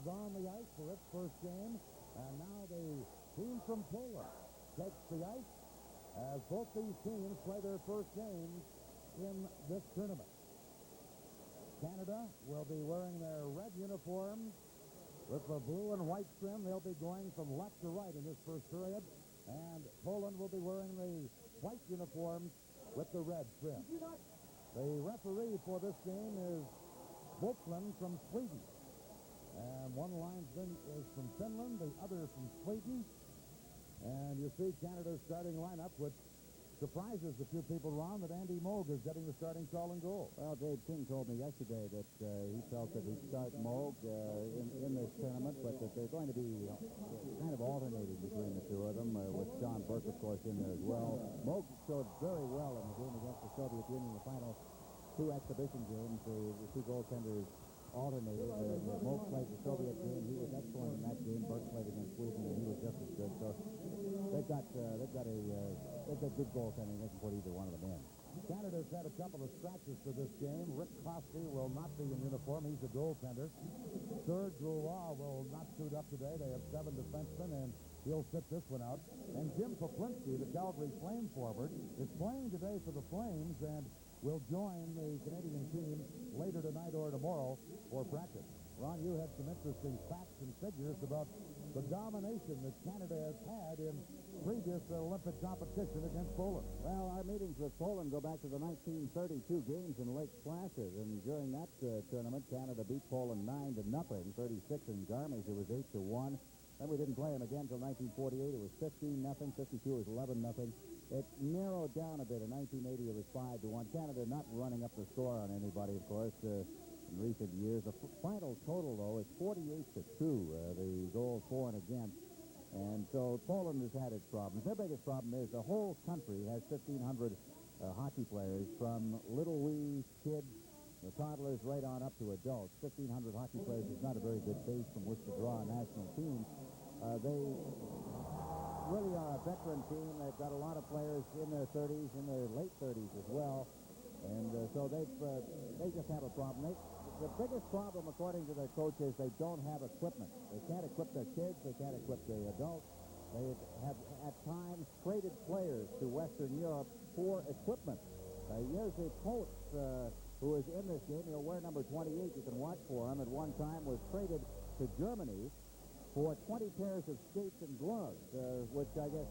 is on the ice for its first game. And now the team from Poland takes the ice as both these teams play their first games in this tournament. Canada will be wearing their red uniforms with the blue and white trim. They'll be going from left to right in this first period. And Poland will be wearing the white uniforms with the red trim. The referee for this game is Boklund from Sweden. And one linesman is from Finland, the other from Sweden. And you see Canada's starting lineup, which surprises a few people, Ron, that Andy Moog is getting the starting call and goal. Well, Dave King told me yesterday that he felt that he'd start Moog in this tournament, but that they're going to be kind of alternating between the two of them, with John Burke, of course, in there as well. Moog showed very well in the game against the Soviet Union in the final two exhibition games. The two goaltenders alternated. Moog played the Soviet game. He was excellent in that game. Burke played against Sweden, and he was just as good. So they've got good goaltending. They can put either one of them in. Canada's had a couple of scratches for this game. Rick Kosky will not be in uniform. He's a goaltender. Serge Roy will not suit up today. They have 7 defensemen, and he'll sit this one out. And Jim Poplinski, the Calgary Flame forward, is playing today for the Flames and will join the Canadian team later tonight or tomorrow for practice. Ron, you had some interesting facts and figures about the domination that Canada has had in previous Olympic competition against Poland. Well, our meetings with Poland go back to the 1932 games in Lake Placid, and during that tournament, Canada beat Poland 9-0, 36 in Garmisch. It was 8-1. Then we didn't play them again until 1948. It was 15-0. 52 was 11-0. It narrowed down a bit. In 1980, it was 5-1. Canada not running up the score on anybody, of course, in recent years. The final total, though, is 48-2. The goals for and against. And so Poland has had its problems. Their biggest problem is the whole country has 1,500 hockey players, from little wee kids, the toddlers, right on up to adults. 1,500 hockey players is not a very good base from which to draw a national team. They really are a veteran team. They've got a lot of players in their 30s, in their late 30s as well. And so they just have a problem. The biggest problem, according to their coach, is they don't have equipment. They can't equip their kids. They can't equip the adults. They have, at times, traded players to Western Europe for equipment. Jerzy Post, who is in this game, he'll wear number 28. You can watch for him. At one time was traded to Germany for 20 pairs of skates and gloves, which I guess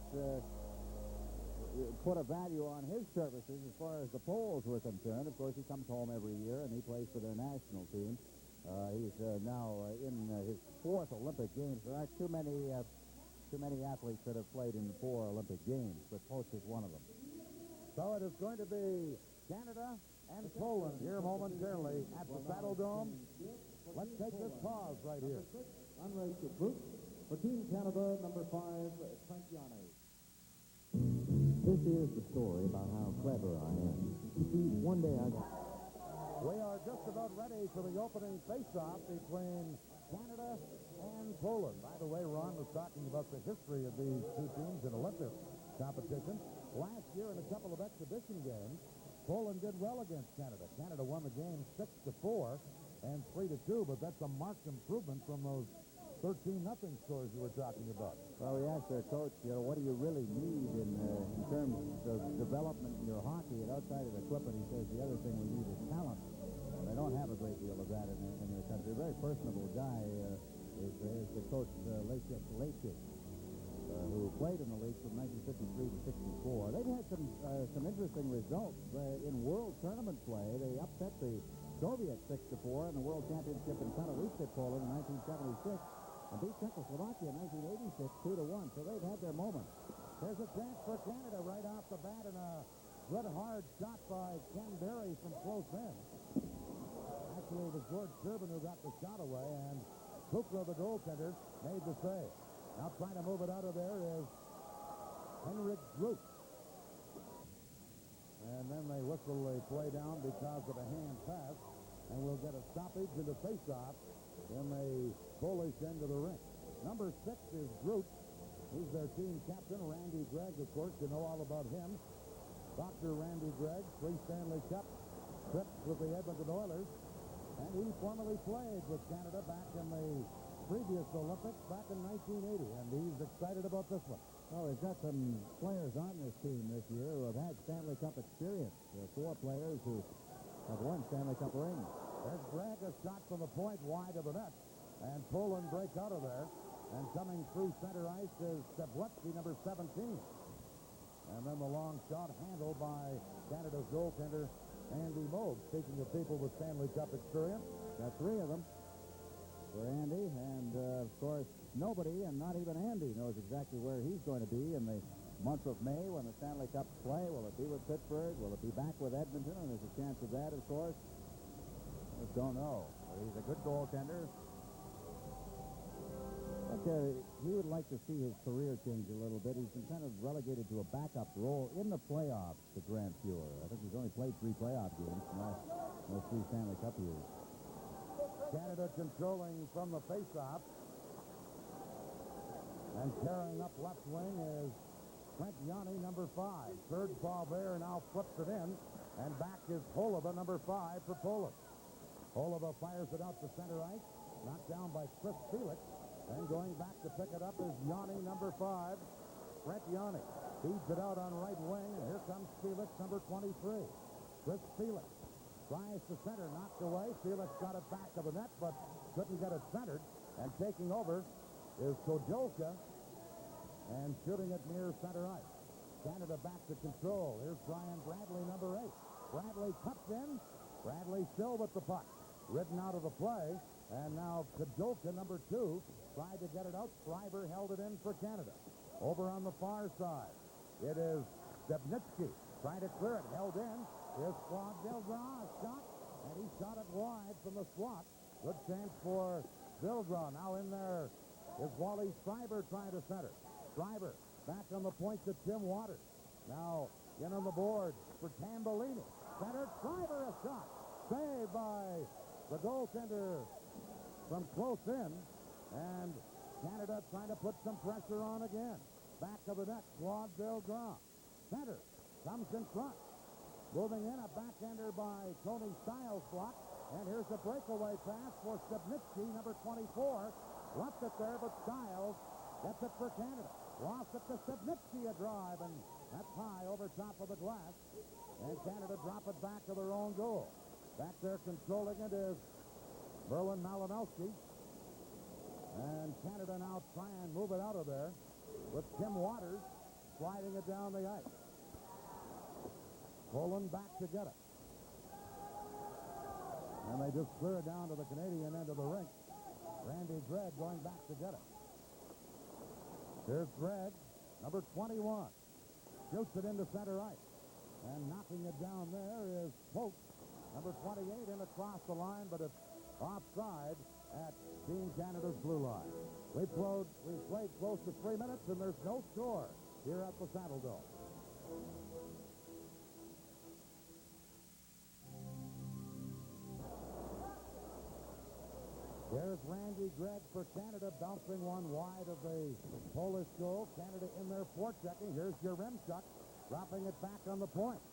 put a value on his services as far as the Poles were concerned. Of course, he comes home every year, and he plays for their national team. He's now in his 4th Olympic Games. There aren't too many athletes that have played in 4 Olympic Games, but Post is one of them. So it is going to be Canada and Poland here momentarily at the Saddle Dome. Let's take this pause right here. Unregistered group for Team Canada, number 5, Trent Yanes. This is the story about how clever I am. See, one day We are just about ready for the opening face-off between Canada and Poland. By the way, Ron was talking about the history of these two teams in Olympic competition. Last year in a couple of exhibition games, Poland did well against Canada. Canada won the game 6-4 and 3-2, but that's a marked improvement from those 13-0 scores you were talking about. Well, we asked their coach, what do you really need in terms of development in your hockey? And outside of equipment, he says the other thing we need is talent. They don't have a great deal of that in their country. A very personable guy is the coach, Lechik, who played in the league from 1953 to 64. They've had some interesting results in world tournament play. They upset the Soviets 6-4 in the World Championship in Katowice, Poland in 1976. And beat Czechoslovakia in 1986, 2-1. So they've had their moments. There's a chance for Canada right off the bat, and a good hard shot by Ken Berry from close in. Actually, it was George Durbin who got the shot away, and Kukla, the goaltender, made the save. Now trying to move it out of there is Henrik Groot. And then they whistle a play down because of a hand pass, and we'll get a stoppage and a face-off in the Polish end of the rink. Number 6 is Groot. He's their team captain. Randy Gregg, of course, you know all about him. Dr. Randy Gregg, 3 Stanley Cup trips with the Edmonton Oilers. And he formerly played with Canada back in the previous Olympics back in 1980, and he's excited about this one. Well, we've got some players on this team this year who have had Stanley Cup experience. There are 4 players who have won Stanley Cup rings. There's Gregg, a shot from the point wide of the net, and Poland break out of there. And coming through center ice is Stebletsky, number 17. And then the long shot handled by Canada's goaltender, Andy Moog. Speaking of people with Stanley Cup experience, Got 3 of them for Andy, and of course, nobody, and not even Andy, knows exactly where he's going to be in the month of May when the Stanley Cups play. Will it be with Pittsburgh? Will it be back with Edmonton? And there's a chance of that, of course. Just don't know. But he's a good goaltender. He would like to see his career change a little bit. He's been kind of relegated to a backup role in the playoffs to Grant Fuhr. I think he's only played 3 playoff games in those 3 Stanley Cup years. Canada controlling from the faceoff. And carrying up left wing is Trent Yanni, number 5. Serge Paubert now flips it in. And back is Holova, number 5 for Poland. Holova fires it out to center ice. Knocked down by Chris Felix. And going back to pick it up is Yanni, number 5. Trent Yanni feeds it out on right wing. And here comes Felix, number 23. Chris Felix tries to center, knocked away. Felix got it back to the net, but couldn't get it centered. And taking over is Kojolka, and shooting it near center ice. Canada back to control. Here's Brian Bradley, number 8. Bradley cuts in. Bradley still with the puck. Ridden out of the play. And now Kojolka, number 2, tried to get it out. Schreiber held it in for Canada. Over on the far side, it is Stepnitsky trying to clear it. Held in. Here's Claude Villegas, shot, and he shot it wide from the slot. Good chance for Villegas. Now in there is Wally Schreiber trying to center. Schreiber back on the point to Tim Waters. Now in on the board for Tambellini. Center, Schreiber, a shot. Saved by the goaltender from close in. And Canada trying to put some pressure on again. Back of the net, Claude Villegas. Center, comes in front. Moving in, a backhander by Tony Stiles block. And here's a breakaway pass for Stepnitsky, number 24. Left it there, but Stiles gets it for Canada. Lost it to Stepnitsky, a drive, and that's high over top of the glass. And Canada drop it back to their own goal. Back there controlling it is Merlin Malinowski. And Canada now try and move it out of there with Tim Waters sliding it down the ice. Poland back to get it. And they just clear it down to the Canadian end of the rink. Randy Gregg going back to get it. Here's Gregg, number 21. Shoots it into center ice. And knocking it down there is Polk, number 28, in across the line, but it's offside at Team Canada's blue line. We've played close to 3 minutes, and there's no score here at the Saddle Dome. There's Randy Gregg for Canada, bouncing one wide of the Polish goal. Canada in there forechecking. Here's Yaremchuk, dropping it back on the point.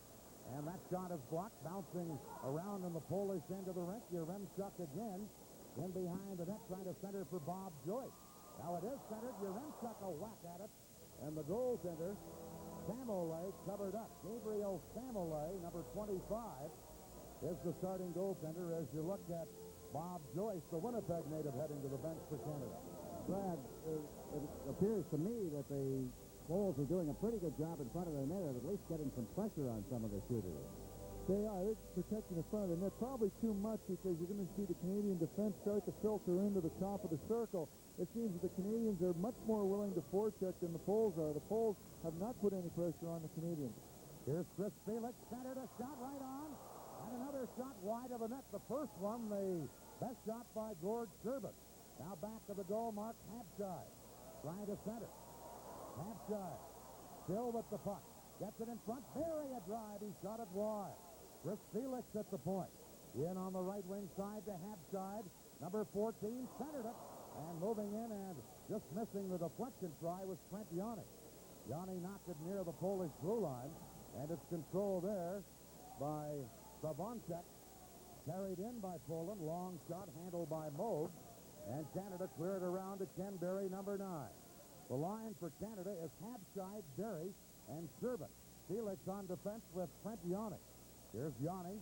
And that shot is blocked, bouncing around in the Polish end of the rink. Yaremchuk again in behind the net, trying to center for Bob Joyce. Now it is centered. Yaremchuk a whack at it. And the goaltender, Samole, covered up. Gabriel Samole, number 25, is the starting goaltender as you look at Bob Joyce, the Winnipeg native, heading to the bench for Canada. Brad, it appears to me that the Poles are doing a pretty good job in front of the net, of at least getting some pressure on some of the shooters. They are. They're protecting the front of the net. Probably too much, because you're going to see the Canadian defense start to filter into the top of the circle. It seems that the Canadians are much more willing to forecheck than the Poles are. The Poles have not put any pressure on the Canadians. Here's Chris Felix, centered, a shot right on. And another shot wide of the net. The first one, the best shot by Gord Sherbet. Now back to the goal, Mark Habscheid trying to center. Habscheid still with the puck. Gets it in front. Barry a drive. He shot it wide. Chris Felix at the point. In on the right wing side to Habscheid. Number 14 centered it. And moving in and just missing the deflection try was Trent Yanni. Yanni knocked it near the Polish blue line. And it's controlled there by Savonchek. Carried in by Poland. Long shot handled by Moog. And Canada cleared around to Ken Berry, number 9. The line for Canada is Habscheid, Berry, and Servant. Felix on defense with Trent Yawning. Here's Yawning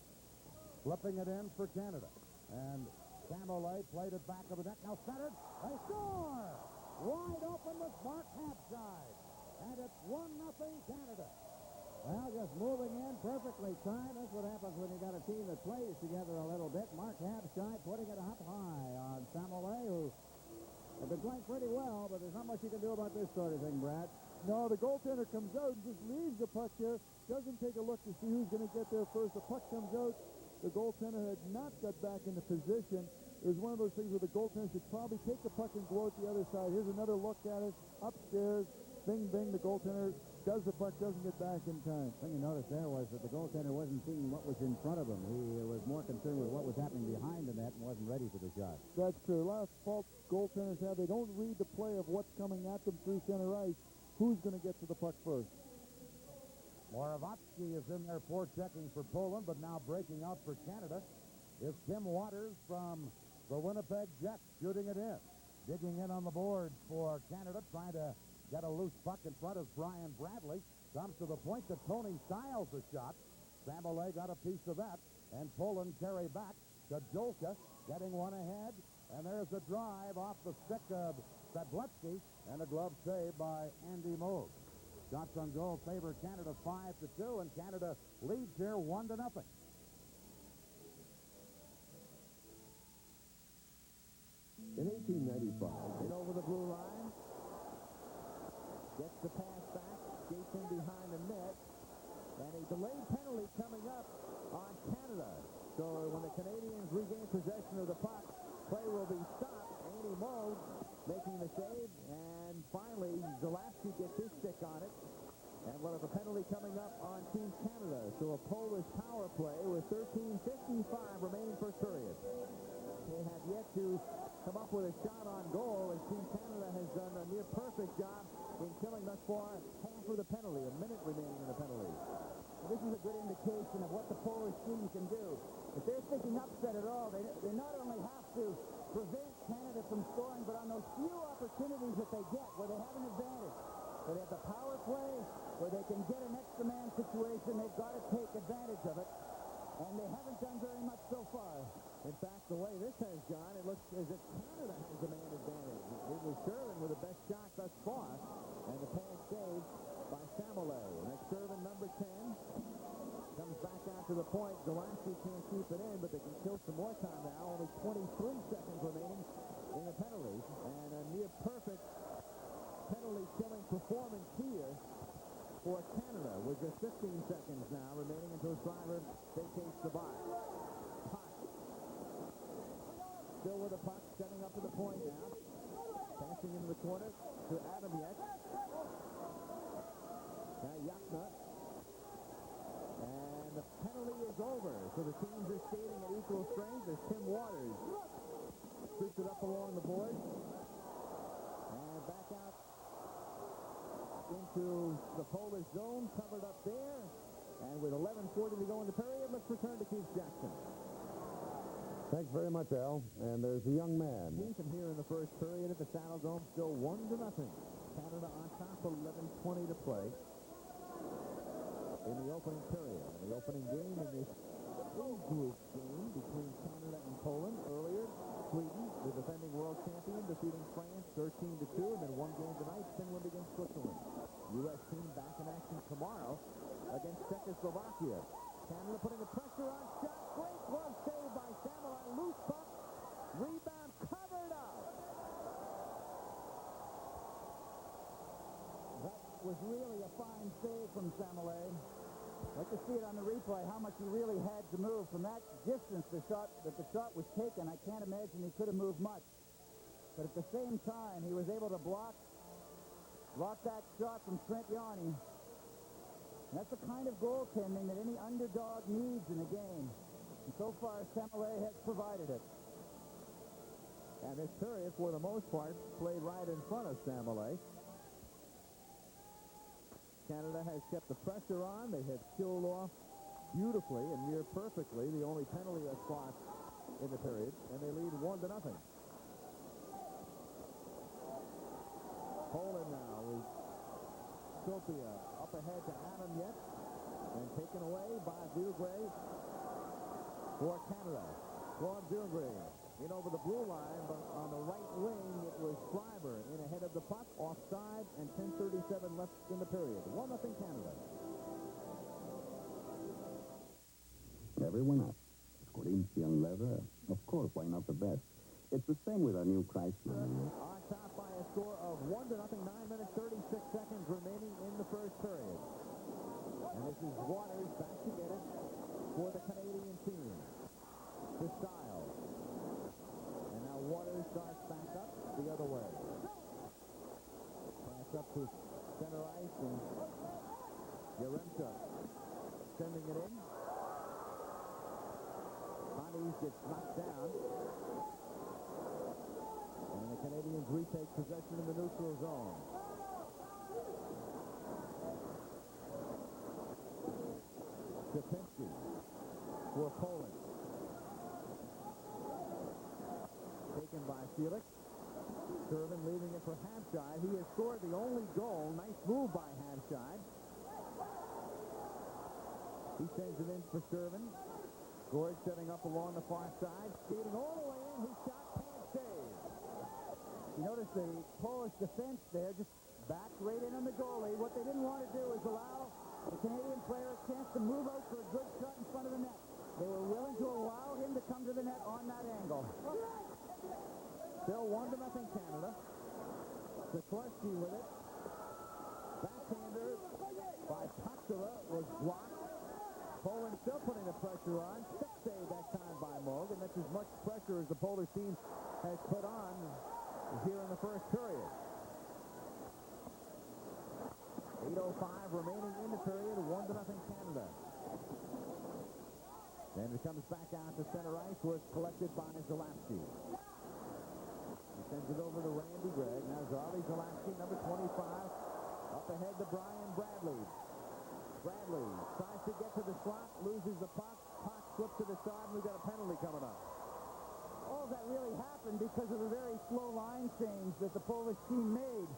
flipping it in for Canada. And Saint-Mollet played it back of the net. Now centered. They score! Wide open with Mark Habscheid. And it's 1-0 Canada. Well, just moving in perfectly timed. That's what happens when you got a team that plays together a little bit. Mark Habscheid putting it up high on Saint-Mollet, who have been playing pretty well, but there's not much you can do about this sort of thing, Brad. No, the goaltender comes out and just leaves the puck here. Doesn't take a look to see who's going to get there first. The puck comes out. The goaltender had not got back into position. It was one of those things where the goaltender should probably take the puck and go out the other side. Here's another look at it. Upstairs. Bing, bing. The goaltender does the puck, doesn't get back in time. The thing you noticed there was that the goaltender wasn't seeing what was in front of him. He was more concerned with what was happening behind the net and wasn't ready for the shot. That's true. A lot of fault goaltenders have. They don't read the play of what's coming at them through center ice. Who's going to get to the puck first? Moravsky is in there forechecking for Poland, but now breaking out for Canada is Tim Waters from the Winnipeg Jets shooting it in. Digging in on the boards for Canada, trying to get a loose puck in front of Brian Bradley. Comes to the point that Tony Stiles a shot. Saint-Mollet got a piece of that, and Poland carry back to Jolka, getting one ahead. And there's a drive off the stick of Sadletsky, and a glove save by Andy Moog. Shots on goal favor Canada 5-2, and Canada leads here 1-0. In 1895, in over the blue line, gets the pass back, skates in behind the net, and a delayed penalty coming up on Canada. So when the Canadians regain possession of the puck, play will be stopped. Andy Moog making the save, and finally Zalapsky gets his stick on it, and we'll have a penalty coming up on Team Canada. So a Polish power play with 13:55 remaining first period. They have yet to come up with a shot on goal, as Team Canada has done a near perfect job in killing thus far half of the penalty, a minute remaining in the penalty. This is a good indication of what the Polish team can do. If they're thinking upset at all, they not only have to prevent Canada from scoring, but on those few opportunities that they get where they have an advantage, where they have the power play, where they can get an extra man situation, they've got to take advantage of it. And they haven't done very much so far. In fact, the way this has gone, it looks as if Canada has the man advantage. It was Shervin with the best shot thus far, and the pass saved by Saint-Mollet. And that's Shervin, number 10. Comes back out to the point. Zalapsky can't keep it in, but they can kill some more time now. Only 23 seconds remaining in the penalty. And a near-perfect penalty-killing performance here for Canada, with just 15 seconds now remaining until Shriver vacates the box. Puck. Still with the puck, setting up to the point now. Passing into the corner to Adamyek. Now Yakna. And the penalty is over. So the teams are skating at equal strength as Tim Waters shoots it up along the boards. And back out into the Polish zone, covered up there. And with 11:40 to go in the period, let's return to Keith Jackson. Thanks very much, Al. And there's a young man. And here in the first period at the Saddle Dome, still 1-0. Canada on top, 11:20 to play in the opening period. The opening game in this A-group game between Canada and Poland. Earlier, Sweden, the defending world champion, defeating France 13-2, and then one game tonight, Finland against Switzerland. U.S. team back in action tomorrow against Czechoslovakia. Canada putting the pressure on. Shot. Great glove saved by Saint-Mollet. Loose puck. Rebound covered up. That was really a fine save from Saint-Mollet. Like to see it on the replay, how much he really had to move. From that distance, the shot was taken, I can't imagine he could have moved much. But at the same time, he was able to block that shot from Trent Yawning. That's the kind of goaltending that any underdog needs in a game. And so far, Saint-Mollet has provided it. And this period, for the most part, played right in front of Saint-Mollet. Canada has kept the pressure on. They have killed off beautifully and near perfectly the only penalty spot in the period, and they lead 1-0. Poland now with Sopia up ahead to Adam yet, and taken away by Vilgray for Canada. Claude Vilgray in over the blue line, but on the right wing it was Schreiber in ahead of the puck, offside, and 10:37 left in the period. 1-0 Canada. Everyone asks, Corinthian leather? Of course, why not the best? It's the same with our new Chrysler. On top by a score of 1-0, 9 minutes, 36 seconds remaining in the first period. And this is Waters back to get it for the Canadian team. To Stiles. And now Waters starts back up the other way. Pass up to center ice, and Yaremchuk sending it in. Hotties gets knocked down. And the Canadians retake possession in the neutral zone. Stepinski for Poland. Taken by Felix. Sturman leaving it for Habscheid. He has scored the only goal. Nice move by Habscheid. He sends it in for Sturman. Gord setting up along the far side. Skating all the way in. His shot can't save. You notice the Polish defense there just backed right in on the goalie. What they didn't want to do is allow the Canadian player a chance to move out for a good shot in front of the net. They were willing to allow him to come to the net on that angle. Still 1-0 Canada. Sikorsky with it. Backhander by Paxila was blocked. Poland still putting the pressure on. Stick save that time by Moog, and that's as much pressure as the Polish team has put on here in the first period. 8:05 remaining in the period. 1-0 Canada. Then it comes back out to center ice where it's collected by Zalapsky. He sends it over to Randy Gregg. Now Zarley Zalapsky, number 25, up ahead to Brian Bradley. Bradley tries to get to the slot, loses the puck. Puck slips to the side, and we've got a penalty coming up. All that really happened because of the very slow line change that the Polish team made.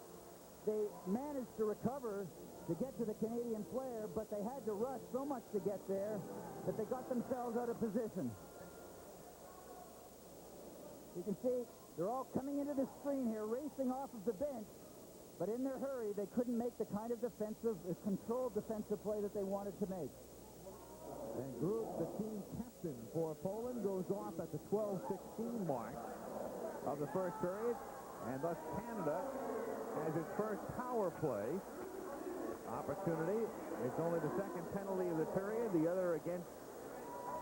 They managed to recover to get to the Canadian player, but they had to rush so much to get there that they got themselves out of position. You can see they're all coming into the screen here, racing off of the bench, but in their hurry, they couldn't make the kind of controlled defensive play that they wanted to make. And Group, the team captain for Poland, goes off at the 12:16 mark of the first period, and thus Canada has its first power play opportunity. It's only the second penalty of the period. The other against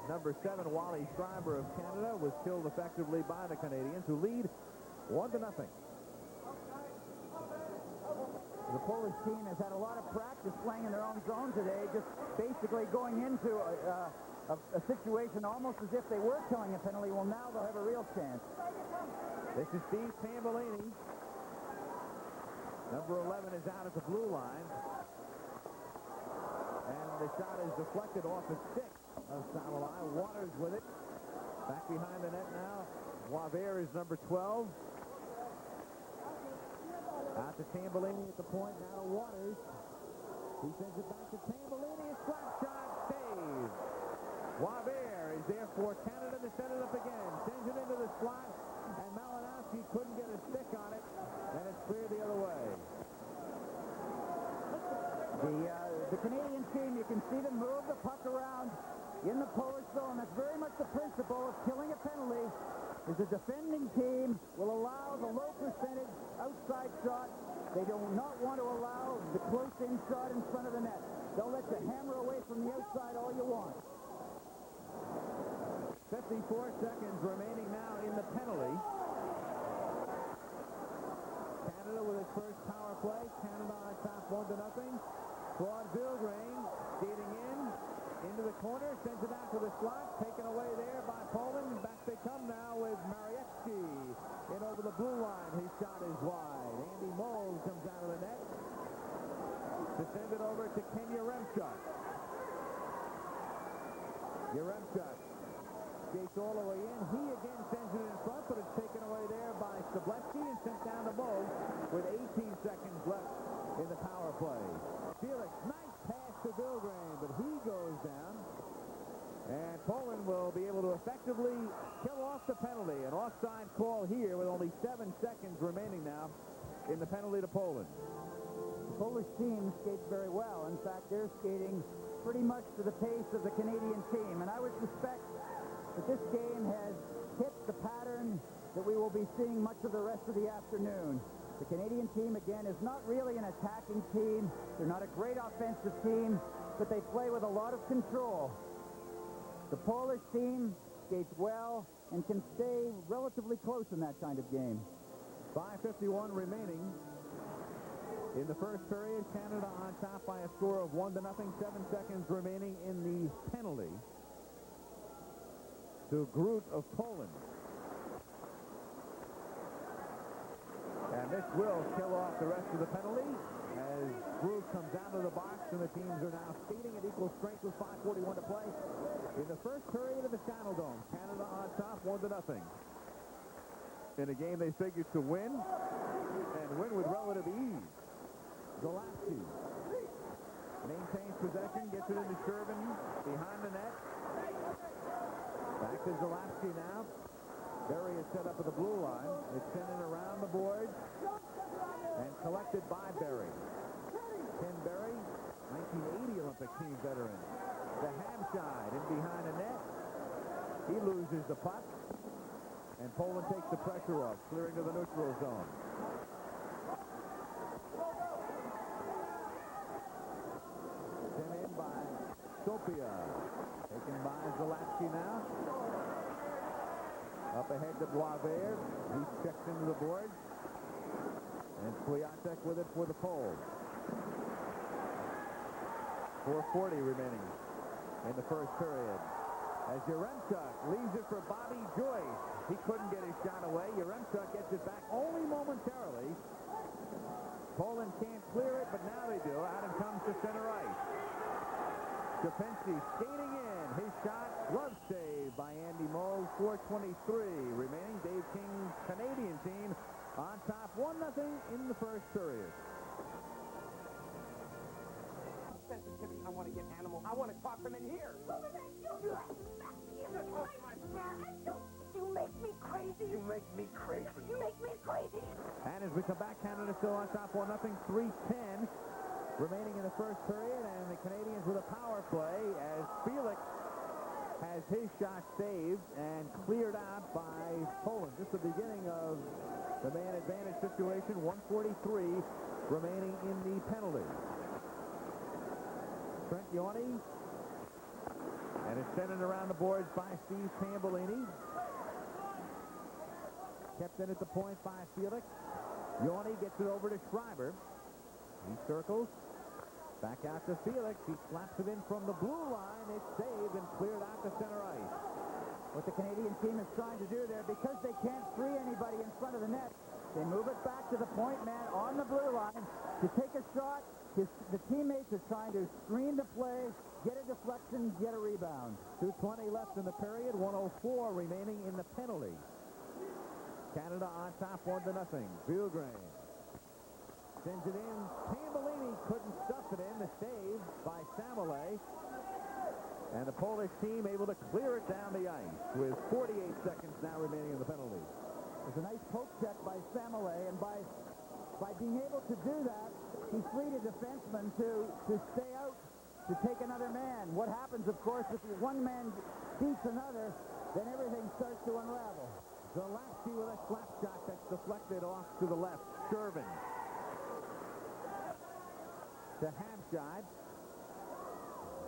number 7, Wally Schreiber of Canada, was killed effectively by the Canadians, who lead 1-0. The Polish team has had a lot of practice playing in their own zone today, just basically going into a situation almost as if they were killing a penalty. Well, now they'll have a real chance. This is Steve Tambellini. Number 11 is out at the blue line. And the shot is deflected off the stick of Samalai. Waters with it. Back behind the net now. Waver is number 12. Out to Tambellini at the point. Now to Waters. He sends it back to Tambellini. A slap shot save. Waver is there for Canada to set it up again. Sends it into the slot. And Malinowski couldn't get a stick on it. And it's cleared the other way. The Canadian team, you can see them move the puck around in the Polish zone. That's very much the principle of killing a penalty, is the defending team will allow the low percentage outside shot. They do not want to allow the close-in shot in front of the net. They'll let you hammer away from the outside all you want. 54 seconds remaining now in the penalty. Canada with its first power play. Canada on top 1-0. Claude Vilgrain skating into the corner, sends it out to the slot, taken away there by Poland. Back they come now with Mariecki in over the blue line. His shot is wide. Andy Moles comes out of the net to send it over to Ken Yaremchuk. Yaremchuk skates all the way in. He again sends it in front, but it's taken away there by Stablesky and sent down to Moles with 18 seconds actually kill off the penalty. An offside call here with only 7 seconds remaining now in the penalty to Poland. The Polish team skates very well. In fact, they're skating pretty much to the pace of the Canadian team. And I would suspect that this game has hit the pattern that we will be seeing much of the rest of the afternoon. The Canadian team, again, is not really an attacking team. They're not a great offensive team, but they play with a lot of control. The Polish team skates well and can stay relatively close in that kind of game. 5:51 remaining in the first period. Canada on top by a score of 1-0. 7 seconds remaining in the penalty to Groot of Poland. And this will kill off the rest of the penalty as Groot comes out of the box, and the teams are now skating at equal strength with 5:41 to play in the first period of the Saddle Dome. Canada on top, 1-0. In a game they figured to win, and win with relative ease. Zalapsky maintains possession, gets it into Shervin behind the net. Back to Zalapsky now. Berry is set up at the blue line. It's sent in around the boards and collected by Berry. Ken Berry, 1980 Olympic team veteran. The Hamside in behind the net. He loses the puck, and Poland takes the pressure off, clearing to the neutral zone. Sent in by Sopia. Taken by Zalapsky now. Up ahead to Boisvert. He checks into the boards. And Swiatek with it for the Poles. 4:40 remaining in the first period. As Yaremchuk leaves it for Bobby Joyce. He couldn't get his shot away. Yaremchuk gets it back only momentarily. Poland can't clear it, but now they do. Out and comes to center ice. Stefanski skating in. His shot, glove save by Andy Moe. 4:23 remaining. Dave King's Canadian team on top 1-0 in the first period. Sensitivity. I want to get animal. I want to talk them in here. You make me crazy. You make me crazy. You make me crazy. And as we come back, Canada still on top 1-0. 3:10 remaining in the first period, and the Canadians with a power play as Felix has his shot saved and cleared out by Poland. Just the beginning of the man advantage situation. 1:43 remaining in the penalty. Trent Yawney, and it's sent in around the boards by Steve Tambellini. Kept in at the point by Felix. Yawney gets it over to Schreiber. He circles. Back out to Felix. He slaps it in from the blue line. It's saved and cleared out to center ice. What the Canadian team is trying to do there, because they can't free anybody in front of the net, they move it back to the point man on the blue line to take a shot. The teammates are trying to screen the play, get a deflection, get a rebound. 2:20 left in the period. 1:04 remaining in the penalty. Canada on top 1-0. Bjugren sends it in. Tambellini couldn't stuff it in. The save by Samalay. And the Polish team able to clear it down the ice with 48 seconds now remaining in the penalty. There's a nice poke check by Samalay, and by being able to do that, he freed a defenseman to stay out, to take another man. What happens, of course, if one man beats another, then everything starts to unravel. Zalapsky with a slap shot that's deflected off to the left. Shervin to Hamside.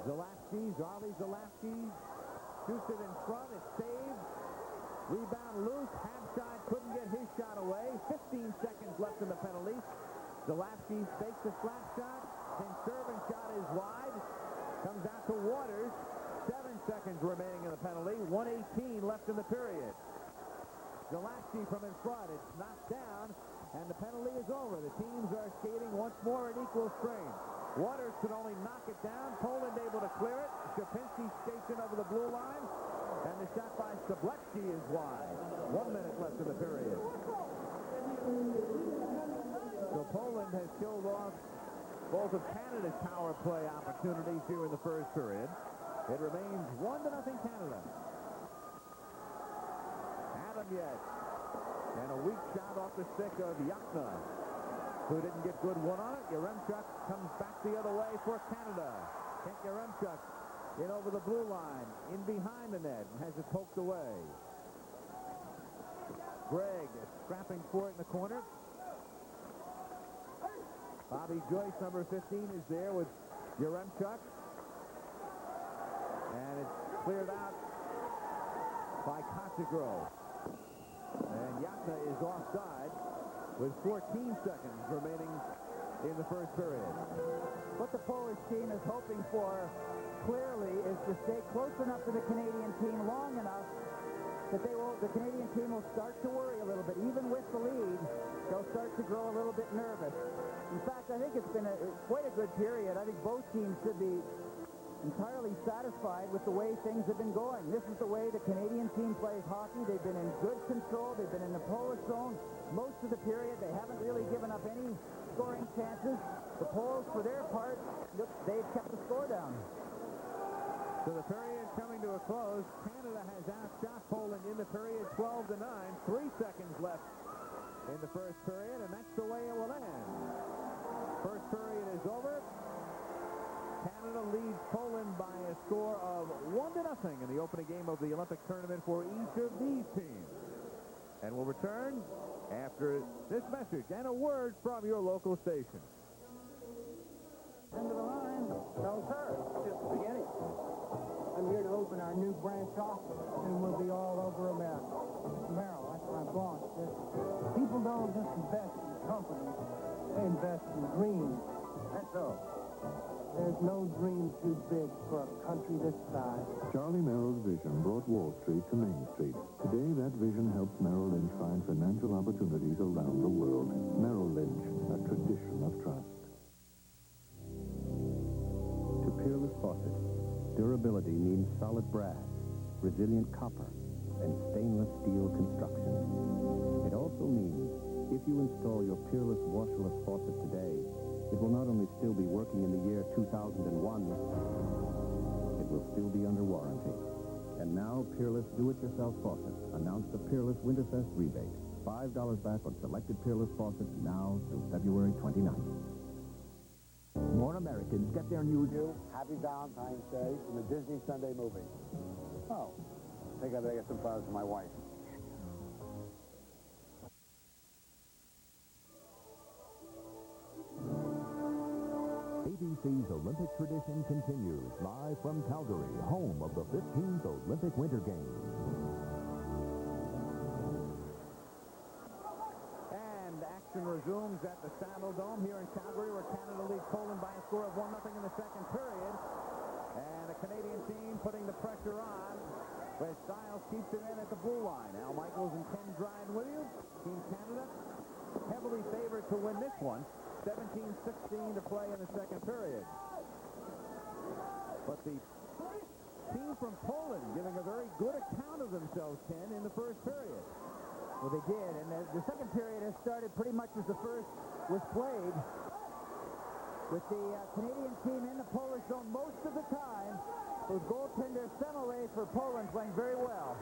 Zalapsky, Zarley Zalapsky shoots it in front. It's saved. Rebound loose. Hamside couldn't get his shot away. 15 seconds left in the penalty. Zalapsky fakes a slap shot. Then Shervin's shot is wide. Comes out to Waters. 7 seconds remaining in the penalty. 1:18 left in the period. Zalapsky from in front. It's knocked down, and the penalty is over. The teams are skating once more at equal strength. Waters could only knock it down. Poland able to clear it. Stefanski skates in over the blue line, and the shot by Sablecki is wide. 1 minute left in the period. So Poland has killed off both of Canada's power play opportunities here in the first period. It remains 1-0 Canada. yet. And a weak shot off the stick of Yakna, who didn't get good one on it. Yaremchuk comes back the other way for Canada. Kent Yaremchuk in over the blue line, in behind the net, and has it poked away. Gregg scrapping for it in the corner. Bobby Joyce, number 15, is there with Yaremchuk. And it's cleared out by Cossagrove. And Yakna is offside with 14 seconds remaining in the first period. What the Polish team is hoping for clearly is to stay close enough to the Canadian team long enough that the Canadian team will start to worry a little bit. Even with the lead, they'll start to grow a little bit nervous. In fact, I think it's been quite a good period. I think both teams should be entirely satisfied with the way things have been going. This is the way the Canadian team plays hockey. They've been in good control. They've been in the Polish zone most of the period. They haven't really given up any scoring chances. The Poles, for their part, they've kept the score down. So the period coming to a close. Canada has outshot Poland in the period 12-9. 3 seconds left in the first period, and that's the way it will end. First period is over. Canada leads Poland by a score of 1-0 in the opening game of the Olympic tournament for each of these teams. And we'll return after this message and a word from your local station. End of the line. No, sir. Just the beginning. I'm here to open our new branch office, and we'll be all over America. Merrill, that's my boss. People don't just invest in companies. They invest in dreams. That's all. There's no dream too big for a country this size. Charlie Merrill's vision brought Wall Street to Main Street. Today, that vision helps Merrill Lynch find financial opportunities around the world. Merrill Lynch, a tradition of trust. To Peerless faucets, durability means solid brass, resilient copper, and stainless steel construction. It also means if you install your Peerless washerless faucet today, it will not only still be working in the year 2001, it will still be under warranty. And now, Peerless Do-It-Yourself Faucets announced the Peerless Winterfest rebate. $5 back on selected Peerless faucets now through February 29th. More Americans get their new Happy Valentine's Day from the Disney Sunday movie. Oh, I think I better get some flowers for my wife. ABC's Olympic tradition continues live from Calgary, home of the 15th Olympic Winter Games. And action resumes at the Saddle Dome here in Calgary, where Canada leads Poland by a score of 1-0 in the second period. And the Canadian team putting the pressure on, where Styles keeps it in at the blue line. Al Michaels and Ken Dryden with you. Team Canada heavily favored to win this one. 17-16 to play in the second period. But the team from Poland giving a very good account of themselves, Ken, in the first period. Well, they did, and the second period has started pretty much as the first was played, with the Canadian team in the Polish zone most of the time, with goaltender Semele for Poland playing very well.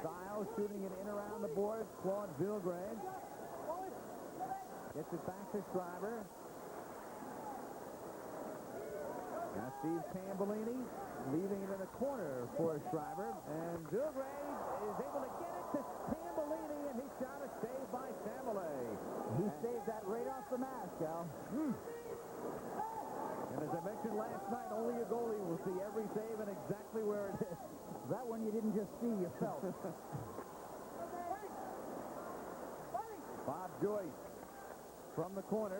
Styles shooting it in around the boards. Claude Vilgrain gets it back to Schreiber. Now Steve Tambellini leaving it in the corner for Schreiber. And Vilgrain is able to get it to Tambellini, and his shot is saved by Semele. He saved that right off the mask, Al. And as I mentioned last night, only a goalie will see every save and exactly where it is. That one you didn't just see, you felt. Bob Joyce from the corner,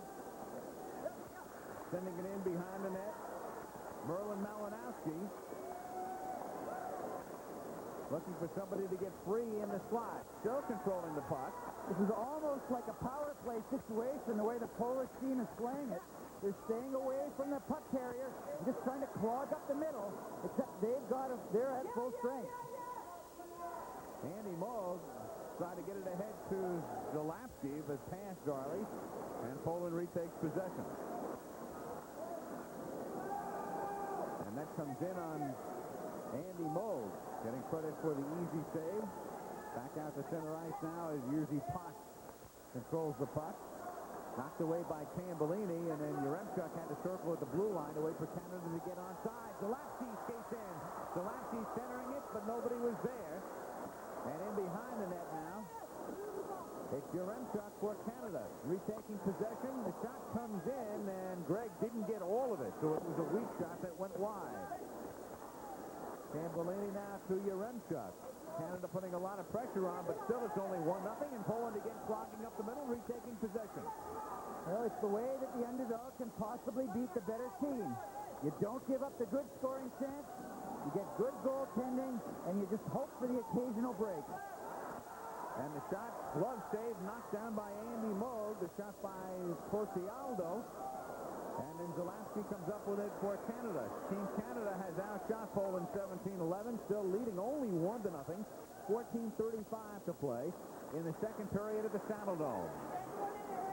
sending it in behind the net. Merlin Malinowski looking for somebody to get free in the slot. Still controlling the puck. This is almost like a power play situation, the way the Polish team is playing it. They're staying away from the puck carrier, just trying to clog up the middle, except they're at full strength. Andy Moog tried to get it ahead to Zalapski, but passed Darley, and Poland retakes possession. And that comes in on Andy Moog, getting credit for the easy save. Back out to center ice now as Jerzy Potts controls the puck. Knocked away by Tambellini, and then Yaremchuk had to circle at the blue line to wait for Canada to get onside. Zalapsky skates in. Zalapsky centering it, but nobody was there. And in behind the net now, it's Yaremchuk for Canada. Retaking possession. The shot comes in, and Gregg didn't get all of it, so it was a weak shot that went wide. Tambellini now to Yaremchuk. Canada putting a lot of pressure on, but still it's only 1-0, and Poland again clogging up the middle, retaking possession. Well, it's the way that the underdog can possibly beat the better team. You don't give up the good scoring chance, you get good goaltending, and you just hope for the occasional break. And the shot, glove save, knocked down by Andy Moog. The shot by Porcialdo. And then Zalapsky comes up with it for Canada. Team Canada has outshot Poland 17-11, still leading only 1-0. 14:35 to play in the second period at the Saddledome.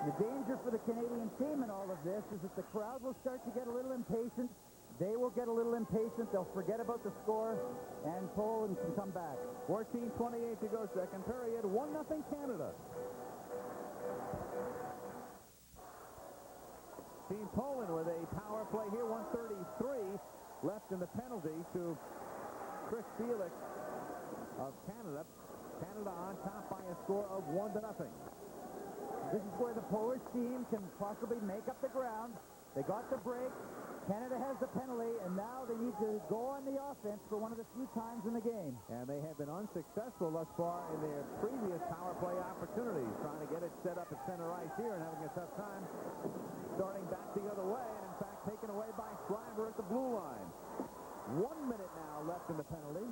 The danger for the Canadian team in all of this is that the crowd will start to get a little impatient. They will get a little impatient. They'll forget about the score, and Poland can come back. 14:28 to go, second period. 1-0 Canada. Team Poland with a power play here. 1:33 left in the penalty to Chris Felix of Canada. Canada on top by a score of 1-0. This is where the Polish team can possibly make up the ground. They got the break. Canada has the penalty, and now they need to go on the offense for one of the few times in the game. And they have been unsuccessful thus far in their previous power play opportunities, trying to get it set up at center ice here and having a tough time starting back the other way, and in fact taken away by Schreiber at the blue line. 1 minute now left in the penalty.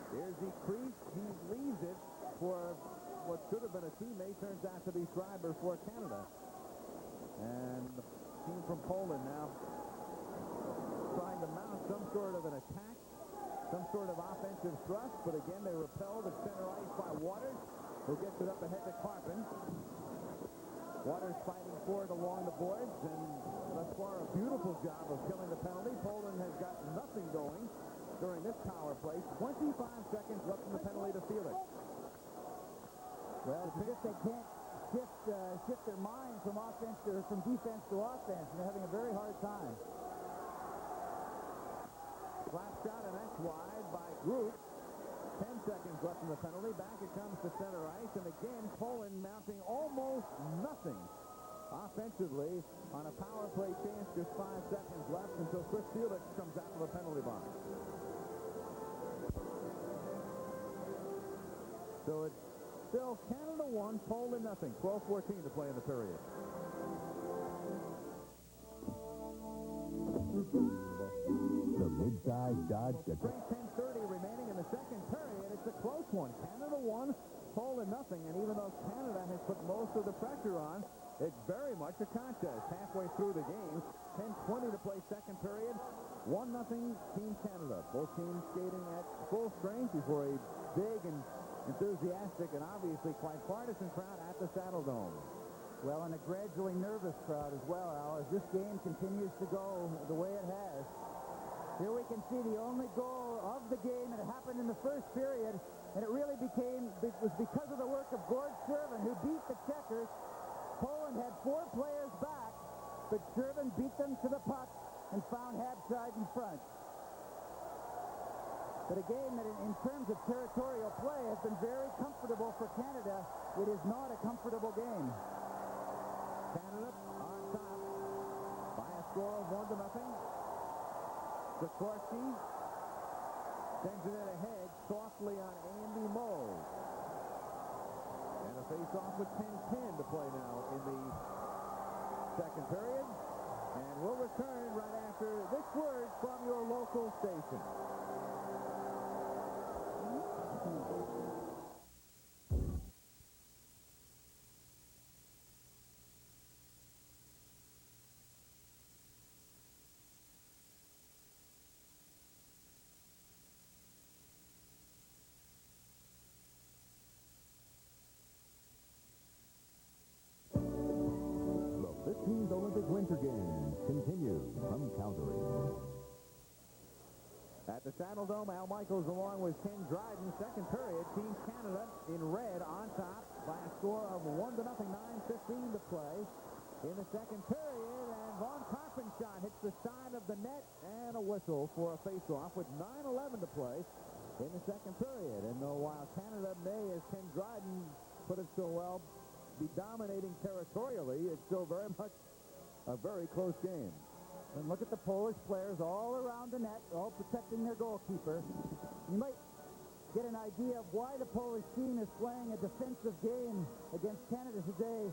Here's the crease. He leaves it for what should have been a teammate. Turns out to be Schreiber for Canada. And the team from Poland now trying to mount some sort of an attack, some sort of offensive thrust, but again they repelled at center ice by Waters, who gets it up ahead to Carpin. Waters fighting for it along the boards, and thus far a beautiful job of killing the penalty. Poland has got nothing going during this power play. 25 seconds left in the penalty to Felix. Well, it's as if they can't shift their mind from offense to from defense to offense, and they're having a very hard time. Flat shot, and that's wide by Group. 10 seconds left in the penalty. Back it comes to center ice, and again Poland mounting almost nothing offensively on a power play chance. Just 5 seconds left until Chris Felix comes out of the penalty box. So it's still Canada 1, Poland 0. 12:14 to play in the period. The mid-size Dodge gets 10:30 remaining in the second period. It's a close one. Canada 1, Poland 0. And even though Canada has put most of the pressure on, it's very much a contest halfway through the game. 10:20 to play second period. 1-0 Team Canada. Both teams skating at full strength before a big and enthusiastic and obviously quite partisan crowd at the Saddledome. Well, and a gradually nervous crowd as well, Al, as this game continues to go the way it has. Here we can see the only goal of the game, and it happened in the first period, and it really was because of the work of Gord Shervin, who beat the Checkers. Poland had 4 players back, but Shervin beat them to the puck and found Habside in front. But a game that, in terms of territorial play, has been very comfortable for Canada. It is not a comfortable game. Canada on top by a score of 1-0. Sikorsky sends it ahead softly on Andy Moog. And a face-off with 10:10 to play now in the second period. And we'll return right after this word from your local station. The 15th Olympic Winter Games continues from Calgary. At the Saddledome. Al Michaels along with Ken Dryden. Second period, Team Canada in red on top by a score of 1-0, 9:15 to play. In the second period, and Von Carpenshot hits the side of the net, and a whistle for a face-off with 9:11 to play in the second period. And while Canada may, as Ken Dryden put it so well, be dominating territorially, it's still very much a very close game. And look at the Polish players all around the net, all protecting their goalkeeper. You might get an idea of why the Polish team is playing a defensive game against Canada today.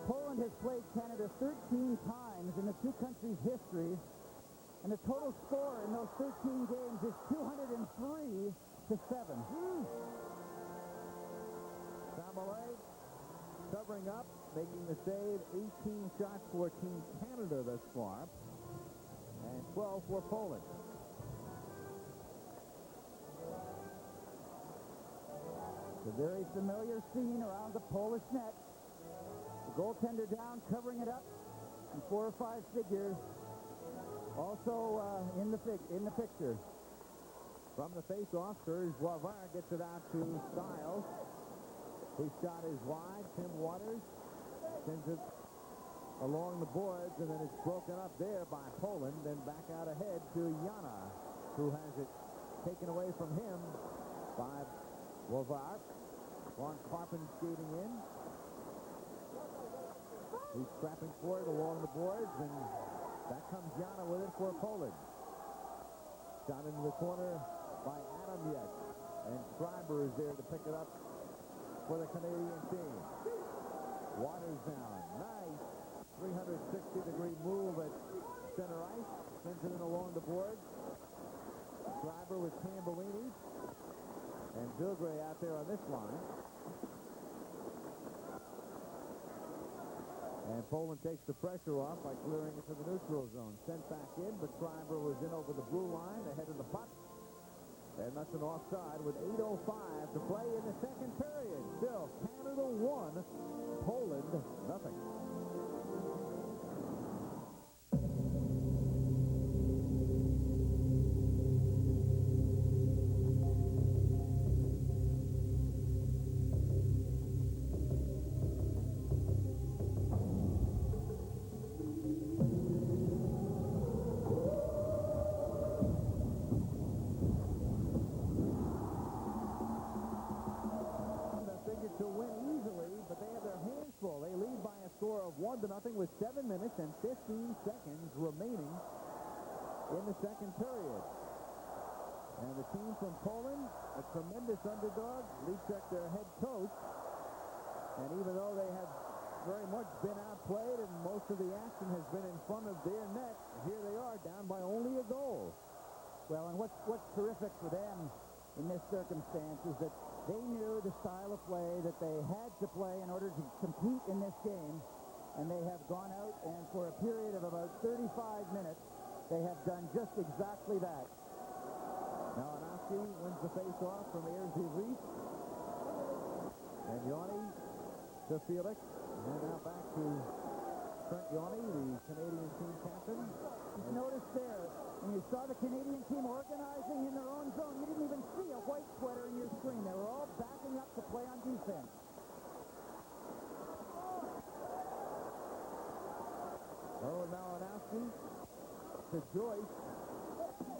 Poland has played Canada 13 times in the two countries' history, and the total score in those 13 games is 203-7. Samalay covering up, making the save. 18 shots for Team Canada thus far, and 12 for Poland. It's a very familiar scene around the Polish net. The goaltender down, covering it up in 4 or 5 figures. Also in the picture. From the face-off, Serge Boisvert gets it out to Styles. His shot is wide. Tim Waters sends it along the boards, and then it's broken up there by Poland. Then back out ahead to Yana, who has it taken away from him by Boisvert. Von Karpen skating in. He's scrapping for it along the boards, and back comes Yana with it for Poland. Shot into the corner by Adam Yet, and Schreiber is there to pick it up for the Canadian team. Waters now. Nice 360-degree move at center ice. Sends it in along the boards. Schreiber with Tambellini. And Bilgray out there on this line. And Poland takes the pressure off by clearing it to the neutral zone. Sent back in, but Schreiber was in over the blue line, ahead of the puck. And that's an offside with 8:05 to play in the second period. Still, Canada 1, Poland nothing. To win easily, but they have their hands full. They lead by a score of 1-0 with 7 minutes and 15 seconds remaining in the second period. And the team from Poland, a tremendous underdog, Licek, their head coach. And even though they have very much been outplayed and most of the action has been in front of their net, here they are down by only a goal. Well, and what's terrific for them in this circumstance is that they knew the style of play that they had to play in order to compete in this game, and they have gone out, and for a period of about 35 minutes, they have done just exactly that. Malinowski wins the face-off from Erzy Reese. And Yanni to Felix. And now back to Trent Yanni, the Canadian team captain. Just notice there, when you saw the Canadian team organizing in their own zone, you didn't even see a white sweater in your screen. They were all backing up to play on defense. Oh, Malinowski to Joyce.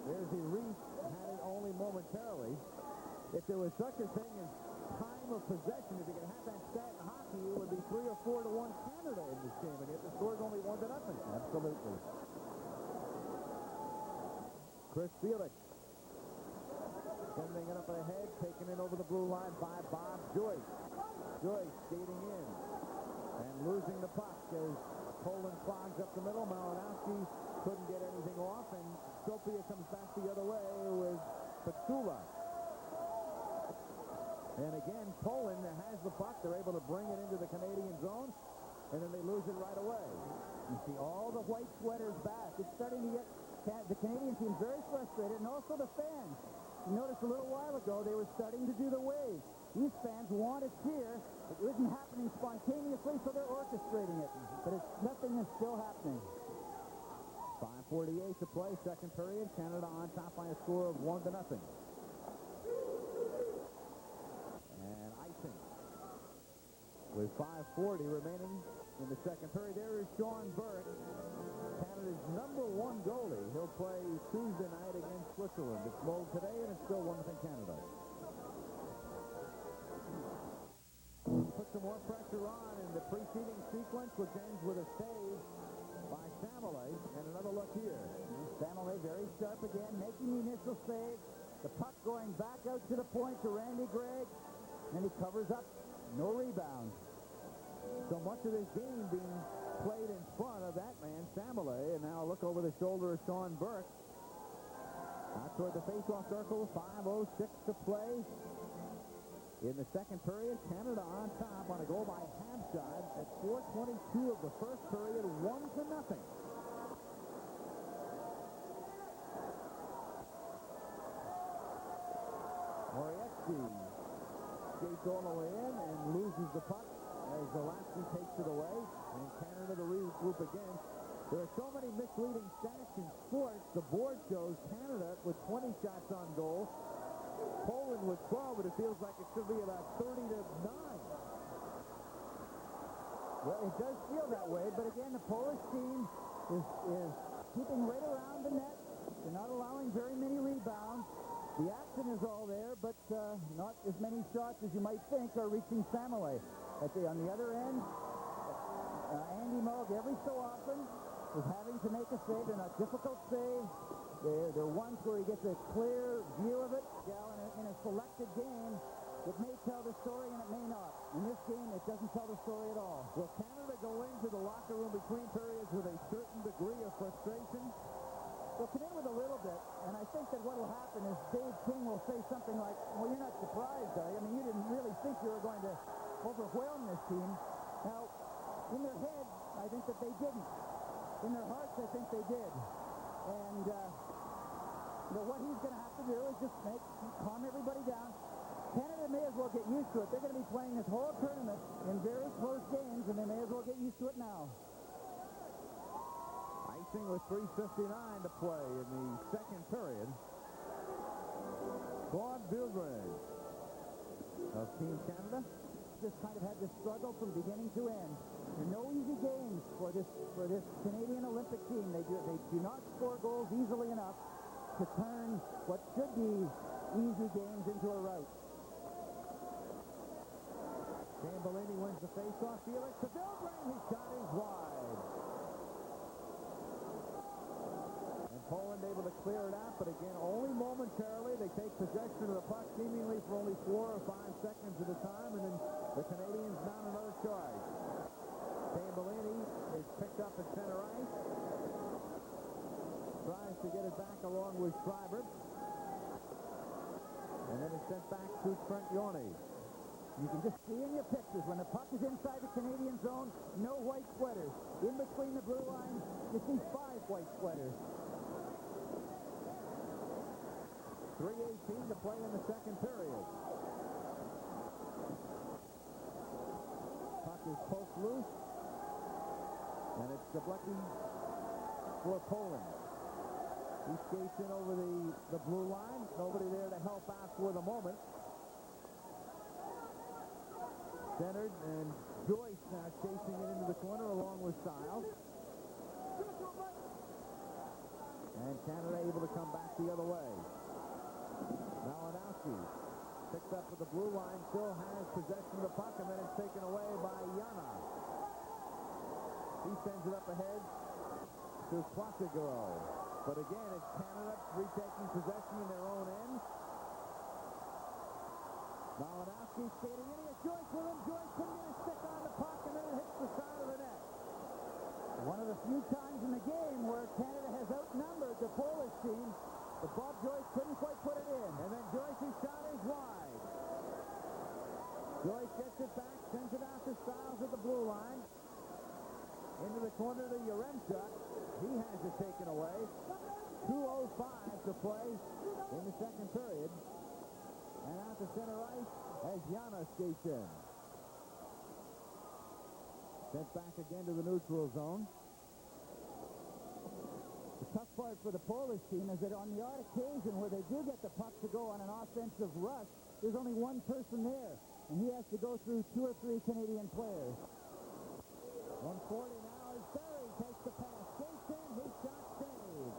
There's the Reese, had it only momentarily. If there was such a thing as time of possession, if you could have that stat in hockey, it would be 3 or 4 to 1 Canada in this game, and yet the score is only 1-0. Absolutely. Chris Felix sending it up ahead, taken in over the blue line by Bob Joyce. Joyce skating in and losing the puck as Poland clogs up the middle. Malinowski couldn't get anything off, and Sopia comes back the other way with Petula. And again, Poland has the puck. They're able to bring it into the Canadian zone, and then they lose it right away. You see all the white sweaters back. It's starting to get the Canadian team very frustrated, and also the fans. You noticed a little while ago they were starting to do the wave. These fans want to cheer. It isn't happening spontaneously, so they're orchestrating it. But nothing is still happening. 5:48 to play, second period. Canada on top by a score of 1-0. And icing. With 5:40 remaining in the second period, there is Sean Burke, Canada's #1 goalie. He'll play Tuesday night against Switzerland. It's low today, and it's still 1-0 Canada. Put some more pressure on in the preceding sequence, which ends with a save by Samalay. And another look here. Samalay very sharp again, making the initial save. The puck going back out to the point to Randy Gregg. And he covers up. No rebound. So much of this game being played in front of that man, Samalay. And now a look over the shoulder of Sean Burke. Out toward the faceoff circle, 5:06 to play. In the second period, Canada on top on a goal by Habshad at 4:22 of the first period, 1-0. Morietsky skates all the way in and loses the puck as Zalapsky takes it away, and Canada to regroup again. There are so many misleading stats in sports. The board shows Canada with 20 shots on goal, Poland with 12, but it feels like it should be about 30-9. Well, it does feel that way, but again, the Polish team is keeping right around the net. They're not allowing very many rebounds. The action is all there, but not as many shots as you might think are reaching Samalay. On the other end, Andy Moog every so often is having to make a save. They're not difficult saves. They're ones where he gets a clear view of it. In a selected game, it may tell the story and it may not. In this game, it doesn't tell the story at all. Will Canada go into the locker room between periods with a certain degree of frustration? They'll come in with a little bit, and I think that what will happen is Dave King will say something like, well, you're not surprised, are you? I mean, you didn't really think you were going to overwhelm this team. Now, in their head, I think that they didn't. In their hearts, I think they did. And, what he's going to have to do is just calm everybody down. Canada may as well get used to it. They're going to be playing this whole tournament in very close games, and they may as well get used to it now. Icing with 3:59 to play in the second period. Claude Billgren of Team Canada just kind of had to struggle from beginning to end. There are no easy games for this Canadian Olympic team. They do not score goals easily enough to turn what should be easy games into a rout. Tambellini wins the faceoff. Felix to Billgren. His shot is wide. And Poland able to clear it out, but again, only momentarily. They take possession of the puck seemingly for only 4 or 5 seconds at a time, and then the Canadians mount another charge. Tambellini is picked up at center ice. Tries to get it back along with Schreiber. And then it's sent back to Trent Yorney. You can just see in your pictures, when the puck is inside the Canadian zone, no white sweaters. In between the blue lines, you see 5 white sweaters. 3:18 to play in the second period. Puck is poked loose. And it's Zablecki for Poland. He skates in over the blue line. Nobody there to help out for the moment. Centered, and Joyce now chasing it into the corner along with Stiles. And Canada able to come back the other way. Malinowski picked up with the blue line, still has possession of the puck, and then it's taken away by Yana. He sends it up ahead to Plottigaro. But again, it's Canada retaking possession in their own end. Malinowski skating in. He has Joyce with him. Joyce couldn't get his stick on the puck, and then it hits the side of the net. One of the few times in the game where Canada has outnumbered the Polish team, but Bob Joyce couldn't quite put it in. And then Joyce's shot is wide. Joyce gets it back, sends it out to Stiles at the blue line. Into the corner to Yaremchuk. He has it taken away. 2:05 to play in the second period. And out to center ice as Yana skates in. Sent back again to the neutral zone. The tough part for the Polish team is that on the odd occasion where they do get the puck to go on an offensive rush, there's only one person there, and he has to go through 2 or 3 Canadian players. 140 now as Barry takes the pass. Jason, his shot saved.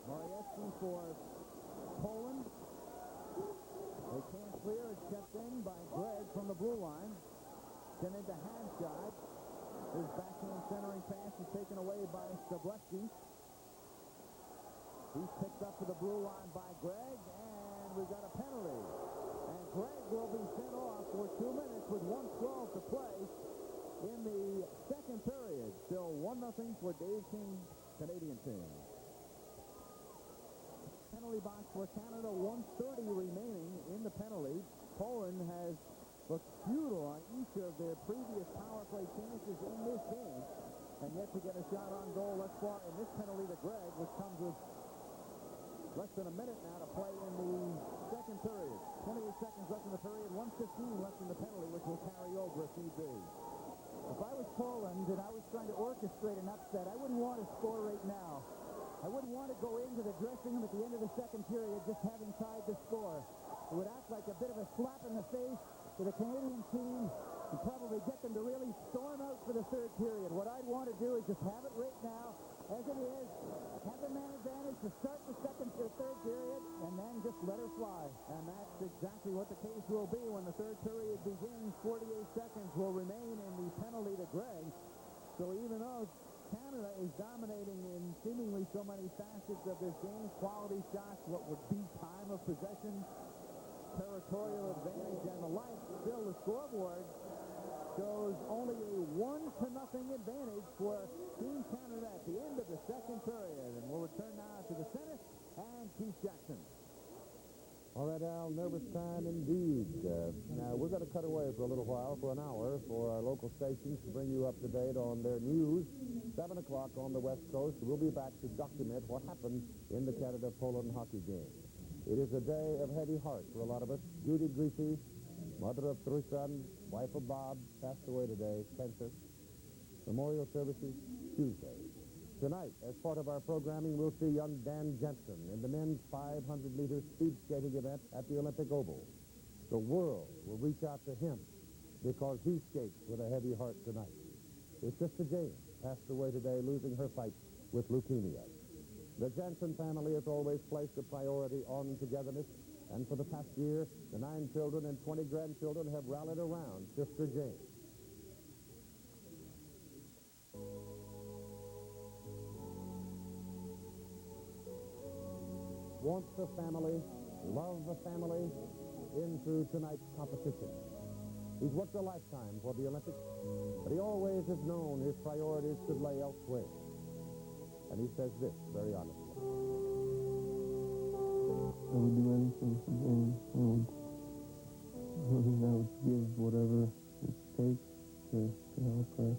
Morievsky for Poland. They can't clear. It's kept in by Gregg from the blue line. Sent into Hadshot. His backhand centering pass is taken away by Stablevsky. He's picked up to the blue line by Gregg, and we've got a penalty. And Gregg will be sent off for 2 minutes with 1:12 to play in the second period. Still 1-0 for Dave King's Canadian team. Penalty box for Canada, 1:30 remaining in the penalty. Poland has looked futile on each of their previous power play chances in this game, and yet to get a shot on goal thus far in this penalty to Gregg, which comes with less than a minute now to play in the second period. 28 seconds left in the period, 1:15 left in the penalty, which will carry over if need be. If I was Poland and I was trying to orchestrate an upset, I wouldn't want to score right now. I wouldn't want to go into the dressing room at the end of the second period just having tied the score. It would act like a bit of a slap in the face to the Canadian team and probably get them to really storm out for the third period. What I'd want to do is just have it right now, as it is, have the man advantage to start the third period, and then just let her fly. And that's exactly what the case will be when the third period begins. 48 seconds will remain in the penalty to Gregg. So even though Canada is dominating in seemingly so many facets of this game, quality shots, what would be time of possession, territorial advantage, and the like, still the scoreboard shows only a 1-0 advantage for Team Canada at the end of the second period. And we'll return now to the center and Keith Jackson. All right, Al, nervous time indeed. Now, we're going to cut away for a little while, for an hour, for our local stations to bring you up to date on their news. 7 o'clock on the West Coast. We'll be back to document what happened in the Canada-Poland hockey game. It is a day of heavy heart for a lot of us. Judy Greasy, mother of 3 sons, wife of Bob, passed away today, cancer. Memorial services Tuesday. Tonight, as part of our programming, we'll see young Dan Jensen in the men's 500-meter speed skating event at the Olympic Oval. The world will reach out to him because he skates with a heavy heart tonight. His sister Jane passed away today, losing her fight with leukemia. The Jensen family has always placed a priority on togetherness, and for the past year, the 9 children and 20 grandchildren have rallied around Sister Jane. Wants a family, love a family, into tonight's competition. He's worked a lifetime for the Olympics, but he always has known his priorities should lay elsewhere. And he says this very honestly. I would do anything for Jane. I would give whatever it takes to help her.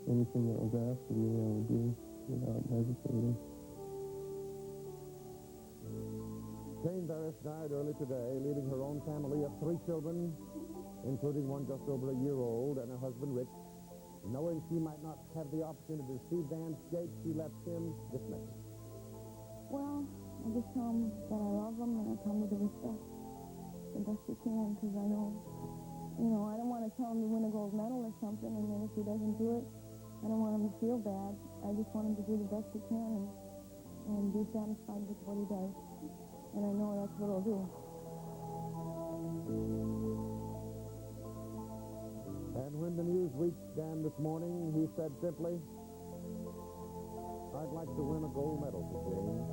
Anything that was asked of me, I would do without hesitating. Jane Barris died early today, leaving her own family of 3 children, including one just over a year old, and her husband, Rich. Knowing she might not have the opportunity to see Dan skate, she left him this message. Well, I just tell him that I love him, and I tell him to respect the best he can, because I know, I don't want to tell him to win a gold medal or something, and then if he doesn't do it, I don't want him to feel bad. I just want him to do the best he can and be satisfied with what he does. And I know that's what he'll do. And when the news reached Dan this morning, he said simply, I'd like to win a gold medal for Jane.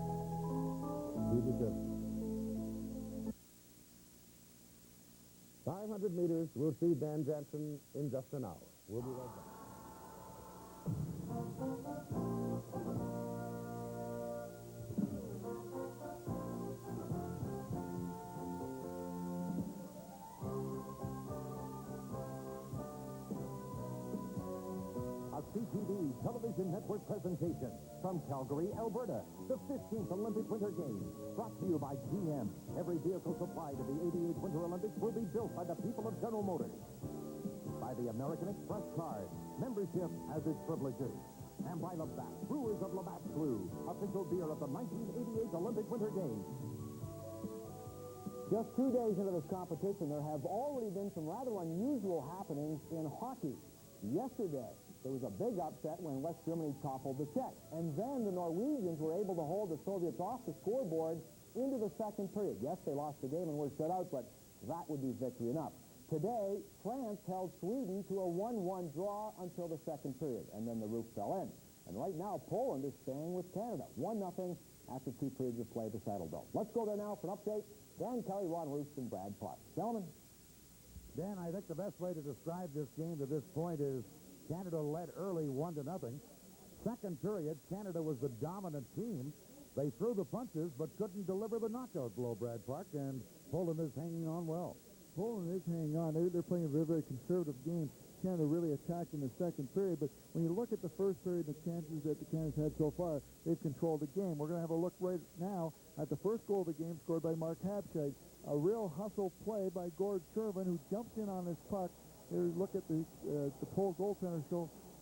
He deserves it. 500 meters, we'll see Dan Jensen in just an hour. We'll be right back. CTV Television Network presentation from Calgary, Alberta, the 15th Olympic Winter Games, brought to you by GM. Every vehicle supplied to the 88 Winter Olympics will be built by the people of General Motors. By the American Express card, membership has its privileges. And by Labatt, Brewers of Labatt Blue, official beer of the 1988 Olympic Winter Games. Just 2 days into this competition, there have already been some rather unusual happenings in hockey. Yesterday, there was a big upset when West Germany toppled the Czechs. And then the Norwegians were able to hold the Soviets off the scoreboard into the second period. Yes, they lost the game and were shut out, but that would be victory enough. Today, France held Sweden to a 1-1 draw until the second period, and then the roof fell in. And right now, Poland is staying with Canada, 1-0 after 2 periods of play at the Saddledome. Let's go there now for an update. Dan Kelly, Ron Roos, and Brad Park. Gentlemen. Dan, I think the best way to describe this game to this point is Canada led early 1-0. Second period, Canada was the dominant team. They threw the punches but couldn't deliver the knockout blow, Brad Park, and Poland is hanging on well. Poland is hanging on. They're playing a very, very conservative game. Canada really attacked in the second period, but when you look at the first period and the chances that the Canada's had so far, they've controlled the game. We're going to have a look right now at the first goal of the game scored by Mark Habscheid. A real hustle play by Gord Chervin, who jumped in on his puck. Here, look at the Pole goaltender,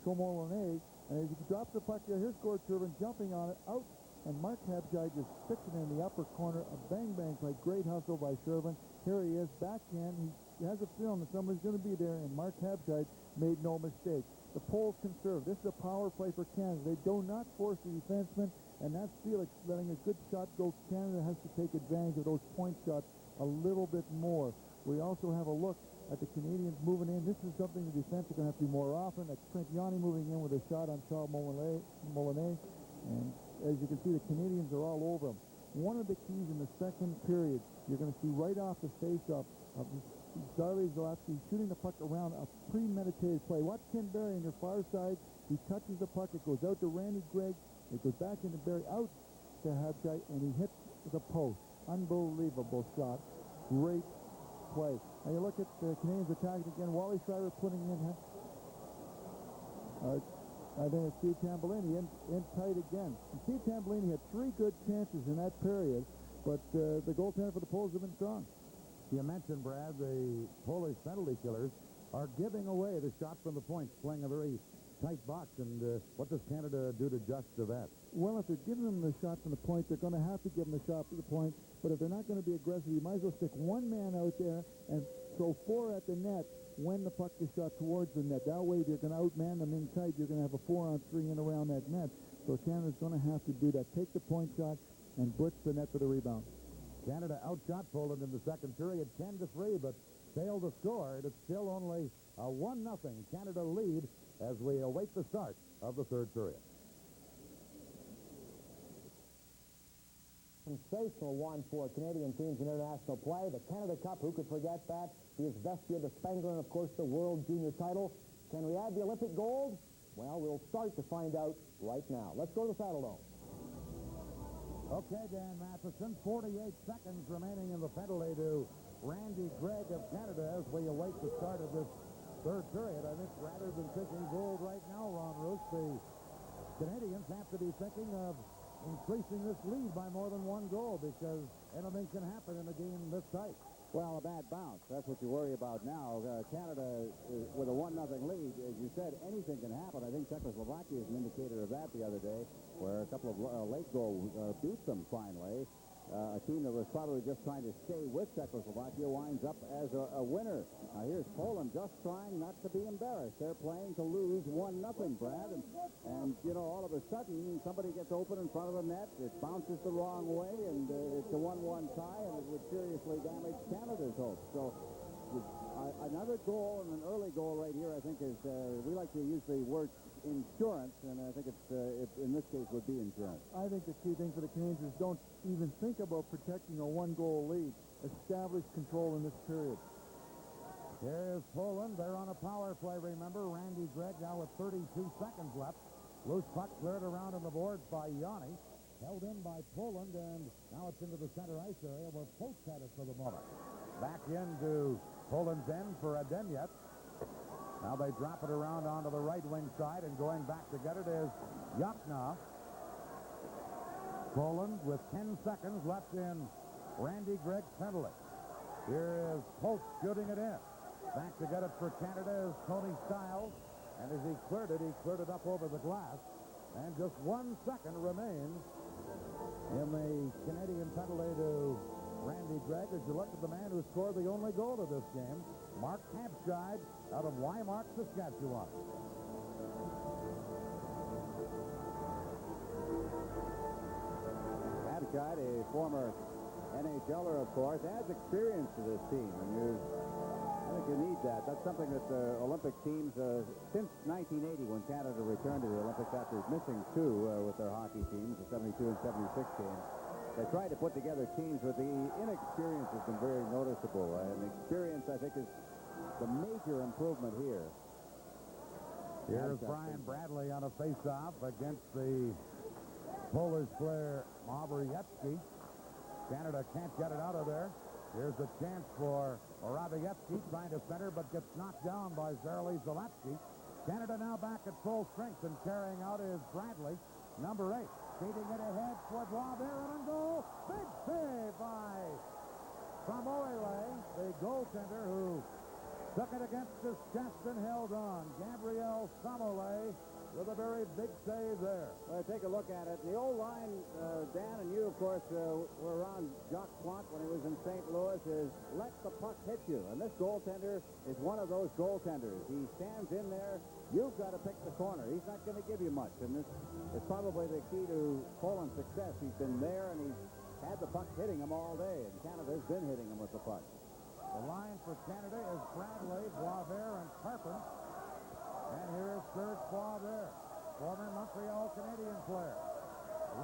Chomolone, and as he drops the puck there, here's Gord Chervin jumping on it, out, and Mark Habscheid just sticks it in the upper corner. A bang-bang play, great hustle by Chervin. Here he is, backhand. He has a feeling that somebody's going to be there, and Mark Habscheid made no mistake. The Poles conserve. This is a power play for Canada. They do not force the defenseman, and that's Felix letting a good shot go. Canada has to take advantage of those point shots a little bit more. We also have a look at the Canadians moving in. This is something the defense are going to have to do more often. That's Trent Yanni moving in with a shot on Charles Molinet, and as you can see, the Canadians are all over him. One of the keys in the second period, you're going to see right off the face-off of Darley Zalewski shooting the puck around a premeditated play. Watch Ken Barry on your far side. He touches the puck. It goes out to Randy Gregg. It goes back into Barry, out to Habscheid, and he hits the post. Unbelievable shot. Great play. Now you look at the Canadians attacking again. Wally Schreiber putting in. I think it's Steve Tambellini in tight again. And Steve Tambellini had 3 good chances in that period, but the goaltender for the Poles have been strong. You mentioned, Brad, the Polish penalty killers are giving away the shot from the points, playing a very tight box. And what does Canada do to adjust to that? Well, if they're giving them the shot from the point, they're going to have to give them the shot from the point. But if they're not going to be aggressive, you might as well stick one man out there and throw 4 at the net when the puck is shot towards the net. That way, if you're going to outman them inside, you're going to have a 4-on-3 in around that net. So Canada's going to have to do that. Take the point shot and blitz the net for the rebound. Canada outshot Poland in the second period 10-3, but failed to score. It's still only a 1-0 Canada lead as we await the start of the third period. Sensational one for Canadian teams in international play. The Canada Cup, who could forget that? Here's Vestia de Spengler, and of course the World Junior title. Can we add the Olympic gold? Well, we'll start to find out right now. Let's go to the Saddledome. Okay, Dan Matheson, 48 seconds remaining in the penalty to Randy Gregg of Canada as we await the start of this third period. I think rather than thinking gold right now, Ron Roos, the Canadians have to be thinking of increasing this lead by more than 1 goal, because anything can happen in a game this tight. Well, a bad bounce. That's what you worry about now. Canada, with a 1-0 lead, as you said, anything can happen. I think Czechoslovakia is an indicator of that the other day, where a couple of late goals beat them finally. A team that was probably just trying to stay with Czechoslovakia winds up as a winner. Now here's Poland just trying not to be embarrassed. They're playing to lose 1-0, Brad. And you know, all of a sudden, somebody gets open in front of the net. It bounces the wrong way, and it's a 1-1 tie, and it would seriously damage Canada's hopes. So another goal and an early goal right here, I think, is, we like to use the word insurance, and I think it's, in this case, would be insurance. I think the key thing for the Canadians is don't even think about protecting a 1-goal lead. Establish control in this period. Here's Poland. They're on a power play, remember. Randy Gregg now with 32 seconds left. Loose puck cleared around on the boards by Yanni. Held in by Poland, and now it's into the center ice area where Post had it for the moment. Back into Poland's end for Ademyat. Now they drop it around onto the right wing side, and going back to get it is Yachna. Poland with 10 seconds left in Randy Gregg's penalty. Here is Post shooting it in. Back to get it for Canada is Tony Stiles. And as he cleared it up over the glass. And just 1 second remains in the Canadian penalty to Randy Gregg. As you look at the man who scored the only goal of this game, Mark Hampshire out of Wymark, Saskatchewan. Hampshire, a former NHLer, of course, adds experience to this team. And I think you need that. That's something that the Olympic teams, since 1980, when Canada returned to the Olympics after missing two with their hockey teams, the 72 and 76 games, they tried to put together teams, but the inexperience has been very noticeable. And experience, I think, is the major improvement here. Here's Brian Bradley on a face-off against the Polish player Mavrievsky. Canada can't get it out of there. Here's a chance for Morawiecki, trying to center, but gets knocked down by Zarely Zalewski. Canada now back at full strength, and carrying out is Bradley, number 8. Feeding it ahead for Boisvert and on goal. Big save by Samoile, the goaltender who took it against his chest and held on. Gabriel Samoile with a very big save there. Well, take a look at it. The old line, Dan and you, of course, were around Jacques Plante when he was in St. Louis, is let the puck hit you. And this goaltender is one of those goaltenders. He stands in there. You've got to pick the corner. He's not going to give you much. And this is probably the key to Poland's success. He's been there, and he's had the puck hitting him all day. And Canada's been hitting him with the puck. The line for Canada is Bradley, Boisvert, and Carpin. And here is Serge Boisvert, former Montreal Canadian player.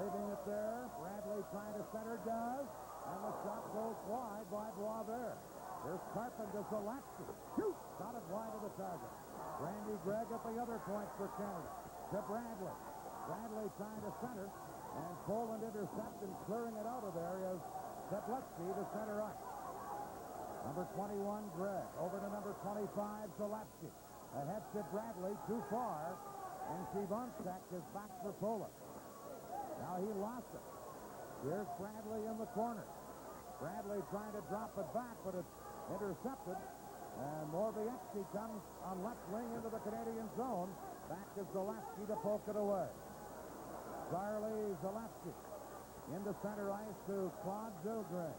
Leaving it there. Bradley trying to center, does. And the shot goes wide by Boisvert. Here's Carpin to Zalewski. Shoot! Shot it wide of the target. Randy Gregg at the other point for Canada. To Bradley. Bradley trying to center. And Poland intercept, and clearing it out of there is Tepletsky to center ice. Number 21, Gregg. Over to number 25, Zalewski. Ahead to Bradley, too far. And Shivonsek is back for Poland. Now he lost it. Here's Bradley in the corner. Bradley trying to drop it back, but it's intercepted. And Morawiecki comes on left wing into the Canadian zone. Back to Zalewski to poke it away. Zarely Zalewski into center ice to Claude Vilgray.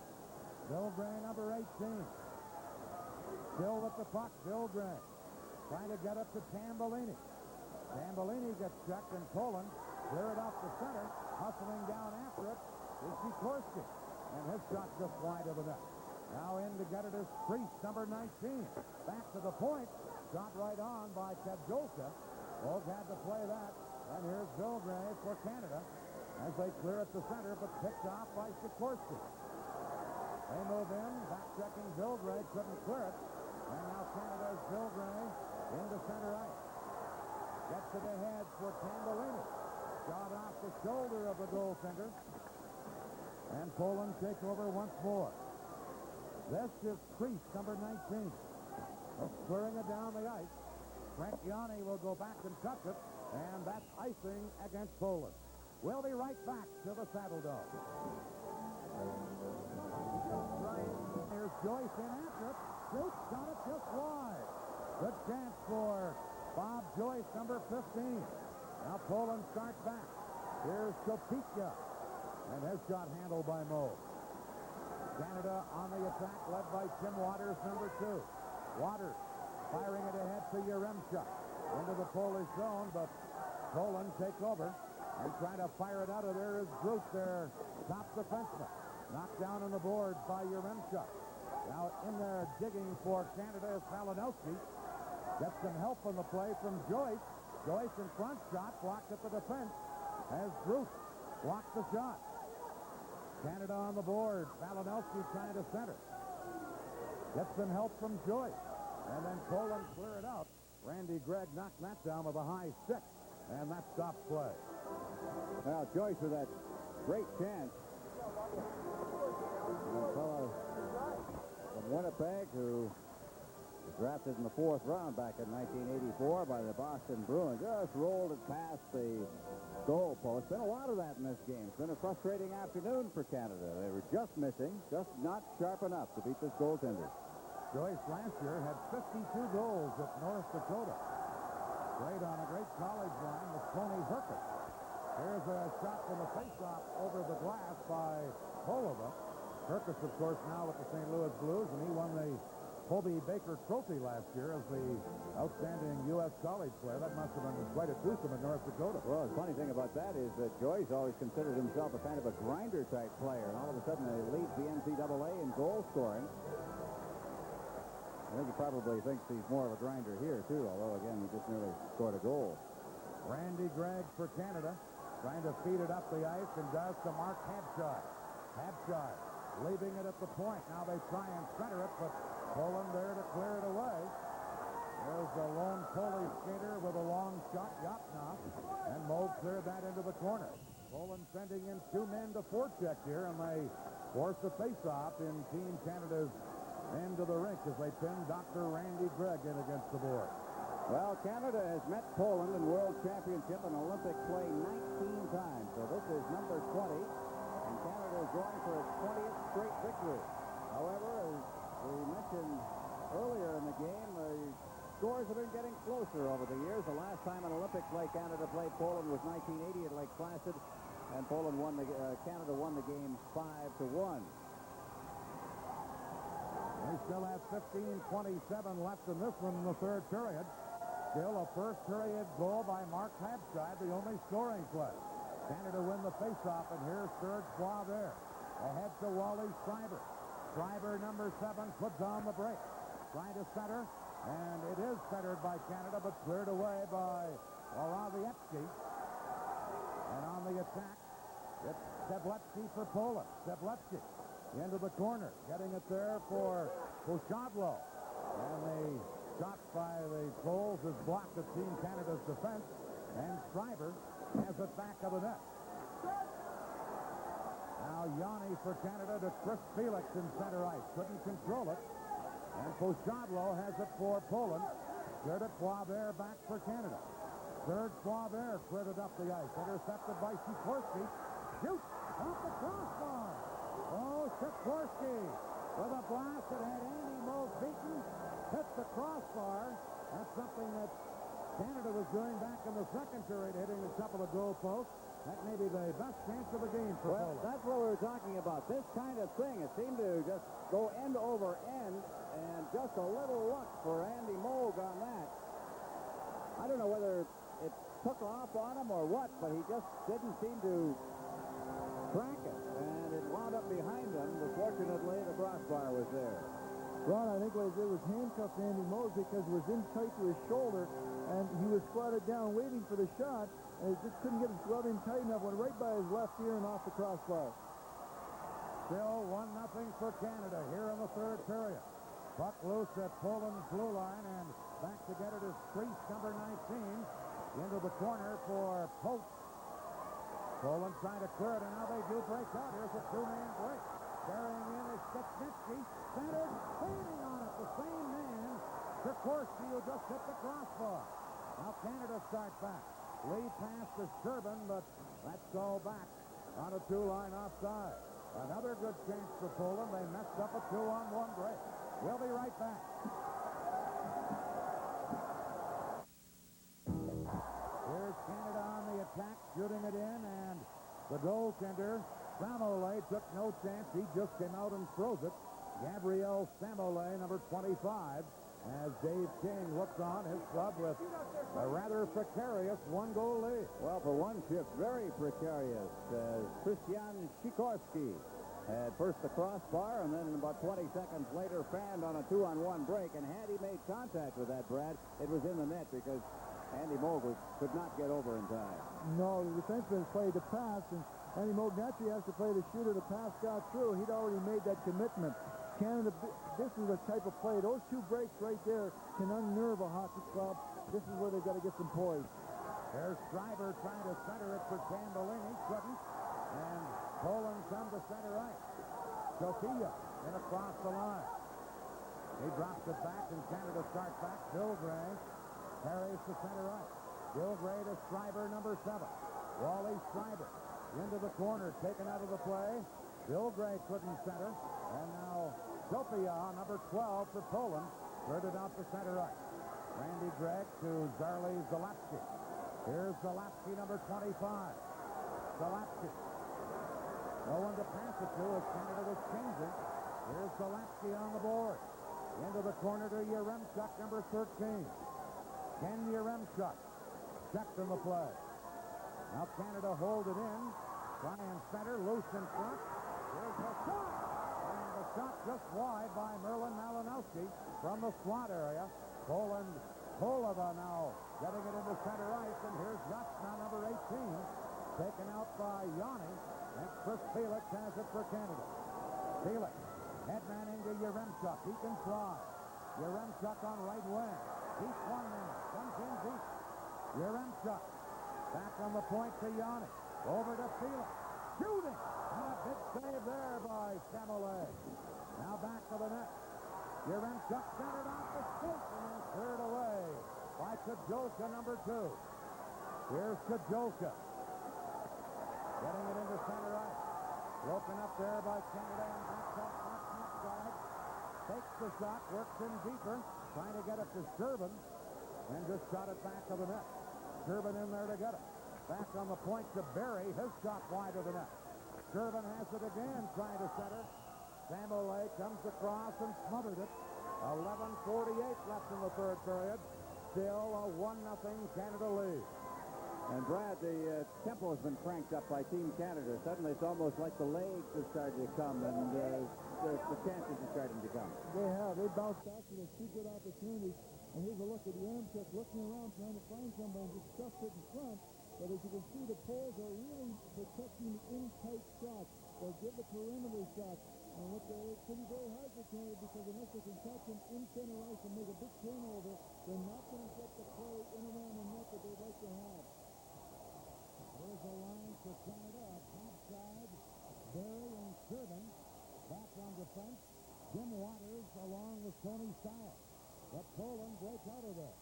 Vilgray, number 18. Still with the puck, Vilgray. Trying to get up to Tambellini. Tambellini gets checked, and Poland clear it off the center. Hustling down after it is Sikorsky. And his shot just wide of the net. Now in to get it is Priest, number 19. Back to the point. Shot right on by Kadjolka. Both had to play that. And here's Vilgray for Canada as they clear at the center, but picked off by Sikorsky. They move in, back-checking Vilgray, couldn't clear it. And now Canada's Vilgray into center ice. Gets it ahead for Tambellini. Shot off the shoulder of the goaltender. And Poland take over once more. This is Priest, number 19. Clearing it down the ice. Frank Yanni will go back and touch it. And that's icing against Poland. We'll be right back to the Saddle Dog. Here's Joyce in after it. Joyce got it just wide. Good chance for Bob Joyce, number 15. Now Poland starts back. Here's Kopicka. And his shot handled by Moe. Canada on the attack, led by Tim Waters, number 2. Waters firing it ahead to Yaremchuk. Into the Polish zone, but Poland take over. And trying to fire it out of there is Groot, their top defenseman. Knocked down on the boards by Yaremchuk. Now in there digging for Canada is Malinowski. Gets some help on the play from Joyce. Joyce in front, shot blocked at the defense as Groot blocked the shot. Canada on the board. Malinowski trying to center. Gets some help from Joyce. And then Poland clear it out. Randy Gregg knocked that down with a high stick. And that stops play. Now Joyce with that great chance. And a fellow from Winnipeg who Was drafted in the 4th round back in 1984 by the Boston Bruins. Just rolled it past the goal post. Been a lot of that in this game. It's been a frustrating afternoon for Canada. They were just missing, just not sharp enough to beat this goaltender. Joyce last year had 52 goals at North Dakota. Played on a great college line with Tony Herkus. Here's a shot from the faceoff over the glass by Polova. Herkus, of course, now with the St. Louis Blues, and he won the Hobey Baker Trophy last year as the outstanding U.S. college player. That must have been quite a twosome in North Dakota. Well, the funny thing about that is that Joyce always considered himself a kind of a grinder-type player, and all of a sudden he leads the NCAA in goal scoring. I think he probably thinks he's more of a grinder here, too, although, again, he just nearly scored a goal. Randy Gregg for Canada, trying to feed it up the ice, and does to Mark Habshai. Habshai leaving it at the point. Now they try and center it, but Poland there to clear it away. There's the lone Polish skater with a long shot, Yapnov, and Moe cleared that into the corner. Poland sending in 2 men to forecheck here, and they force the face-off in Team Canada's end of the rink as they pin Dr. Randy Gregg in against the board. Well, Canada has met Poland in World Championship and Olympic play 19 times, so this is number 20, and Canada is going for its 20th straight victory. However, as we mentioned earlier in the game, the scores have been getting closer over the years. The last time an Olympic play Canada played Poland was 1980 at Lake Placid, and Canada won the game 5-1. They still have 15:27 left in this one in the 3rd period. Still a first period goal by Mark Habshai, the only scoring play. Canada win the faceoff, and here's Serge Boisvert. Ahead to Wally Schreiber. Schreiber, number 7, puts on the break. Trying to center, and it is centered by Canada, but cleared away by Oraviecki. And on the attack, it's Steblecki for Poland. Steblecki into the corner, getting it there for Poshadlo. And the shot by the Poles is blocked at Team Canada's defense, and Schreiber has it back of the net. Now Yanni for Canada to Chris Felix in center ice. Couldn't control it. And Poshadlo has it for Poland. Cleared it, Boisvert back for Canada. Serge Boisvert cleared it up the ice. Intercepted by Sikorsky. Shoots off the crossbar. Oh, Sikorsky with a blast that had Andy Moe beaten. Hit the crossbar. That's something that Canada was doing back in the 2nd period, hitting a couple of goal posts. That may be the best chance of the game for Poland. That's what we were talking about. This kind of thing, it seemed to just go end over end, and just a little luck for Andy Moog on that. I don't know whether it took off on him or what, but he just didn't seem to track it, and it wound up behind him, but fortunately the crossbar was there. Ron, I think what it did was handcuff Andy Moog because it was in tight to his shoulder, and he was squatted down waiting for the shot, and he just couldn't get his glove in tight enough. Went right by his left ear and off the crossbar. Still 1-0 for Canada here in the 3rd period. Puck loose at Poland's blue line, and back to get it is Priest, number 19, into the corner for Post. Poland trying to clear it, and now they do break out. Here's a 2-man break. Carrying in is Stepnitsky, centered, standing on it, the same man, Sikorsky, who just hit the crossbar. Now Canada starts back. Lead pass to Sherbin, but that's all back on a 2-line offside. Another good chance for Poland. They messed up a 2-on-1 break. We'll be right back. Here's Canada on the attack, shooting it in, and the goaltender, Samole, took no chance. He just came out and froze it. Gabriel Samole, number 25, as Dave King looks on his club with a rather precarious 1-goal lead. Well, for one shift, very precarious, as Christian Sikorsky had first the crossbar, and then about 20 seconds later fanned on a 2-on-1 break, and had he made contact with that, Brad, it was in the net because Andy Moog could not get over in time. No, the defenseman played the pass, and Andy Moog naturally has to play the shooter. The pass got through. He'd already made that commitment. Canada, this is the type of play. Those 2 breaks right there can unnerve a hockey club. This is where they've got to get some poise. There's Schreiber trying to center it for Tambellini. Couldn't. And Poland come to center ice. Sophia in across the line. He drops it back, and Canada starts back. Bill Gray carries to center right. Bill Gray to Schreiber, number 7. Wally Schreiber into the corner, taken out of the play. Bill Gray couldn't center. And now Sofia, number 12 for Poland, third out to center right. Randy Gregg to Zarley Zalapski. Here's Zalapski, number 25. Zalapski. No one to pass it to as Canada was changing. Here's Zalapski on the board. Into the corner to Yaremchuk, number 13. Ken Yaremchuk checked in the play. Now Canada hold it in. Try and center, loose in front. Here's the shot. And the shot just wide by Merlin Malinowski from the slot area. Poland, Polova now getting it into center ice. And here's Yatsna, number 18. Taken out by Yanni. And Chris Felix has it for Canada. Felix, headman into Yaremchuk. He can fly. Yaremchuk on right wing. Deep one now. Comes in deep. Yaremchuk. Back on the point to Yanni. Over to Felix. Shooting. And a big save there by Samolet. Now back to the net. Yaremchuk centered off the stick and then cleared away by Kajoka, number 2. Here's Kajoka. Getting it into center ice. Broken up there by Canada and back up. Side. Takes the shot, works in deeper, trying to get it to Shervin, and just shot it back to the net. Shervin in there to get it. Back on the point to Barry. His shot wide of the net. Shervin has it again, trying to center. Samolet comes across and smothered it. 11:48 left in the third period. Still a 1-0 Canada lead. And Brad, the tempo has been cranked up by Team Canada. Suddenly it's almost like the legs are starting to come and the chances are starting to come. They have. They bounced back to those 2 good opportunities. And here's a look at Yaremchuk looking around trying to find somebody and just stuffed it in front. But as you can see, the Poles are really protecting the in-tight shots. They'll give the perimeter shots. And what it's going to be very hard for Canada because unless they can catch them in center ice and make a big turnover, they're not going to get the play in around the net that they'd like to have. There's a line for Canada, a top side. Barry and Shervin back on defense. Jim Waters along with Tony Stiles. But Poland breaks out of there.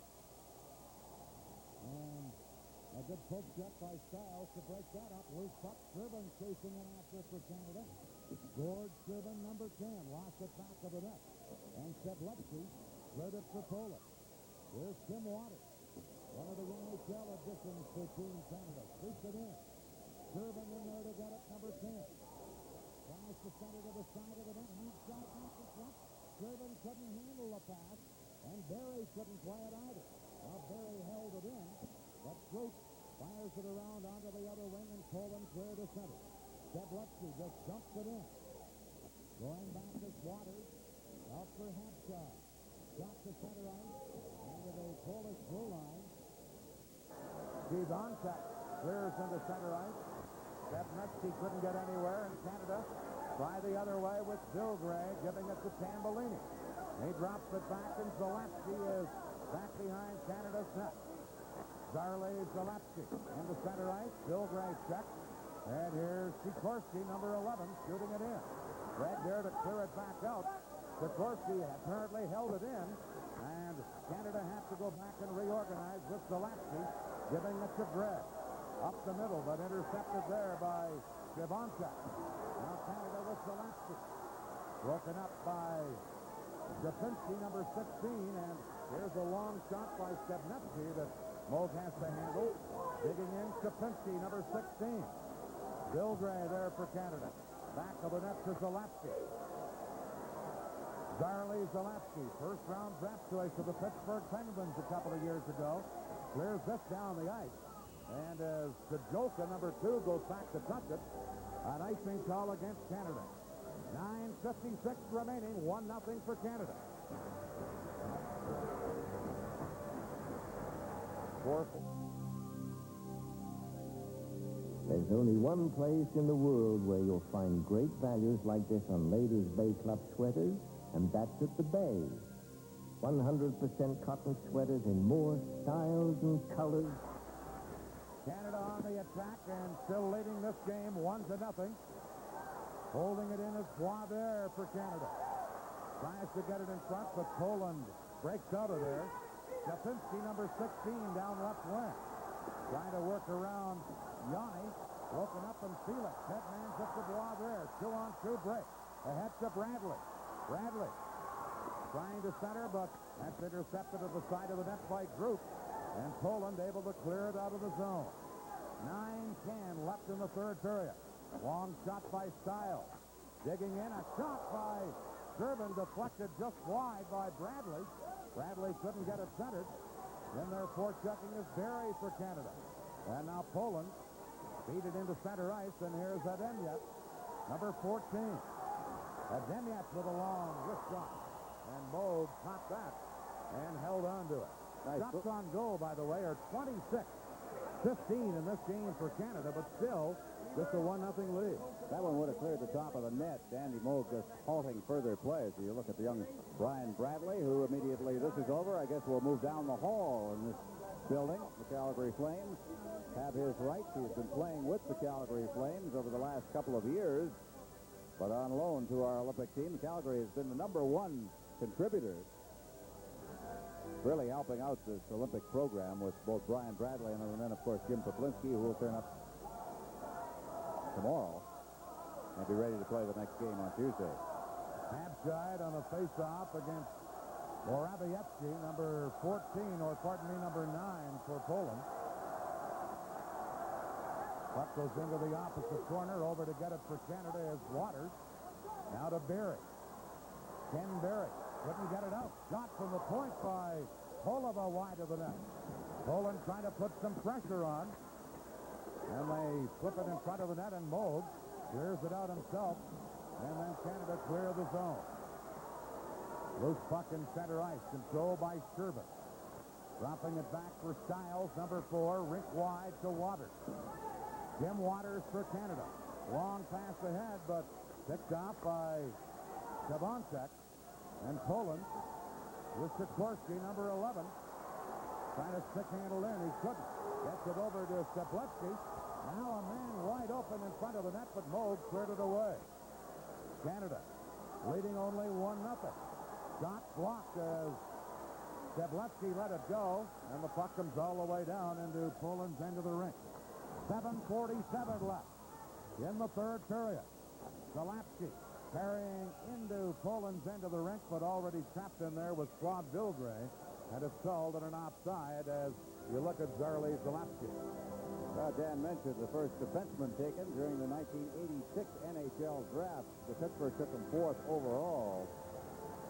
And a good poke check by Stiles to break that up. Loose puck. Shervin chasing it after for Canada. Scored Shervin, number 10. Lost it back of the net. And Sedlepsky cleared it for Poland. Here's Tim Waters. One of the NHL additions for Team Canada. Sweeps it in. Shervin in there to get it, number 10. Tries to center to the side of the net. Half shot back to front. Shervin couldn't handle the pass, and Barry couldn't play it either. Now Barry held it in, but Schroot fires it around onto the other wing, and Poland clear to center. Sedlepsky just dumps it in. Going back is Waters. Out for Habshaw. Shot to center ice. Into the Polish blue line. Givonchak clears into center ice. Stepnetsky couldn't get anywhere, and Canada try the other way with Bill Gray giving it to Tambellini. He drops it back, and Zalapski is back behind Canada's net. Zarley Zalapski into center ice. Bill Gray checks. And here's Sikorsky, number 11, shooting it in. Gregg there to clear it back out. Sikorsky apparently held it in, and Canada has to go back and reorganize with Zalapski, giving it to Gregg. Up the middle, but intercepted there by Givonchak. Now Canada with Zalapski. Broken up by Japinski, number 16, and here's a long shot by Stepnetsky that Moog has to handle. Digging in, Japinski, number 16. Bill Gray there for Canada. Back of the net to Zalapski. Zarley Zalapski, first-round draft choice of the Pittsburgh Penguins a couple of years ago. Clears this down the ice. And as Kajoka, number 2, goes back to touch it, an icing call against Canada. 9:56 remaining, 1-0 for Canada. There's only one place in the world where you'll find great values like this on Ladies' Bay Club sweaters, and that's at the Bay. 100% cotton sweaters in more styles and colors. Canada on the attack and still leading this game 1-0. Holding it in is Boisvert for Canada. Tries to get it in front, but Poland breaks out of there. Kapinski, number 16, down left wing. Trying to work around Yanni. Broken up and Felix. Headman's up to Bois there. 2-on-2 break. Ahead to Bradley. Bradley trying to center, but that's intercepted at the side of the net by Group. And Poland able to clear it out of the zone. 9:10 left in the third period. Long shot by Stiles. Digging in, a shot by Durbin, deflected just wide by Bradley. Bradley couldn't get it centered. Then their forechecking is Barry for Canada. And now Poland beat it into center ice, and here's Ademyat, number 14. Ademyat with a long wrist shot. And Moog caught that and held on to it. Nice. Shots on goal, by the way, are 26. 15 in this game for Canada, but still just a 1-0 lead. That one would have cleared the top of the net. Andy Moog just halting further play. As you look at the young Brian Bradley, who immediately, this is over, I guess we'll move down the hall in this building. The Calgary Flames have his rights. He has been playing with the Calgary Flames over the last couple of years, but on loan to our Olympic team. Calgary has been the #1 contributor, really helping out this Olympic program with both Brian Bradley and then, of course, Jim Poplinski, who will turn up tomorrow and be ready to play the next game on Tuesday. Habside on a face-off against Morawiecki, number 14, or pardon me, number 9 for Poland. Puck goes into the opposite corner. Over to get it for Canada is Waters. Now to Barry. Ken Barry couldn't get it out. Shot from the point by Polova wide of the net. Poland trying to put some pressure on. And they flip it in front of the net, and Moog clears it out himself. And then Canada clear the zone. Loose puck in center ice, controlled by Sherbert. Dropping it back for Stiles, number 4, rink wide to Waters. Jim Waters for Canada. Long pass ahead, but picked off by Savontek. And Poland with Sikorsky, number 11. Trying to stick handle in. He couldn't. Gets it over to Steplitsky. Now a man wide open in front of the net, but Moog cleared it away. Canada leading only 1-0. Shot blocked as Steplitsky let it go, and the puck comes all the way down into Poland's end of the rink. 7:47 left in the third period. Zalapski carrying into Poland's end of the rink, but already trapped in there with Claude Vilgray, and it's called an offside as you look at Zarley Zalapski. Dan mentioned the first defenseman taken during the 1986 NHL draft. The Pittsburgh took him 4th overall.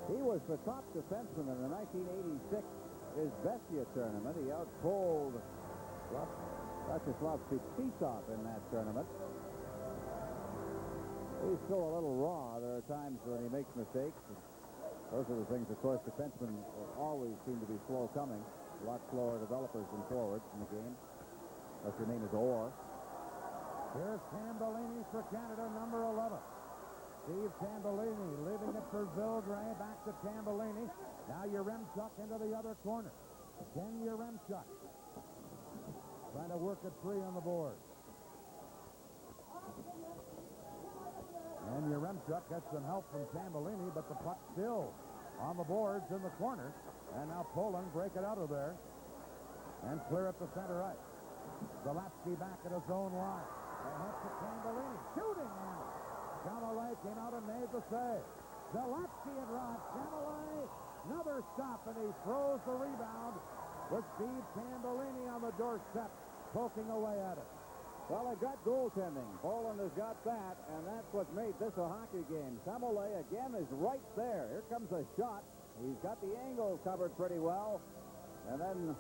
He was the top defenseman in the 1986 Izvestia tournament. He outpulled Vyacheslav Fetisov in that tournament. He's still a little raw. There are times when he makes mistakes. Those are the things, of course, defensemen always seem to be slow coming. A lot slower developers than forwards in the game. Unless your name is Orr. Here's Tambellini for Canada, number 11. Steve Tambellini leaving it for Vilgray. Back to Tambellini. Now Yaremchuk into the other corner. Ken Yaremchuk trying to work it free on the board. And Yaremchuk gets some help from Tambellini, but the puck still on the boards in the corner. And now Poland break it out of there and clear it to center ice. Zalapski back at his own line. Ahead to Tambellini. Shooting now. Chamalay came out and made the save. Zalapski and Rod Chamalay. Another stop, and he throws the rebound with Steve Tambellini on the doorstep, poking away at it. Well, they've got goaltending. Poland has got that, and that's what made this a hockey game. Chamalay again is right there. Here comes a shot. He's got the angle covered pretty well. And then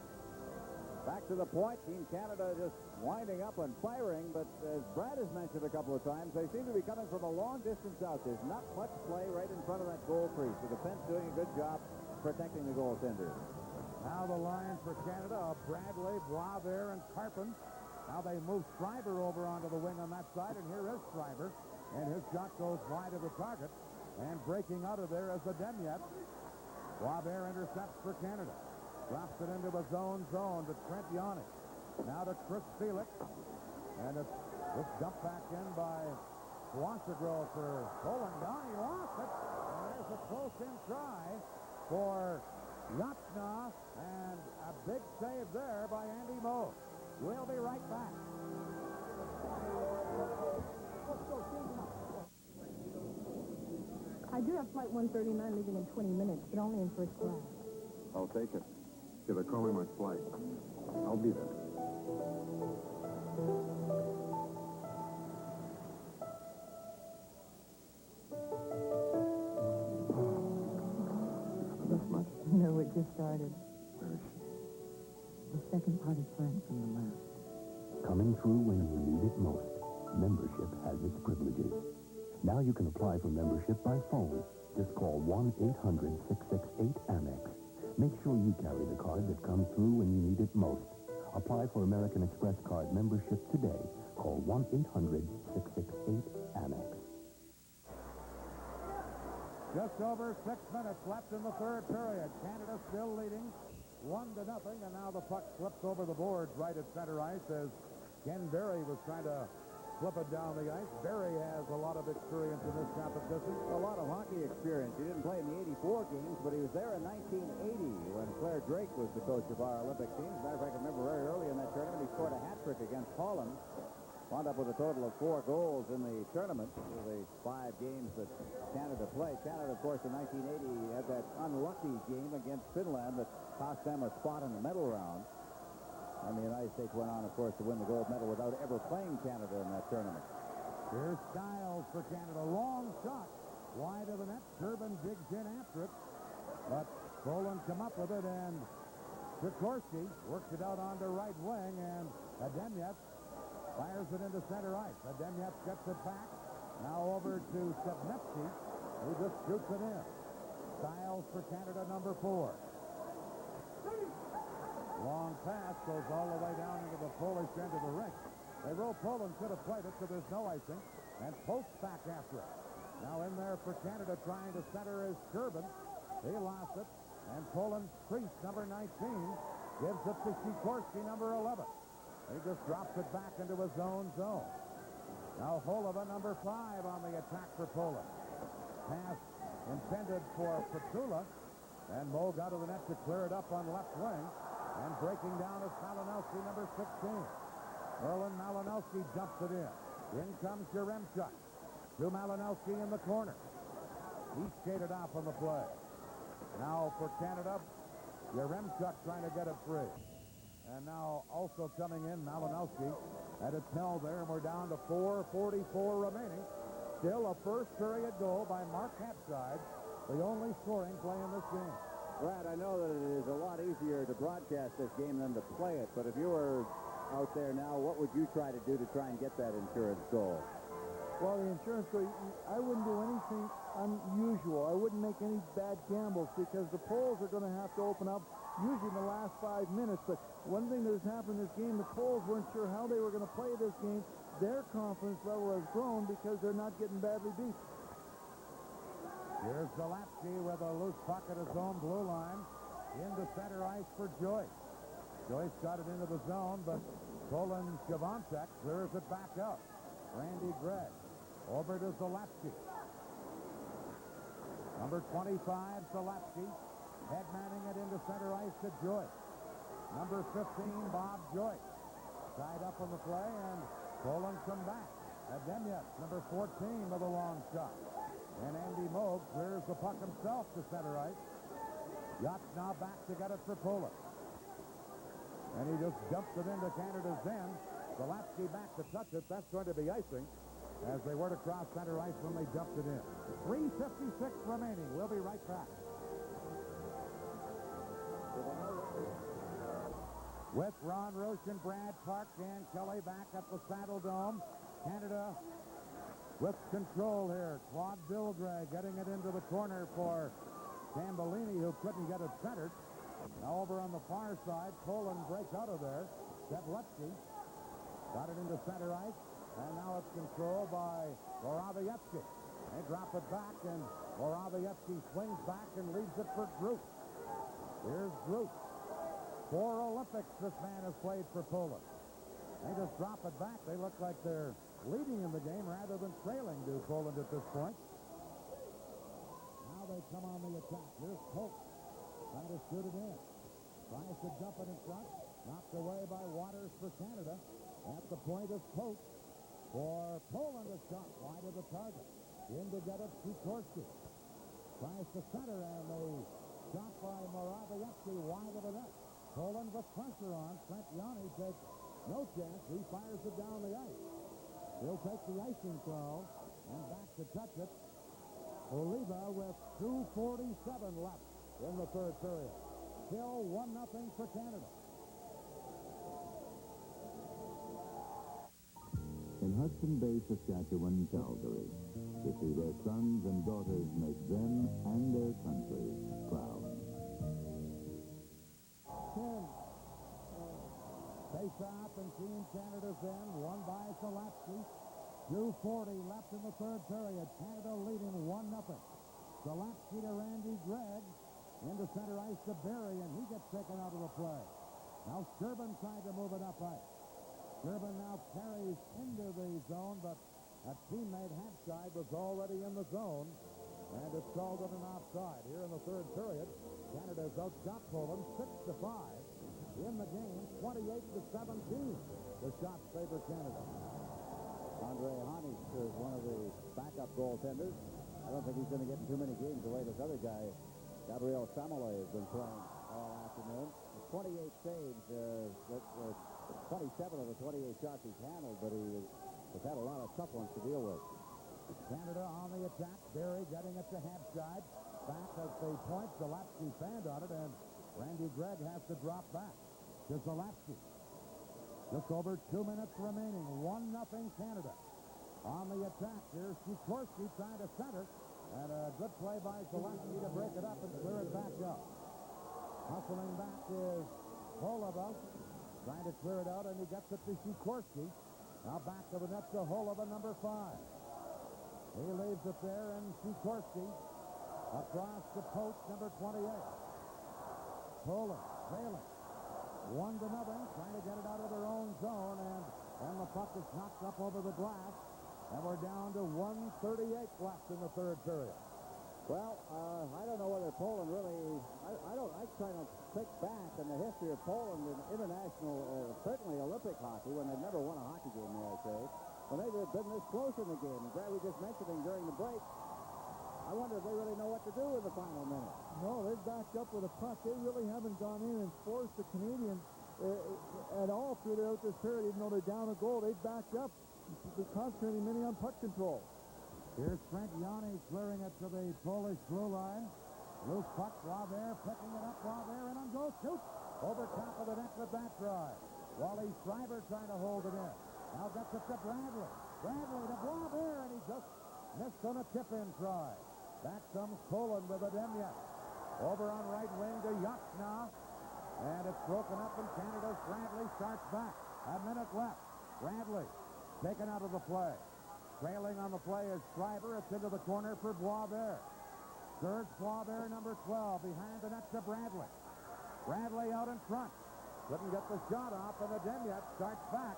back to the point. Team Canada just winding up and firing, but as Brad has mentioned a couple of times, they seem to be coming from a long distance out. There's not much play right in front of that goal crease. The defense doing a good job protecting the goaltender. Now the line for Canada, Bradley, Boisvert, and Carpin. Now they move Schreiber over onto the wing on that side, and here is Schreiber, and his shot goes wide of the target, and breaking out of there is Ademyat. Boisvert intercepts for Canada. Drops it into a zone to Trent Yanni. Now to Chris Felix. And it's dumped back in by Wassergrove for Poland. Yanni lost it. And there's a close-in try for Yachna, and a big save there by Andy Moe. We'll be right back. I do have flight 139 leaving in 20 minutes, but only in first class. I'll take it. Yeah, they're calling my flight. I'll be there. This much? No, it just started. Where is she? The second part is planned from the left. Coming through when you need it most. Membership has its privileges. Now you can apply for membership by phone. Just call 1-800-668-AMEX. Make sure you carry the card that comes through when you need it most. Apply for American Express card membership today. Call 1-800-668-AMEX. Just over 6 minutes left in the third period. Canada still leading 1-0, and now the puck slips over the boards right at center ice as Ken Berry was trying to flip it down the ice. Berry has a lot of experience in this competition. A lot of hockey experience. He didn't play in the 84 games, but he was there in 1980 when Claire Drake was the coach of our Olympic team. As a matter of fact, I remember very early in that tournament, he scored a hat-trick against Holland. Wound up with a total of 4 goals in the tournament for the 5 games that Canada played. Canada, of course, in 1980 had that unlucky game against Finland that cost them a spot in the medal round. And the United States went on, of course, to win the gold medal without ever playing Canada in that tournament. Here's Styles for Canada. Long shot. Wide of the net. Turbin digs in after it. But Poland come up with it, and Sikorsky works it out onto right wing, and Ademyat fires it into center ice. Ademyat gets it back. Now over to Stepnevsky, who just shoots it in. Styles for Canada, number 4. Long pass goes all the way down into the Polish end of the rink. They roll. Poland could have played it, so there's no icing. And Post back after it. Now in there for Canada trying to center is Turbin. He lost it. And Poland's priest, number 19, gives it to Sikorsky, number 11. He just drops it back into his own zone. Now Holova, number 5, on the attack for Poland. Pass intended for Petula. And Moe got to the net to clear it up on left wing. And breaking down is Malinowski, number 16. Erlen Malinowski jumps it in. In comes Yaremchuk. To Malinowski in the corner. He skated off on the play. Now for Canada, Yaremchuk trying to get it free. And now also coming in, Malinowski had a tell there, and we're down to 4:44 remaining. Still a first period goal by Mark Hatchside, the only scoring play in this game. Brad, I know that it is a lot easier to broadcast this game than to play it, but if you were out there now, what would you try to do to try and get that insurance goal? Well, the insurance goal, I wouldn't do anything unusual. I wouldn't make any bad gambles because the Poles are going to have to open up usually in the last 5 minutes. But one thing that has happened in this game, the Poles weren't sure how they were going to play this game. Their confidence level has grown because they're not getting badly beat. Here's Zalapsky with a loose puck at his own blue line. Into center ice for Joyce. Joyce got it into the zone, but Poland Shavancek clears it back up. Randy Gregg over to Zalapsky. Number 25, Zalapsky, headmanning it into center ice to Joyce. Number 15, Bob Joyce. Tied up on the play, and Poland come back. Ademyat, number 14, with a long shot. And Andy Moe clears the puck himself to center ice. Yachts now back to get it for Poland. And he just dumps it into Canada's end. Zalapsky back to touch it. That's going to be icing as they were to cross center ice when they dumped it in. 3:56 remaining. We'll be right back. With Ron Roche and Brad Park and Kelly back at the Saddle Dome. Canada with control here. Claude Bildre getting it into the corner for Tambellini, who couldn't get it centered. Now over on the far side, Poland breaks out of there. Sedlecki got it into center ice, and now it's controlled by Morawiecki. They drop it back, and Morawiecki swings back and leaves it for Groot. Here's Groot. 4 Olympics this man has played for Poland. They just drop it back. They look like they're leading in the game rather than trailing to Poland at this point. Now they they come on the attack. Here's Polk trying to shoot it in. Tries to dump it in front. Knocked away by Waters for Canada. At the point of Polk for Poland, a shot wide of the target. In to get it, Sikorsky. Tries to center, and a shot by Morawiecki wide of the net. Poland with pressure on. Trent Yanni takes no chance. He fires it down the ice. He'll take the icing throw and back to touch it. Oliva with 2:47 left in the third period. Still 1-0 for Canada. In Hudson Bay, Saskatchewan, Calgary, to see their sons and daughters make them and their country proud. 10. Face-off and Team Canada's end, won by Zalapsky. 2:40 left in the third period. Canada leading 1-0. Zalapsky to Randy Gregg. Into center ice to Barry, and he gets taken out of the play. Now Sherbin tried to move it up ice. Sherbin now carries into the zone, but a teammate Habside was already in the zone, and it's called an offside. Here in the third period, Canada's outshot Poland 6-5. In the game, 28-17. The shots favor Canada. Andre Hanis is one of the backup goaltenders. I don't think he's going to get in too many games the way this other guy, Gabriel Samole, has been playing all afternoon. 28 saves, 27 of the 28 shots he's handled, but he has had a lot of tough ones to deal with. Canada on the attack. Barry getting it to Habside. Back at the point. Zalapsky fanned on it, and Randy Gregg has to drop back to Zalapsky. Just over 2 minutes remaining. 1-0 Canada. On the attack, here's Sikorsky trying to center. And a good play by Zalapsky to break it up and clear it back up. Hustling back is Holova. Trying to clear it out, and he gets it to Sikorsky. Now back to the net to Holova, number 5. He leaves it there, and Sikorsky across the post, number 28. Poland trailing 1-0, trying to get it out of their own zone, and then the puck is knocked up over the glass, and we're down to 1:38 left in the third period. Well, I don't know whether Poland really. I try to think back in the history of Poland in international, certainly Olympic hockey, when they've never won a hockey game there, I say, when they've been this close in the game. And Brad, we just mentioned him during the break. I wonder if they really know what to do in the final minute. No, they've backed up with a puck. They really haven't gone in and forced the Canadians at all throughout this period, even though they're down a goal. They've backed up. They're concentrating mainly on puck control. Here's Trent Yanni clearing it to the Polish blue line. Loose puck, Robert picking it up. Robert in on goal, shoots over top of the net with that drive. Wally Schreiber trying to hold it in. Now gets it to Bradley. Bradley to Robert, and he just missed on a tip-in try. Back comes Poland with Ademyak. Over on right wing to Yachna. And it's broken up in Canada's Bradley starts back. A minute left. Bradley taken out of the play. Trailing on the play is Schreiber. It's into the corner for Boisvert. Serge Boisvert, number 12, behind the net to Bradley. Bradley out in front. Couldn't get the shot off, and Ademyak starts back.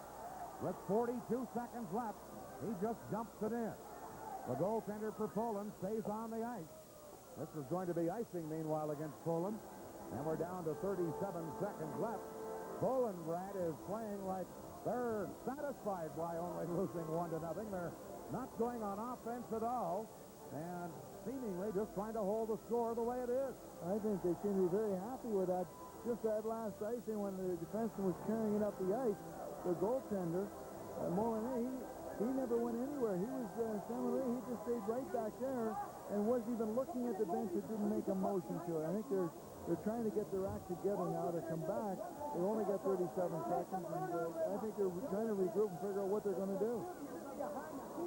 With 42 seconds left, he just dumps it in. The goaltender for Poland stays on the ice. This is going to be icing, meanwhile, against Poland. And we're down to 37 seconds left. Poland, Brad, is playing like they're satisfied by only losing 1-0. They're not going on offense at all, and seemingly just trying to hold the score the way it is. I think they seem to be very happy with that. Just that last icing when the defenseman was carrying it up the ice, the goaltender, Molinay, he never went anywhere. He was, he just stayed right back there and wasn't even looking at the bench. It didn't make a motion to it. I think they're trying to get their act together now to come back. They've only got 37 seconds, and I think they're trying to regroup and figure out what they're going to do.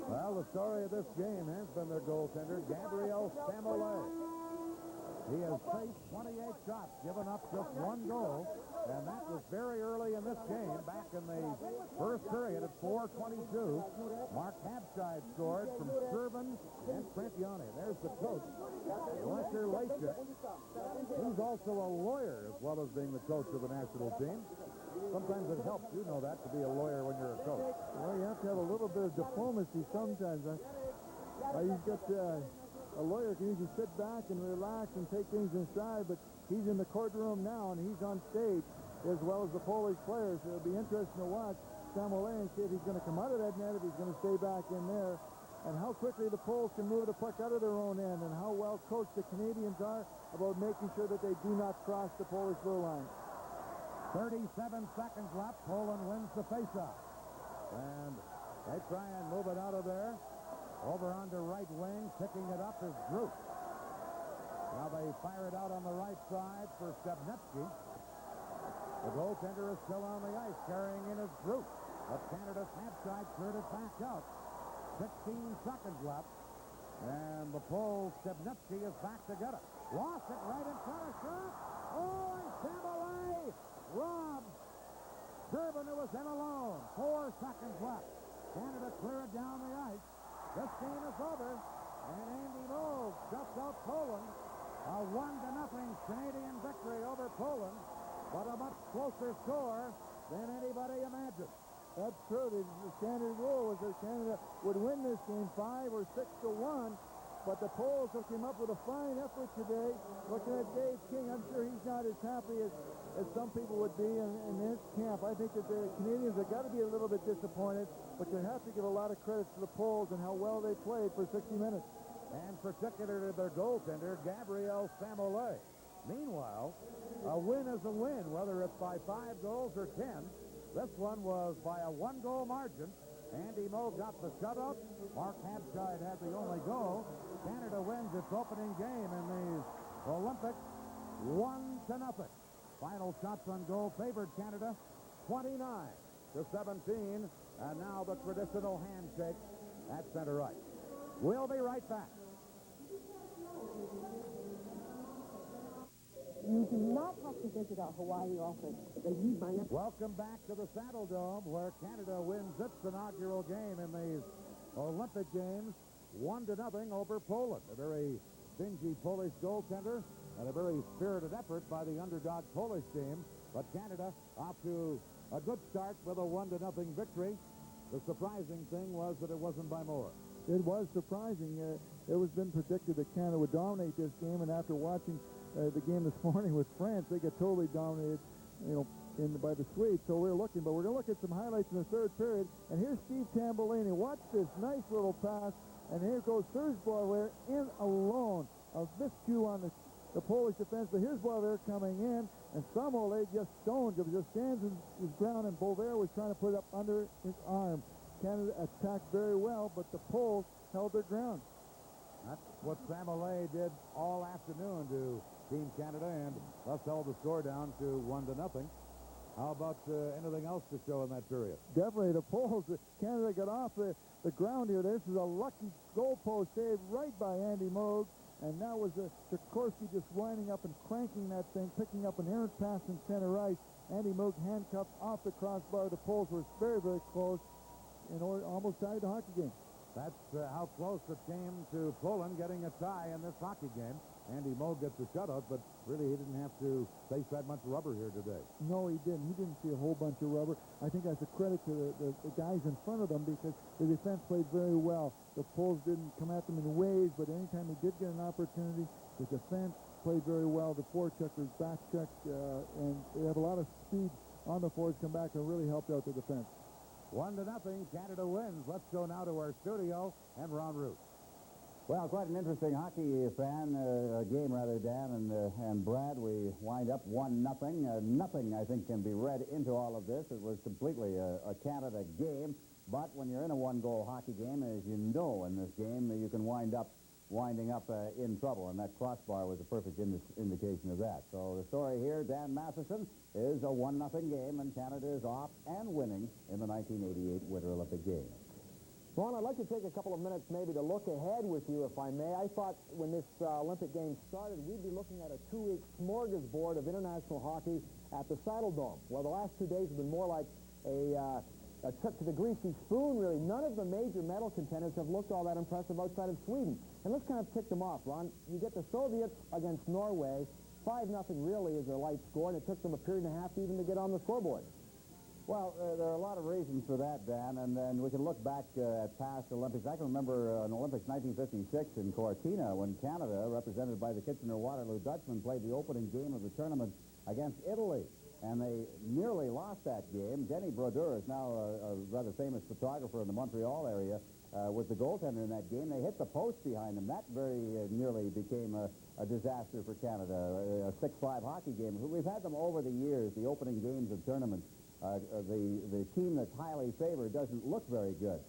Well, the story of this game has been their goaltender, Gabriel Samole. He has faced 28 shots, given up just 1 goal, and that was very early in this game, back in the first period at 4:22. Mark Habside scored from Shervin and Trent Yanni. There's the coach, Roger Leitch. He's also a lawyer as well as being the coach of the national team. Sometimes it helps, you know that, to be a lawyer when you're a coach. Well, you have to have a little bit of diplomacy sometimes. He's got a lawyer can usually sit back and relax and take things in stride, but he's in the courtroom now, and he's on stage, as well as the Polish players. It'll be interesting to watch Samuel and see if he's going to come out of that net, if he's going to stay back in there, and how quickly the Poles can move the puck out of their own end, and how well coached the Canadians are about making sure that they do not cross the Polish blue line. 37 seconds left. Poland wins the faceoff. And they try and move it out of there. Over on the right wing, picking it up is Groot. Now they fire it out on the right side for Stebnitsky. The goaltender is still on the ice, carrying in his Groot. But Canada's half side cleared it back out. 16 seconds left. And the Pole, Stebnitsky, is back to get it. Lost it right in front of shot. Oh, and Samuel robs Durbin, who was in alone. 4 seconds left. Canada clear it down the ice. This game is over. And Andy Moog shuts out Poland. A 1-0 Canadian victory over Poland. But a much closer score than anybody imagined. That's true. The standard rule was that Canada would win this game 5 or 6-1, but the Poles came up with a fine effort today. Looking at Dave King, I'm sure he's not as happy as some people would be in this camp. I think that the Canadians have got to be a little bit disappointed, but you have to give a lot of credit to the Poles and how well they played for 60 minutes. And particularly their goaltender, Gabriel Samolet. Meanwhile, a win is a win, whether it's by 5 goals or 10. This one was by a 1-goal margin. Andy Moog got the shutout. Mark Habscheid had the only goal. Canada wins its opening game in the Olympics 1-0. Final shots on goal favored Canada 29-17. And now the traditional handshake at center ice. We'll be right back. You do not have to visit our Hawaii office. They need my... Welcome back to the Saddle Dome, where Canada wins its inaugural game in the Olympic Games 1-0 over Poland. A very stingy Polish goaltender and a very spirited effort by the underdog Polish team. But Canada off to a good start with a 1-0 victory. The surprising thing was that it wasn't by more. It was surprising. It was been predicted that Canada would dominate this game, and after watching the game this morning with France, they got totally dominated, by the Swedes. So we're going to look at some highlights in the third period. And here's Steve Tambellini. Watch this nice little pass, and here goes Thursboy in alone. A miscue on the Polish defense, but here's Boisvert coming in, and Samolet just stones him, just stands his ground, and Boisvert was trying to put it up under his arm. Canada attacked very well, but the Poles held their ground. That's what Samolet did all afternoon to Team Canada, and thus held the score down to 1-0. How about anything else to show in that period? Definitely, the Poles, Canada got off the ground here. This is a lucky goal post save right by Andy Moog, and now was Sikorsky just winding up and cranking that thing, picking up an errant pass in center ice. Andy Moog handcuffed off the crossbar. The Poles were very, very close and almost tied the hockey game. That's how close it came to Poland getting a tie in this hockey game. Andy Moog gets a shutout, but really he didn't have to face that much rubber here today. No, he didn't. He didn't see a whole bunch of rubber. I think that's a credit to the guys in front of them, because the defense played very well. The Poles didn't come at them in waves, but anytime they did get an opportunity, the defense played very well. The forecheckers back-checked, and they have a lot of speed on the forwards come back and really helped out the defense. 1-0, Canada wins. Let's go now to our studio and Ron Root. Well, quite an interesting hockey game, Dan and Brad. We wind up 1-0. Nothing, I think, can be read into all of this. It was completely a Canada game. But when you're in a 1-goal hockey game, as you know in this game, you can winding up in trouble, and that crossbar was a perfect indication of that. So the story here, Dan Matheson, is a 1-0 game, and Canada is off and winning in the 1988 Winter Olympic Games. Ron, I'd like to take a couple of minutes maybe to look ahead with you, if I may. I thought when this Olympic Games started, we'd be looking at a 2-week smorgasbord of international hockey at the Saddle Dome. Well, the last 2 days have been more like a trip to the greasy spoon, really. None of the major medal contenders have looked all that impressive outside of Sweden. And let's kind of tick them off, Ron. You get the Soviets against Norway. 5-0 really is their light score, and it took them a period and a half even to get on the scoreboard. Well, there are a lot of reasons for that, Dan, and then we can look back at past Olympics. I can remember an Olympics 1956 in Cortina when Canada, represented by the Kitchener-Waterloo Dutchmen, played the opening game of the tournament against Italy, and they nearly lost that game. Denny Brodeur is now a rather famous photographer in the Montreal area, was the goaltender in that game. They hit the post behind them. That very nearly became a disaster for Canada, a 6-5 hockey game. We've had them over the years, the opening games of tournaments. The team that's highly favored doesn't look very good.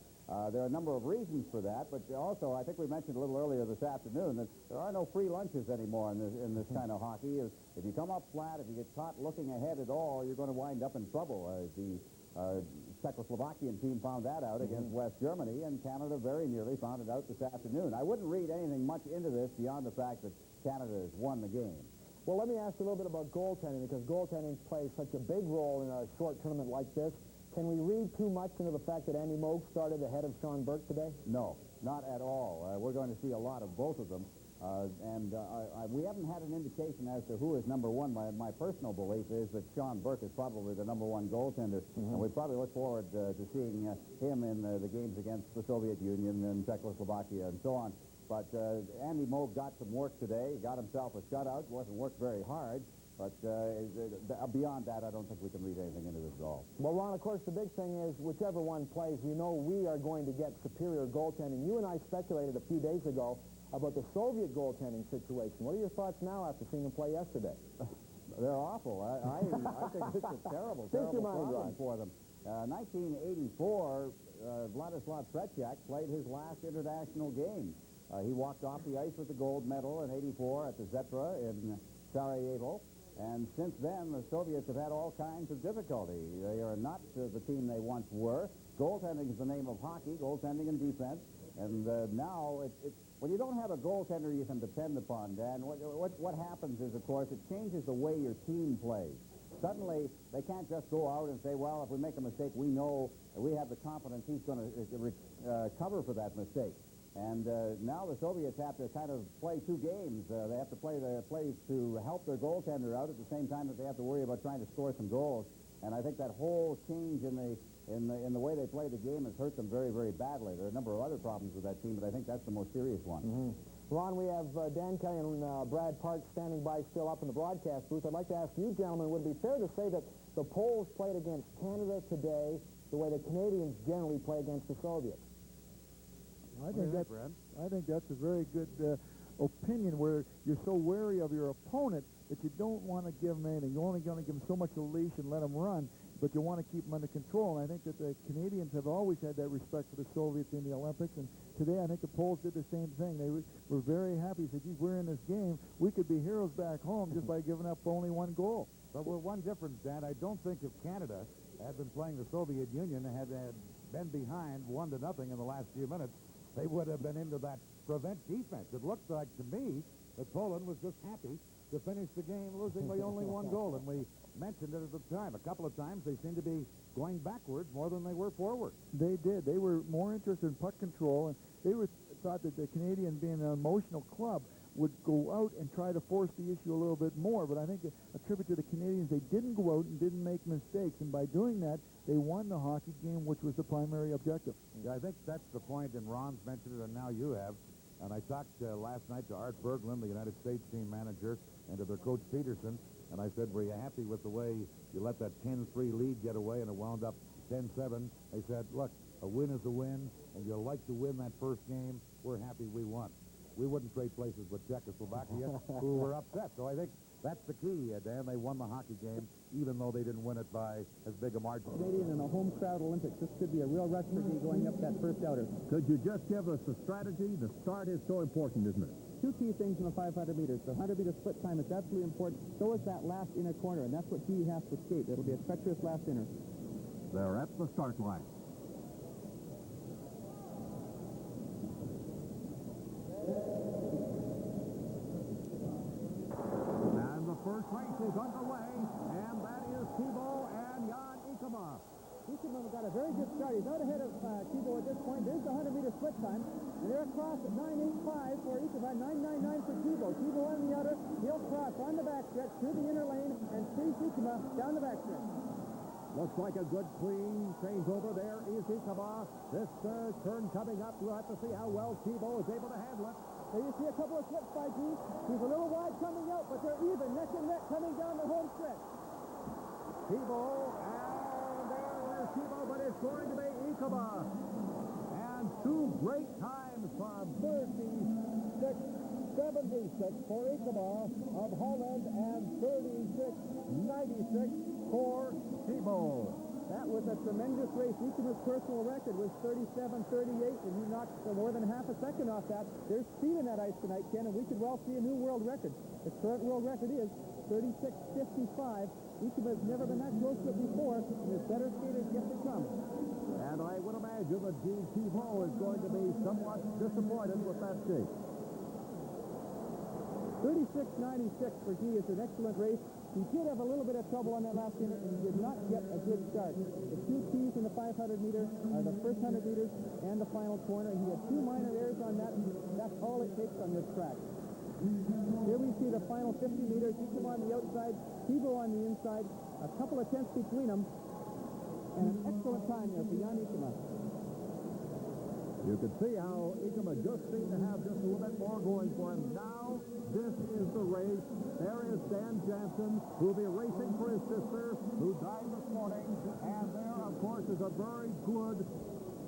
There are a number of reasons for that, but also I think we mentioned a little earlier this afternoon that there are no free lunches anymore in this kind of hockey. If you come up flat, if you get caught looking ahead at all, you're going to wind up in trouble. The Czechoslovakian team found that out against West Germany, and Canada very nearly found it out this afternoon. I wouldn't read anything much into this beyond the fact that Canada has won the game. Well, let me ask you a little bit about goaltending, because goaltending plays such a big role in a short tournament like this. Can we read too much into the fact that Andy Moog started ahead of Sean Burke today? No, not at all. We're going to see a lot of both of them. We haven't had an indication as to who is number one. My personal belief is that Sean Burke is probably the number one goaltender, and we probably look forward to seeing him in the games against the Soviet Union and Czechoslovakia and so on. But Andy Moog got some work today. He got himself a shutout. Wasn't worked very hard. But beyond that, I don't think we can read anything into this at all. Well, Ron, of course, the big thing is whichever one plays, we know we are going to get superior goaltending. You and I speculated a few days ago about the Soviet goaltending situation. What are your thoughts now after seeing them play yesterday? They're awful. I think it's a terrible problem for them. 1984, Vladislav Tretiak played his last international game. He walked off the ice with the gold medal in '84 at the Zetra in Sarajevo. And since then, the Soviets have had all kinds of difficulty. They are not the team they once were. Goaltending is the name of hockey, goaltending and defense. And now, when you don't have a goaltender you can depend upon, Dan, what happens is, of course, it changes the way your team plays. Suddenly, they can't just go out and say, well, if we make a mistake, we know, we have the confidence he's going to cover for that mistake. And now the Soviets have to kind of play two games. They have to play to help their goaltender out at the same time that they have to worry about trying to score some goals. And I think that whole change in the way they play the game has hurt them very, very badly. There are a number of other problems with that team, but I think that's the most serious one. Ron, we have Dan Kelly and Brad Park standing by still up in the broadcast booth. I'd like to ask you, gentlemen, would it be fair to say that the Poles played against Canada today the way the Canadians generally play against the Soviets? I think that's a very good opinion, where you're so wary of your opponent that you don't want to give them anything. You're only going to give them so much a leash and let them run, but you want to keep them under control. And I think that the Canadians have always had that respect for the Soviets in the Olympics, and today I think the Poles did the same thing. They were very happy. Said, geez, we're in this game. We could be heroes back home just by giving up only one goal. But with one difference, Dan, I don't think if Canada had been playing the Soviet Union and had been behind 1-0 in the last few minutes, they would have been into that prevent defense. It looked like to me that Poland was just happy to finish the game losing by only one goal. And we mentioned it at the time. A couple of times they seemed to be going backwards more than they were forward. They did. They were more interested in puck control, and they thought that the Canadian, being an emotional club, would go out and try to force the issue a little bit more. But I think a tribute to the Canadians, they didn't go out and didn't make mistakes. And by doing that, they won the hockey game, which was the primary objective. Yeah, I think that's the point, and Ron's mentioned it, and now you have. And I talked last night to Art Berglund, the United States team manager, and to their coach Peterson, and I said, were you happy with the way you let that 10-3 lead get away and it wound up 10-7? They said, look, a win is a win, and you'll like to win that first game. We're happy we won. We wouldn't trade places with Czechoslovakia, who were upset. So I think that's the key, Dan. They won the hockey game, even though they didn't win it by as big a margin. Canadian in a home crowd Olympics. This could be a real rush for me going up that first outer. Could you just give us the strategy? The start is so important, isn't it? Two key things in the 500 meters. The 100-meter split time is absolutely important. So is that last inner corner, and that's what he has to skate. It'll be a treacherous last inner. They're at the start line. And the first race is underway, and that is Thibault and Jan Ikema. Ikema got a very good start. He's out ahead of Thibault at this point. There's the 100-meter split time, and they're across at 9.85 for Ikema, 9.99 for Thibault. Thibault on the outer, he'll cross on the backstretch through the inner lane and chase Ikema down the backstretch. Looks like a good clean changeover. There is Ikaba. This turn coming up. We'll have to see how well Tebow is able to handle it. There you see a couple of slips by G. He's a little wide coming out, but they're even, neck and neck, coming down the home stretch. Tebow, and there is Tebow, but it's going to be Ikaba. And two great times from 36-76 for Ikaba of Holland and 36-96 for Tebow. That was a tremendous race. Ikaba's personal record was 37-38, and he knocked more than half a second off that. There's speed in that ice tonight, Ken, and we could well see a new world record. The current world record is 36-55. Ikaba's never been that close to it before, and there's better skaters yet to come. And I would imagine that Gene Tebow is going to be somewhat disappointed with that shape. 36-96 for G is an excellent race. He did have a little bit of trouble on that last inner, and he did not get a good start. The two keys in the 500 meter are the first 100 meters and the final corner. He had two minor errors on that. That's all it takes on this track. Here we see the final 50 meters. Ikaba on the outside, Tebow on the inside. A couple of tenths between them, and an excellent time there for Jan Ikaba. You can see how Ikaba just seemed to have just a little bit more going for him. Now, this is the race. There is Dan Jansen, who will be racing for his sister, who died this morning. And there, of course, is a very good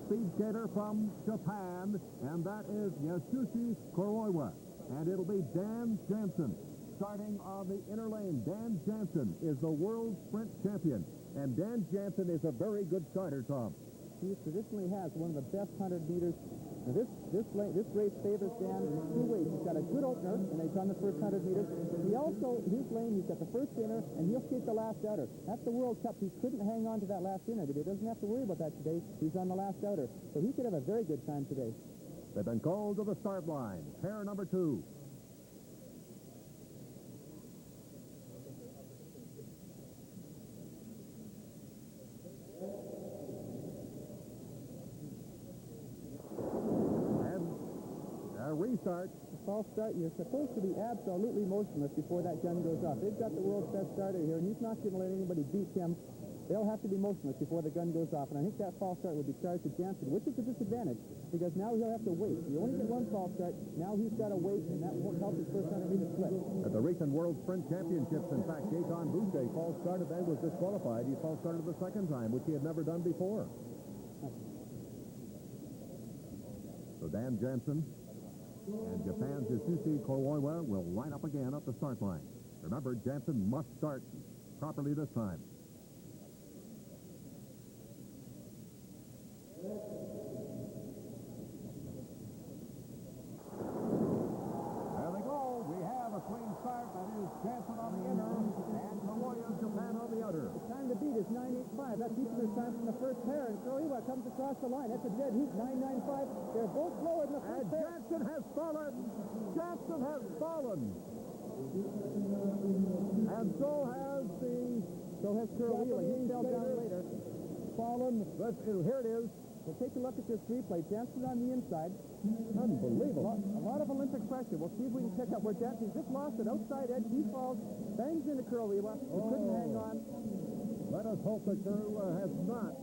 speed skater from Japan, and that is Yasushi Kuroiwa. And it'll be Dan Jansen starting on the inner lane. Dan Jansen is the world sprint champion, and Dan Jansen is a very good starter, Tom. He traditionally has one of the best 100 meters. Now this race favors Dan in two ways. He's got a good opener, and he's on the first 100 meters. He also, his lane, he's got the first inner, and he'll skate the last outer. That's the World Cup. He couldn't hang on to that last inner, but he doesn't have to worry about that today. He's on the last outer. So he could have a very good time today. They've been called to the start line. Pair number 2. Restart. A false start. You're supposed to be absolutely motionless before that gun goes off. They've got the world's best starter here, and he's not going to let anybody beat him. They'll have to be motionless before the gun goes off, and I think that false start will be charged to Jansen, which is a disadvantage, because now he'll have to wait. You only get one false start. Now he's got to wait, and that won't help his first 100 meter split. At the recent World Sprint Championships, in fact, Gaetan Boucher false started and was disqualified. He false started the second time, which he had never done before. So Dan Jansen and Japan's Yasushi Kuroiwa will line up again at the start line. Remember, Jansen must start properly this time. There they go. We have a clean start. That is Jansen on the inner and Kuroiwa, Japan on the outer. The time to beat is 9.85. That's each of their time from the first pair, and Kuroiwa comes across the line. That's a dead heat, 9.95. They're both lower than the first pair. Jansen has fallen. Jansen has fallen. And so has Kuroiwa. He fell down later. Fallen. Here it is. Well, take a look at this replay. Jansen on the inside. Unbelievable. A lot of Olympic pressure. We'll see if we can pick up where Jansen just lost it. Outside edge. He falls. Bangs into Kuroiwa. He couldn't hang on. Let us hope that Kuroiwa has not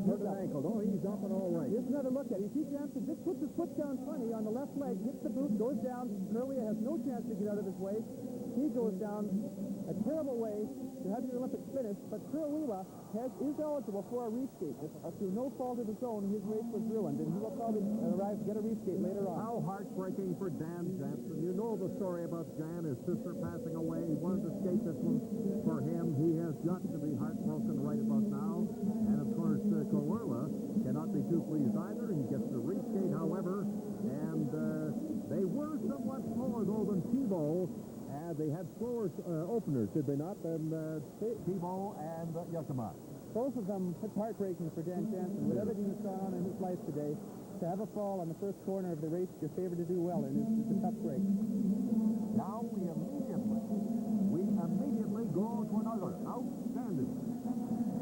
hurt an ankle. No, he's up and all right. Here's another look at it. You see Jansen just puts his foot down funny on the left leg, hits the boot, goes down. Kuroiwa has no chance to get out of his way. He goes down a terrible way to have your Olympic finish, but Kuroiwa is eligible for a reskate. Through no fault of his own, his race was ruined, and he will probably get a reskate later on. How heartbreaking for Dan Jansen. You know the story about Jan, his sister passing away. He wanted to skate this one for him. He has got to be heartbroken right about now. And, of course, Kuroiwa cannot be too pleased either. He gets the reskate, however, and they were somewhat slower, though, than Tebow. They had slower openers, did they not, than Tebow and Yakima? Both of them, it's heartbreaking for Dan Jansen. With everything that's gone on in his life today, to have a fall on the first corner of the race, you're favored to do well, and it's a tough break. Now we immediately go to another outstanding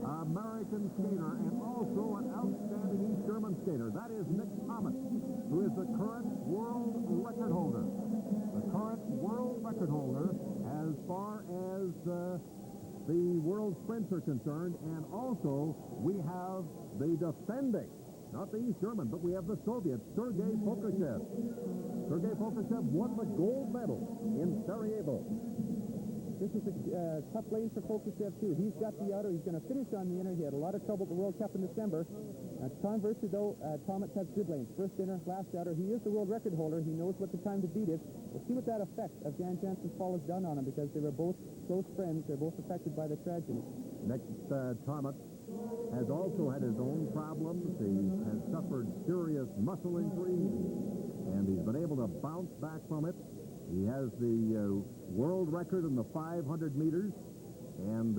American skater and also an outstanding East German skater. That is Nick Thomas, who is the current world record holder. The current world record holder as far as the world sprints are concerned, and also we have the defending, not the East German, but we have the Soviet, Sergei Pokachev. Sergei Pokachev won the gold medal in Sarajevo. This is a tough lane for Pokachev, too. He's got the outer. He's going to finish on the inner. He had a lot of trouble at the World Cup in December. Conversely, though, Tomic has good lanes. First inner, last outer. He is the world record holder. He knows what the time to beat is. We'll see what that effect of Dan Jansen's fall has done on him, because they were both close friends. They're both affected by the tragedy. Next, Tomic has also had his own problems. He has suffered serious muscle injuries, and he's been able to bounce back from it. He has the world record in the 500 meters, and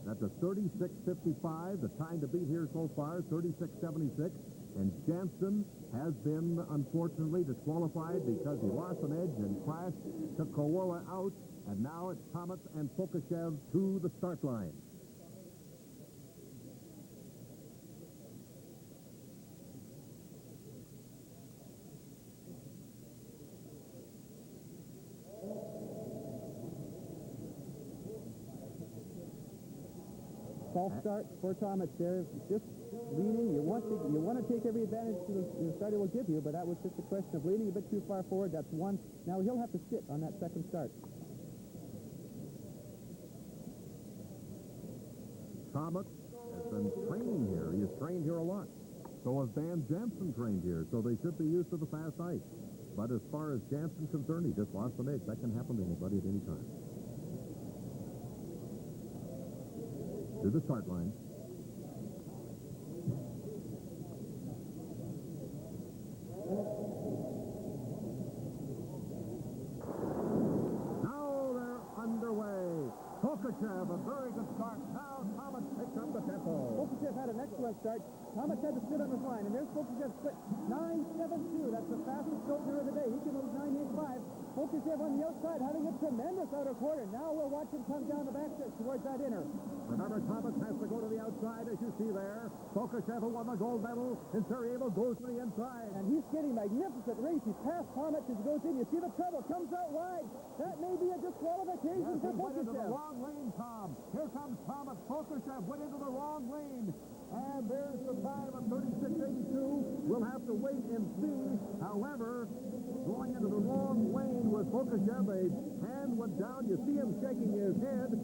that's a 36:55. The time to beat here so far, 36:76. And Jansen has been, unfortunately, disqualified because he lost an edge and crashed, took Kowala out, and now it's Tomic and Pokachev to the start line. False start for Tomic there. Just leaning. You want to take every advantage the starter will give you, but that was just a question of leaning a bit too far forward. That's one. Now he'll have to sit on that second start. Tomic has been training here. He has trained here a lot. So has Dan Jansen trained here, so they should be used to the fast ice. But as far as Jansen's concerned, he just lost an edge. That can happen to anybody at any time. To the start line. Now they're underway. Pokachev, a very good start. Now Tomic picks up the tempo. Pokachev had an excellent start. Tomic had to sit on his line, and there's Pokachev split. 9.72. That's the fastest shoulder of the day. He can move 9.85. Pokachev on the outside having a tremendous outer quarter. Now we'll watch him come down the backstretch towards that inner. Remember, Tomic has to go to the outside, as you see there. Pokachev, who won the gold medal in Sarajevo, goes to the inside. And he's getting magnificent race. He passed Tomic as he goes in. You see the trouble. Comes out wide. That may be a disqualification for Pokachev. Into the Pokachev. wrong lane, Tom. Here comes Tomic. Pokachev went into the wrong lane. And there's the time of 36:82. We'll have to wait and see. However, going into the wrong lane was Pokachev. A hand went down. You see him shaking his head.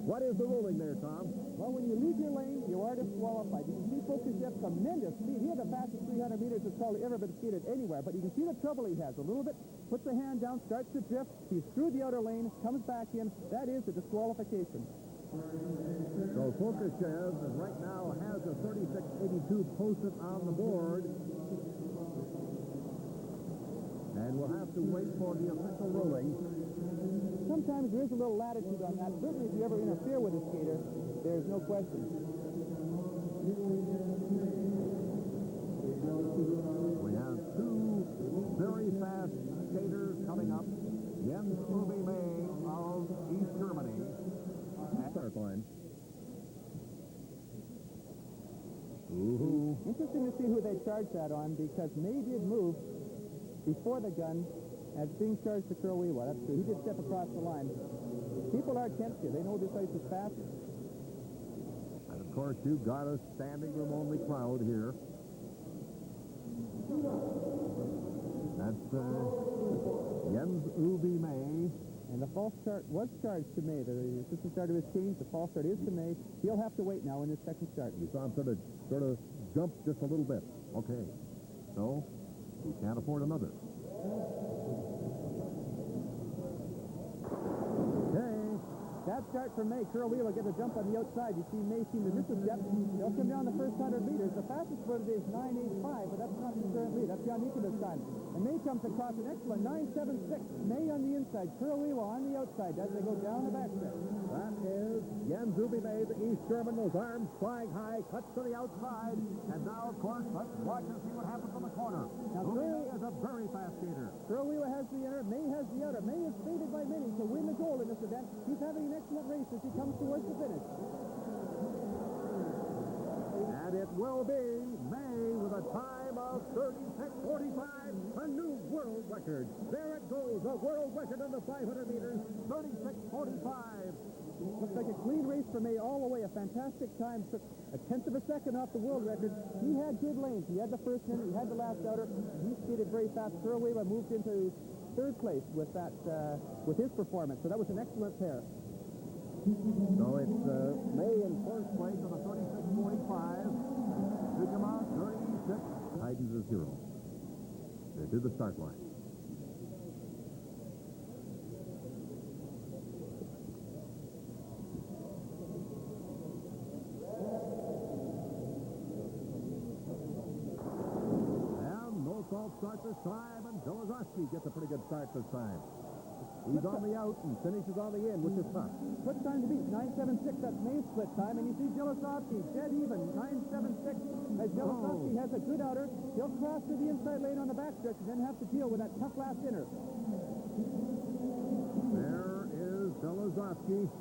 What is the ruling there, Tom? Well, when you leave your lane, you are disqualified. You can see Pokachev, tremendous speed. He had the fastest 300 meters that's probably ever been skated anywhere. But you can see the trouble he has. A little bit, puts the hand down, starts to drift. He's through the outer lane, comes back in. That is a disqualification. So Pokachev right now has a 36:82 posted on the board. And we'll have to wait for the official ruling. Sometimes there is a little latitude on that. Certainly if you ever interfere with a skater, there's no question. We have two very fast skaters coming up. Jens Uwe May of East Germany. Start line. Ooh. Interesting to see who they charge that on, because May did move before the gun as being charged to Kurowiwa. That's true. He did step across the line. People are tense here. They know this ice is fast. And of course, you've got a standing room only crowd here. That's Jens Uwe May. And the false start was charged to May. The assistant starter was changed. The false start is to May. He'll have to wait now in his second start. You saw him sort of jump just a little bit. Okay. So, he can't afford another. Okay. That start for May. Kurowiwa will get a jump on the outside. You see May seem to miss a step. They'll come down the first 100 meters. The fastest for today is 9.85, but that's not the current lead. That's Jan Nika this time. And May comes across an excellent 9.76. May on the inside. Kurowiwa on the outside as they go down the backstretch. That is Jens Uwe May, the East German. Those arms flying high, cuts to the outside. And now, of course, let's watch and see what happens on the corner. Now, Uwe May is a very fast skater. Kurowiwa has the inner. May has the outer. May is favored by many to win the gold in this event. He's having an excellent race as he comes towards the finish. And it will be May with a time of 36:45, a new world record. There it goes, a world record on the 500 meters, 36:45. Looks like a clean race for May all the way. A fantastic time. Took a tenth of a second off the world record. He had good lanes. He had the first hinder. He had the last outer. He skated very fast. Thurlway moved into third place with that with his performance. So that was an excellent pair. So it's May in first place on a 36.45. Zuckerman, 36. Titans is 0. They're to the start line. False start this time, and Zolazowski gets a pretty good start this time. He's on the out and finishes on the in, which is tough. Split time to beat, 9.76. That's May's split time, and you see Zolazowski dead even, 9.76. As Zolazowski has a good outer, he'll cross to the inside lane on the backstretch and then have to deal with that tough last inner. There is Zolazowski.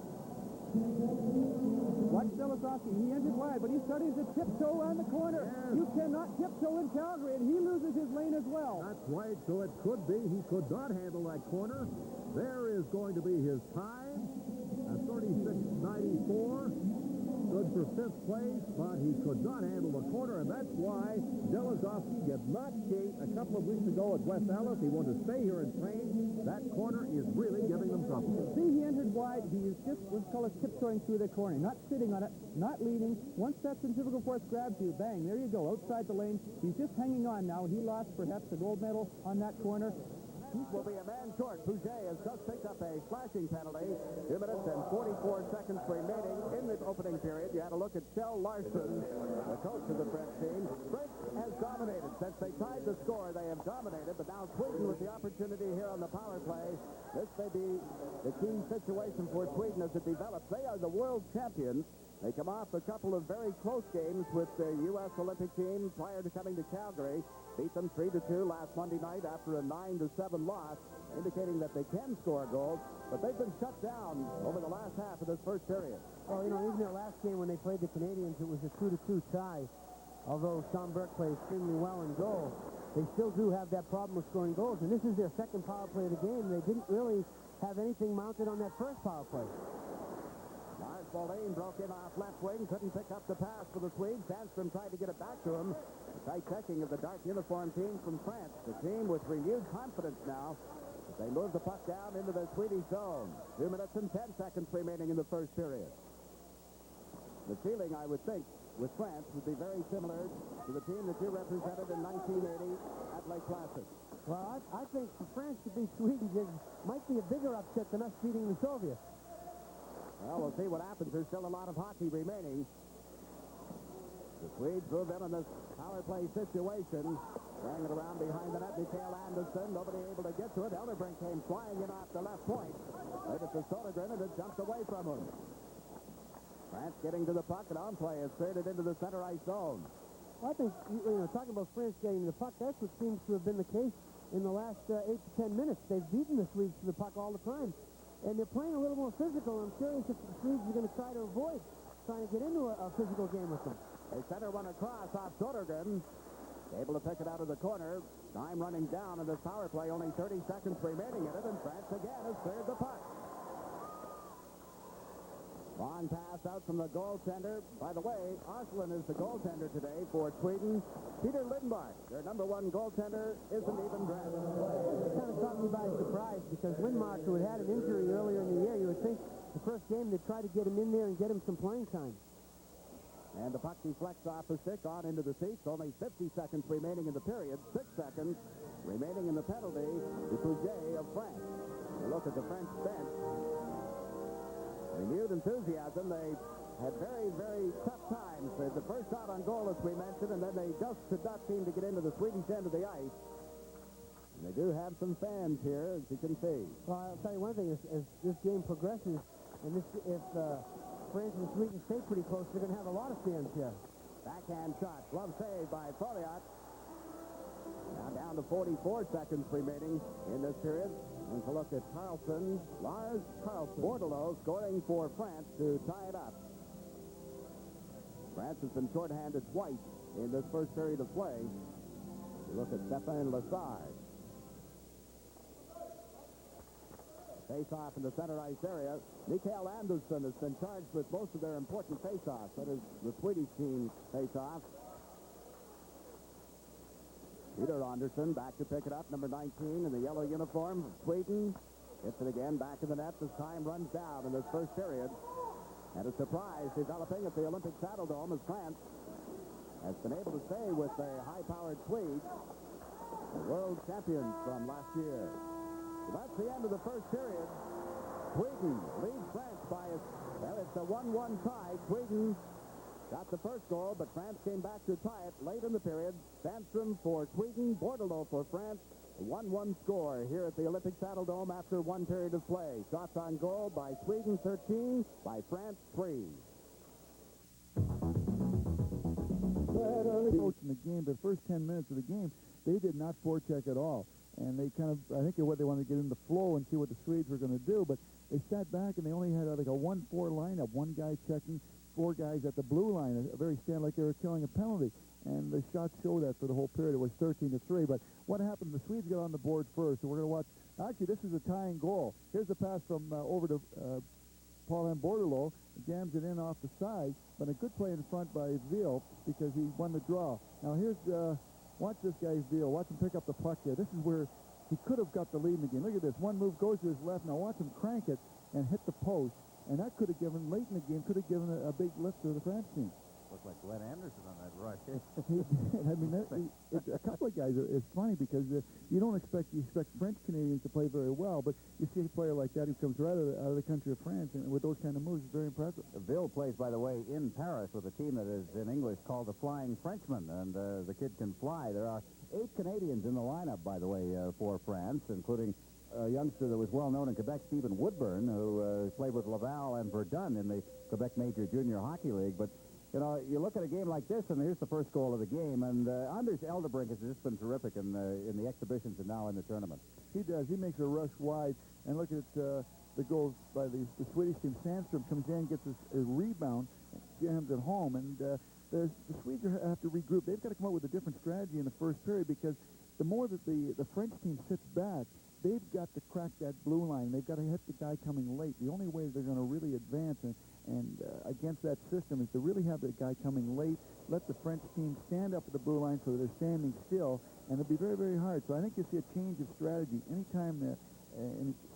Watch Zolazowski. He entered wide, but he's starting to tiptoe around the corner. Yes. You cannot tiptoe in Calgary, and he loses his lane as well. That's right, so it could be. He could not handle that corner. There is going to be his time, a 36.94. Good for fifth place, but he could not handle the corner, and that's why Zolazowski did not skate a couple of weeks ago at West Allis. He wanted to stay here and train. That corner is really giving them trouble. See, he entered wide. He is just, let's call it tiptoeing through the corner, not sitting on it, not leading. Once that centrifugal force grabs you, bang, there you go, outside the lane. He's just hanging on now. He lost perhaps a gold medal on that corner. Will be a man short. Pouget has just picked up a flashing penalty. 2 minutes and 44 seconds remaining in the opening period. You had a look at Kjell Larsen, the coach of the French team. Brink has dominated. Since they tied the score, they have dominated, but now Sweden with the opportunity here on the power play. This may be the key situation for Sweden as it develops. They are the world champions. They come off a couple of very close games with the U.S. Olympic team prior to coming to Calgary. Beat them 3-2 last Monday night after a 9-7 loss, indicating that they can score goals, but they've been shut down over the last half of this first period. Well, you know, even their last game when they played the Canadians, it was a 2-2 tie. Although Sean Burke played extremely well in goal, they still do have that problem with scoring goals, and this is their second power play of the game. They didn't really have anything mounted on that first power play. Lars Bohlin broke in off left wing, couldn't pick up the pass for the Swedes. Sandstrom tried to get it back to him. A tight checking of the dark uniform team from France. The team with renewed confidence now. They move the puck down into the Swedish zone. 2 minutes and 10 seconds remaining in the first period. The feeling, I would think, with France would be very similar to the team that you represented in 1980 at Lake Placid. Well, I think France to beat Sweden might be a bigger upset than us beating the Soviets. Well, we'll see what happens. There's still a lot of hockey remaining. The Swedes move in on this power play situation. Bang it around behind the net. Mikael Anderson, nobody able to get to it. Elderbrink came flying in off the left point. Right at the Sodergren, and it jumped away from him. France getting to the puck, and on play is traded into the center ice zone. Well, I think, you know, talking about France getting the puck, that's what seems to have been the case in the last 8 to 10 minutes. They've beaten the Swedes to the puck all the time. And they're playing a little more physical. I'm curious if the Swedes are going to try to avoid trying to get into a physical game with them. They center one across off Sodergren. Able to pick it out of the corner. Time running down in this power play. Only 30 seconds remaining in it, and France again has cleared the puck. Long pass out from the goaltender. By the way, Arslund is the goaltender today for Sweden. Peter Lindmark, their number one goaltender, isn't even dressed. It kind of caught me by surprise because Lindmark, who had an injury earlier in the year, you would think the first game they'd try to get him in there and get him some playing time. And the puck deflects off the stick on into the seats. Only 50 seconds remaining in the period. 6 seconds remaining in the penalty. The Pouget of France. A look at the French bench. Renewed enthusiasm. They had very, very tough times. They had the first shot on goal, as we mentioned, and then they just could not seem to get into the Swedish end of the ice. And they do have some fans here, as you can see. Well, I'll tell you one thing. As this game progresses, and if France and Sweden stay pretty close, they're going to have a lot of fans here. Backhand shot. Glove saved by Folliot. Now down to 44 seconds remaining in this period. And to look at Carlson, Lars Carlson. Bordelot scoring for France to tie it up. France has been shorthanded twice in this first period of play. You look at Stéphane Lessard. Face-off in the center ice area. Mikael Andersson has been charged with most of their important face-offs. That is the Swedish team face-off. Peter Andersson back to pick it up, number 19 in the yellow uniform of Sweden. Hits it again, back in the net as time runs down in this first period. And a surprise developing at the Olympic Saddle Dome as France has been able to stay with the high-powered Swedes, the world champions from last year. So that's the end of the first period. Sweden leads France by it's a 1-1 tie. Sweden got the first goal, but France came back to tie it late in the period. Sandstrom for Sweden, Bordelot for France. A 1-1 score here at the Olympic Saddle Dome after one period of play. Shots on goal by Sweden, 13, by France, 3. Coach in the game, the first 10 minutes of the game, they did not forecheck at all. And they kind of, I think what they wanted to get in the flow and see what the Swedes were going to do, but they sat back and they only had like a 1-4 lineup, one guy checking, 4 guys at the blue line, a very stand like they were killing a penalty. And the shots show that for the whole period. It was 13-3. But what happened? The Swedes got on the board first, so we're going to watch. Actually, this is a tying goal. Here's the pass from over to Paul Bordelot. Jams it in off the side, but a good play in front by Veal because he won the draw. Now here's watch this guy's Veal. Watch him pick up the puck there. This is where he could have got the lead in the game. Look at this. One move goes to his left. Now watch him crank it and hit the post. And that could have given, late in the game, could have given a big lift to the France team. Looked like Glenn Anderson on that rush. I mean, a couple of guys, it's funny because you expect French Canadians to play very well, but you see a player like that who comes right out of the country of France, and with those kind of moves, it's very impressive. Ville plays, by the way, in Paris with a team that is in English called the Flying Frenchman, and the kid can fly. There are 8 Canadians in the lineup, by the way, for France, including a youngster that was well known in Quebec, Stephen Woodburn, who played with Laval and Verdun in the Quebec Major Junior Hockey League. But you know, you look at a game like this, and here's the first goal of the game, and Anders Eldebrink has just been terrific in the exhibitions and now in the tournament. He does. He makes a rush wide, and look at the goals by the Swedish team. Sandstrom comes in, gets a rebound, jams it home, and the Swedes have to regroup. They've got to come up with a different strategy in the first period because the more that the French team sits back, they've got to crack that blue line. They've got to hit the guy coming late. The only way they're going to really advance and against that system is to really have the guy coming late, let the French team stand up at the blue line so they're standing still, and it'll be very, very hard. So I think you'll see a change of strategy. Anytime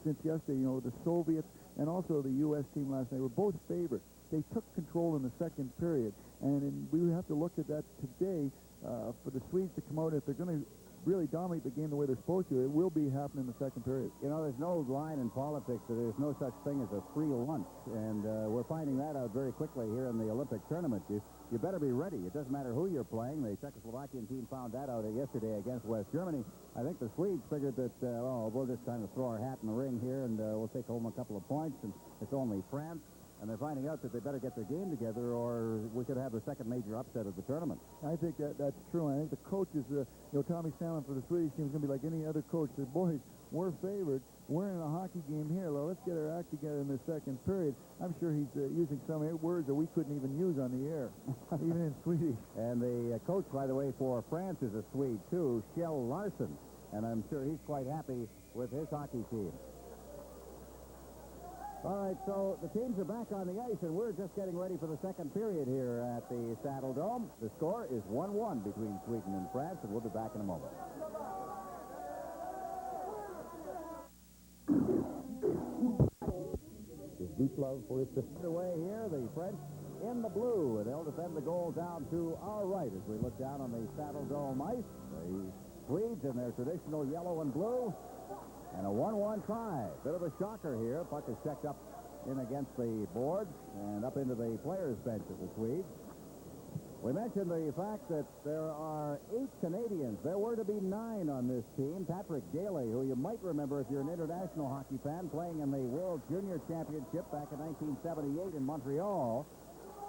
since yesterday, you know, the Soviets and also the U.S. team last night were both favored. They took control in the second period, and we have to look at that today for the Swedes to come out. If they're going to really dominate the game the way they're supposed to, it will be happening in the second period. You know, there's no line in politics that there's no such thing as a free lunch, and we're finding that out very quickly here in the Olympic tournament. You better be ready. It doesn't matter who you're playing. The Czechoslovakian team found that out yesterday against West Germany. I think the Swedes figured that, we'll just kind of throw our hat in the ring here, and we'll take home a couple of points, and it's only France. And they're finding out that they better get their game together, or we could have the second major upset of the tournament. I think that's true. I think the coaches, Tommy Salmon for the Swedish team is going to be like any other coach. Says, boys, we're favored. We're in a hockey game here. Well, let's get our act together in the second period. I'm sure he's using some words that we couldn't even use on the air, even in Swedish. And the coach, by the way, for France is a Swede, too, Kjell Larsson. And I'm sure he's quite happy with his hockey team. All right, so the teams are back on the ice, and we're just getting ready for the second period here at the Saddle Dome. The score is 1-1 between Sweden and France, and we'll be back in a moment. His deep love for his sister. Away here, the French in the blue, and they'll defend the goal down to our right as we look down on the Saddle Dome ice. The Swedes in their traditional yellow and blue. And a 1-1 tie. Bit of a shocker here. Puck is checked up in against the boards and up into the players' bench of the Swedes. We mentioned the fact that there are 8 Canadians. There were to be 9 on this team. Patrick Daly, who you might remember if you're an international hockey fan, playing in the World Junior Championship back in 1978 in Montreal.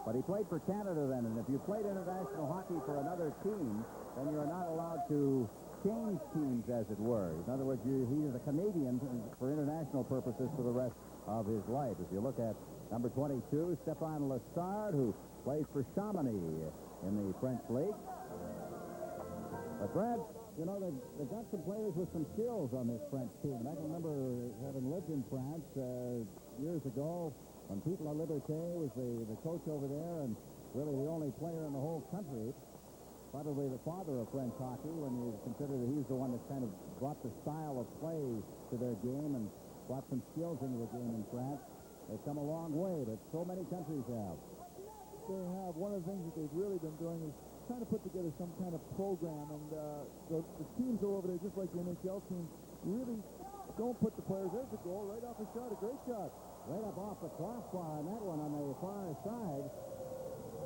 But he played for Canada then, and if you played international hockey for another team, then you're not allowed to change teams, as it were. In other words, he is a Canadian for international purposes for the rest of his life. If you look at number 22, Stéphane Lessard, who plays for Chamonix in the French League. But Brad, You know, they've got some players with some skills on this French team. And I can remember having lived in France years ago when Pete LaLiberté was the coach over there and really the only player in the whole country, probably the father of French hockey, when you consider that he's the one that kind of brought the style of play to their game and brought some skills into the game in France. They've come a long way, but so many countries have. They have. One of the things that they've really been doing is trying to put together some kind of program, and the teams are over there, just like the NHL teams, really don't put the players. There's the goal, right off the shot, a great shot. Right up off the crossbar on that one on the far side.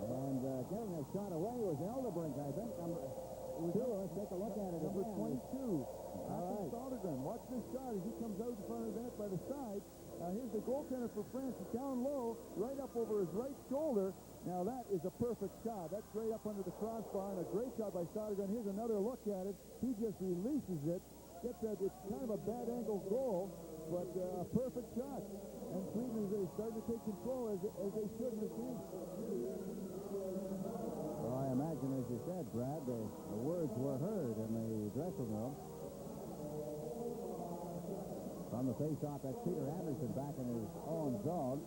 And getting that shot away was Elderbrink, I think. Number 2, let's take a look at it Number again. 22. All right. Sodergren. Watch this shot as he comes out in front of the net by the side. Here's the goaltender for France. He's down low, right up over his right shoulder. Now that is a perfect shot. That's right up under the crossbar, and a great shot by Sodergren. Here's another look at it. He just releases it. Gets that. It's kind of a bad angle goal, but a perfect shot. And Sweden is starting to take control as they should in this game. Well, I imagine, as you said, Brad, the words were heard in the dressing room. From the face-off, that's Peter Anderson back in his own zone.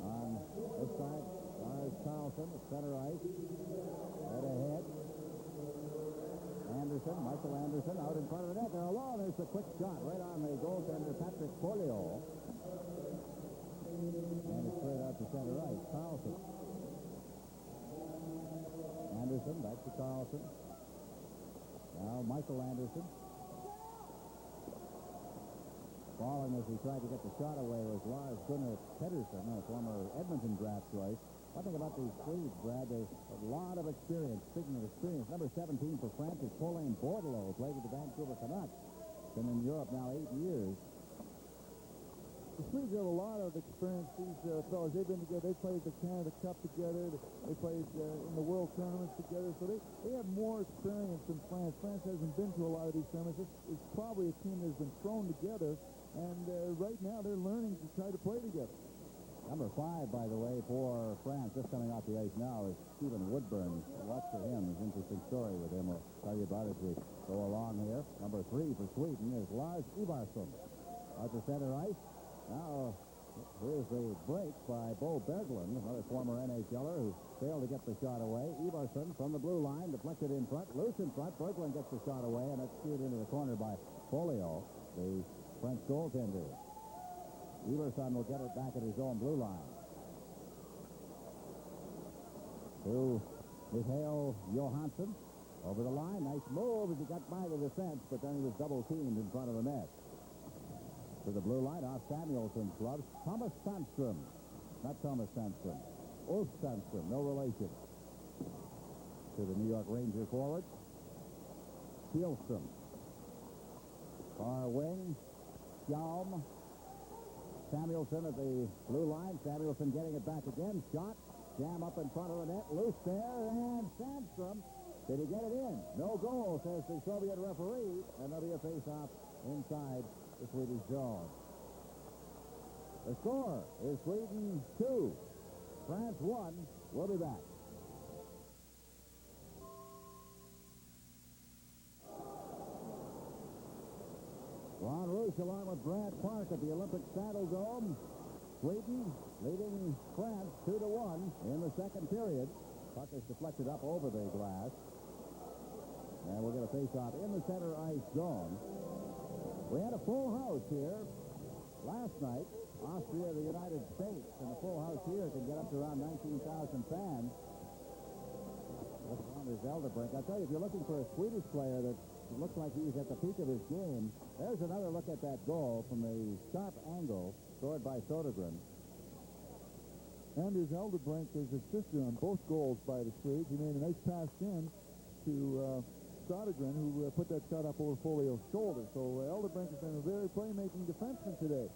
On this side, Lars Carlson at center ice. Right ahead. Anderson, Michael Anderson, out in front of the net. They're alone. There's the quick shot right on the goaltender, Patrick Folio. And it's straight out to center ice. Carlson. Anderson, back to Carlson. Now Michael Anderson. Falling as he tried to get the shot away was Lars Gunnar Pedersen, a former Edmonton draft choice. One thing about these Swedes, Brad, there's a lot of experience. Speaking of experience, number 17 for France is Pauline Bordelot, who played with the Vancouver Canucks. Been in Europe now 8 years. The Swedes have a lot of experience. These fellas, they've been together. They played the Canada Cup together. They played in the World Tournaments together. So they have more experience than France. France hasn't been to a lot of these tournaments. It's probably a team that's been thrown together. And right now, they're learning to try to play together. Number 5, by the way, for France, just coming off the ice now, is Stephen Woodburn. Watch for him. There's an interesting story with him. We'll tell you about it as we go along here. Number 3 for Sweden is Lars Ivarsson. Out to center ice. Now, here's the break by Bo Berglund, another former NHLer who failed to get the shot away. Ivarsson from the blue line, deflected in front, loose in front. Berglund gets the shot away, and that's steered into the corner by Folio, the French goaltender. Ivarsson will get it back at his own blue line. To Mikhail Johansson. Over the line. Nice move as he got by the defense, but then he was double-teamed in front of the net. To the blue line, off Samuelson's gloves. Thomas Sandstrom. Not Thomas Sandstrom. Ulf Sandstrom, no relation. To the New York Ranger forward. Kielstrom. Far wing. Schaum. Samuelson at the blue line. Samuelson getting it back again. Shot. Jam up in front of the net. Loose there. And Sandstrom. Did he get it in? No goal, says the Soviet referee. And there'll be a face-off inside the Swedish zone. The score is Sweden 2, France 1. We'll be back. Ron Roos along with Brad Park at the Olympic Saddle Dome. Sweden leading France 2-1 in the second period. Puck is deflected up over the glass. And we'll get a face-off in the center ice zone. We had a full house here last night. Austria, the United States, and the full house here can get up to around 19,000 fans. There's Elderbrink. I'll tell you, if you're looking for a Swedish player that looks like he's at the peak of his game, there's another look at that goal from the sharp angle scored by Sodergren. Anders Elderbrink is assisted on both goals by the Swedes. He made a nice pass in to Sodergren, who put that shot up over Folio's shoulder. So Elderbrink has been a very playmaking defenseman today.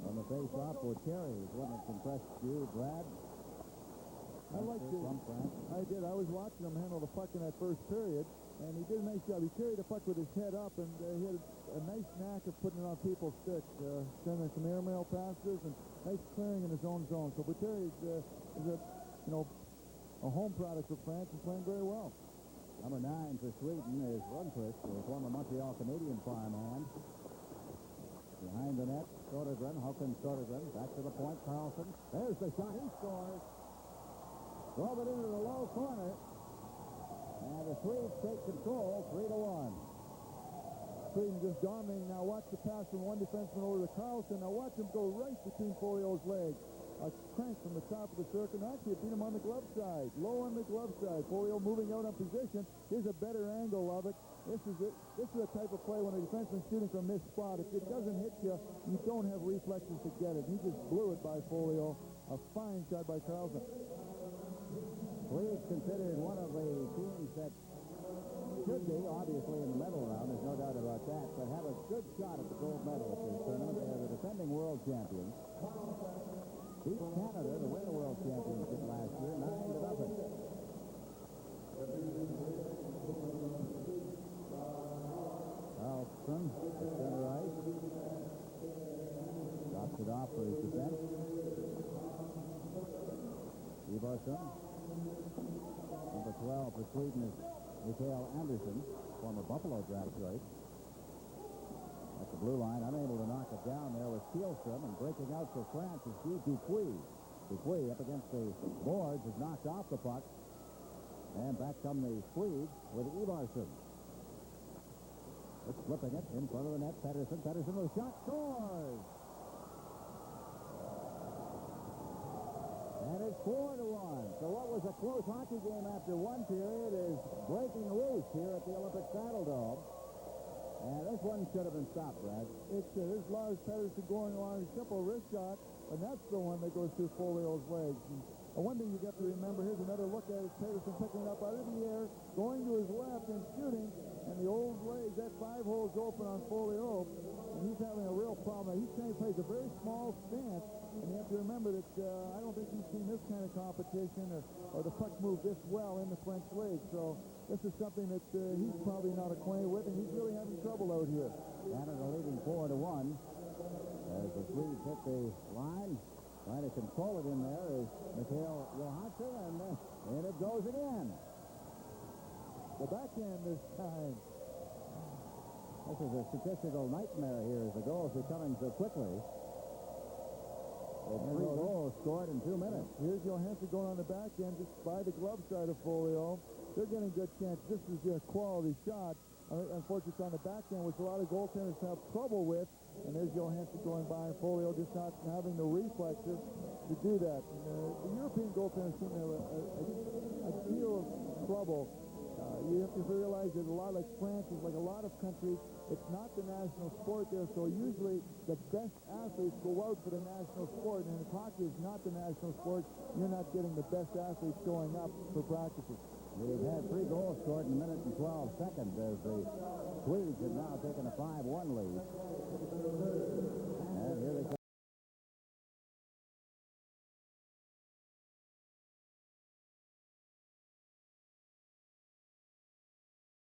On the face-off for Terry, wouldn't have impressed you, Brad? I liked it. I did. I was watching him handle the puck in that first period, and he did a nice job. He carried the puck with his head up, and he had a nice knack of putting it on people's sticks, sending some airmail passes, and nice clearing in his own zone. So Terry is a a home product of France and playing very well. Number 9 for Sweden is Lundqvist, the former Montreal Canadian farmhand. Behind the net, Sodergren, Håkan Sodergren, back to the point, Carlson. There's the shot, he scores. Drove it into the low corner. And the Swedes take control, 3-1. Sweden just dominating. Now watch the pass from one defenseman over to Carlson. Now watch him go right between Folio's legs. A crank from the top of the circle. Actually, it beat him on the glove side. Low on the glove side. Folio moving out on position. Here's a better angle of it. This is a type of play when a defenseman's shooting from this spot. If it doesn't hit you, you don't have reflexes to get it. He just blew it by Folio. A fine shot by Carlson. Swedes considered one of the teams that should be, obviously, in the medal round. There's no doubt about that. But have a good shot at the gold medal at this tournament. They are the defending world champions. Beat Canada to win the world championship last year, 9-0. Carlson, center ice. Drops it off for his defense. Ivarsson. Number 12 for Sweden is Mikael Andersson, former Buffalo draft choice. At the blue line, unable to knock it down there was Kielstrom, and breaking out for France is Guy Dupuis. Dupuis up against the boards has knocked off the puck. And back come the Swedes with Ivarsson. Just flipping it in front of the net. Pettersson. Pettersson with a shot. Scores! And it's 4-1. So what was a close hockey game after one period is breaking loose here at the Olympic Saddledome. And this one should have been stopped, Brad. There's Lars Pettersson going along, a simple wrist shot, and that's the one that goes through Folio's legs. And one thing you got to remember, here's another look at it, Pettersson picking it up out of the air, going to his left and shooting, and the old legs, that 5 holes open on Folio, and he's having a real problem. He's trying to play a very small stance, and you have to remember that I don't think he's seen this kind of competition or the puck move this well in the French league. So this is something that he's probably not acquainted with, and he's really having trouble out here. Canada leading 4-1 as the Swedes hit the line. Trying to control it in there is Mikael Johansson, and it goes again. The backhand this time. This is a statistical nightmare here as the goals are coming so quickly. 3 goals scored in 2 minutes. Here's Johansson going on the backhand just by the glove side of Folio. They're getting good chance. This is a quality shot. Unfortunately, it's on the backhand, which a lot of goaltenders have trouble with. And there's Johansson going by, and Folio just not having the reflexes to do that. And, the European goaltenders seem to have a deal of trouble. You have to realize that a lot like France is like a lot of countries, it's not the national sport there, so usually the best athletes go out for the national sport, and if hockey is not the national sport, you're not getting the best athletes showing up for practices. We've had 3 goals scored in a minute and 12 seconds as the Swedes have now taken a 5-1 lead. And here they come.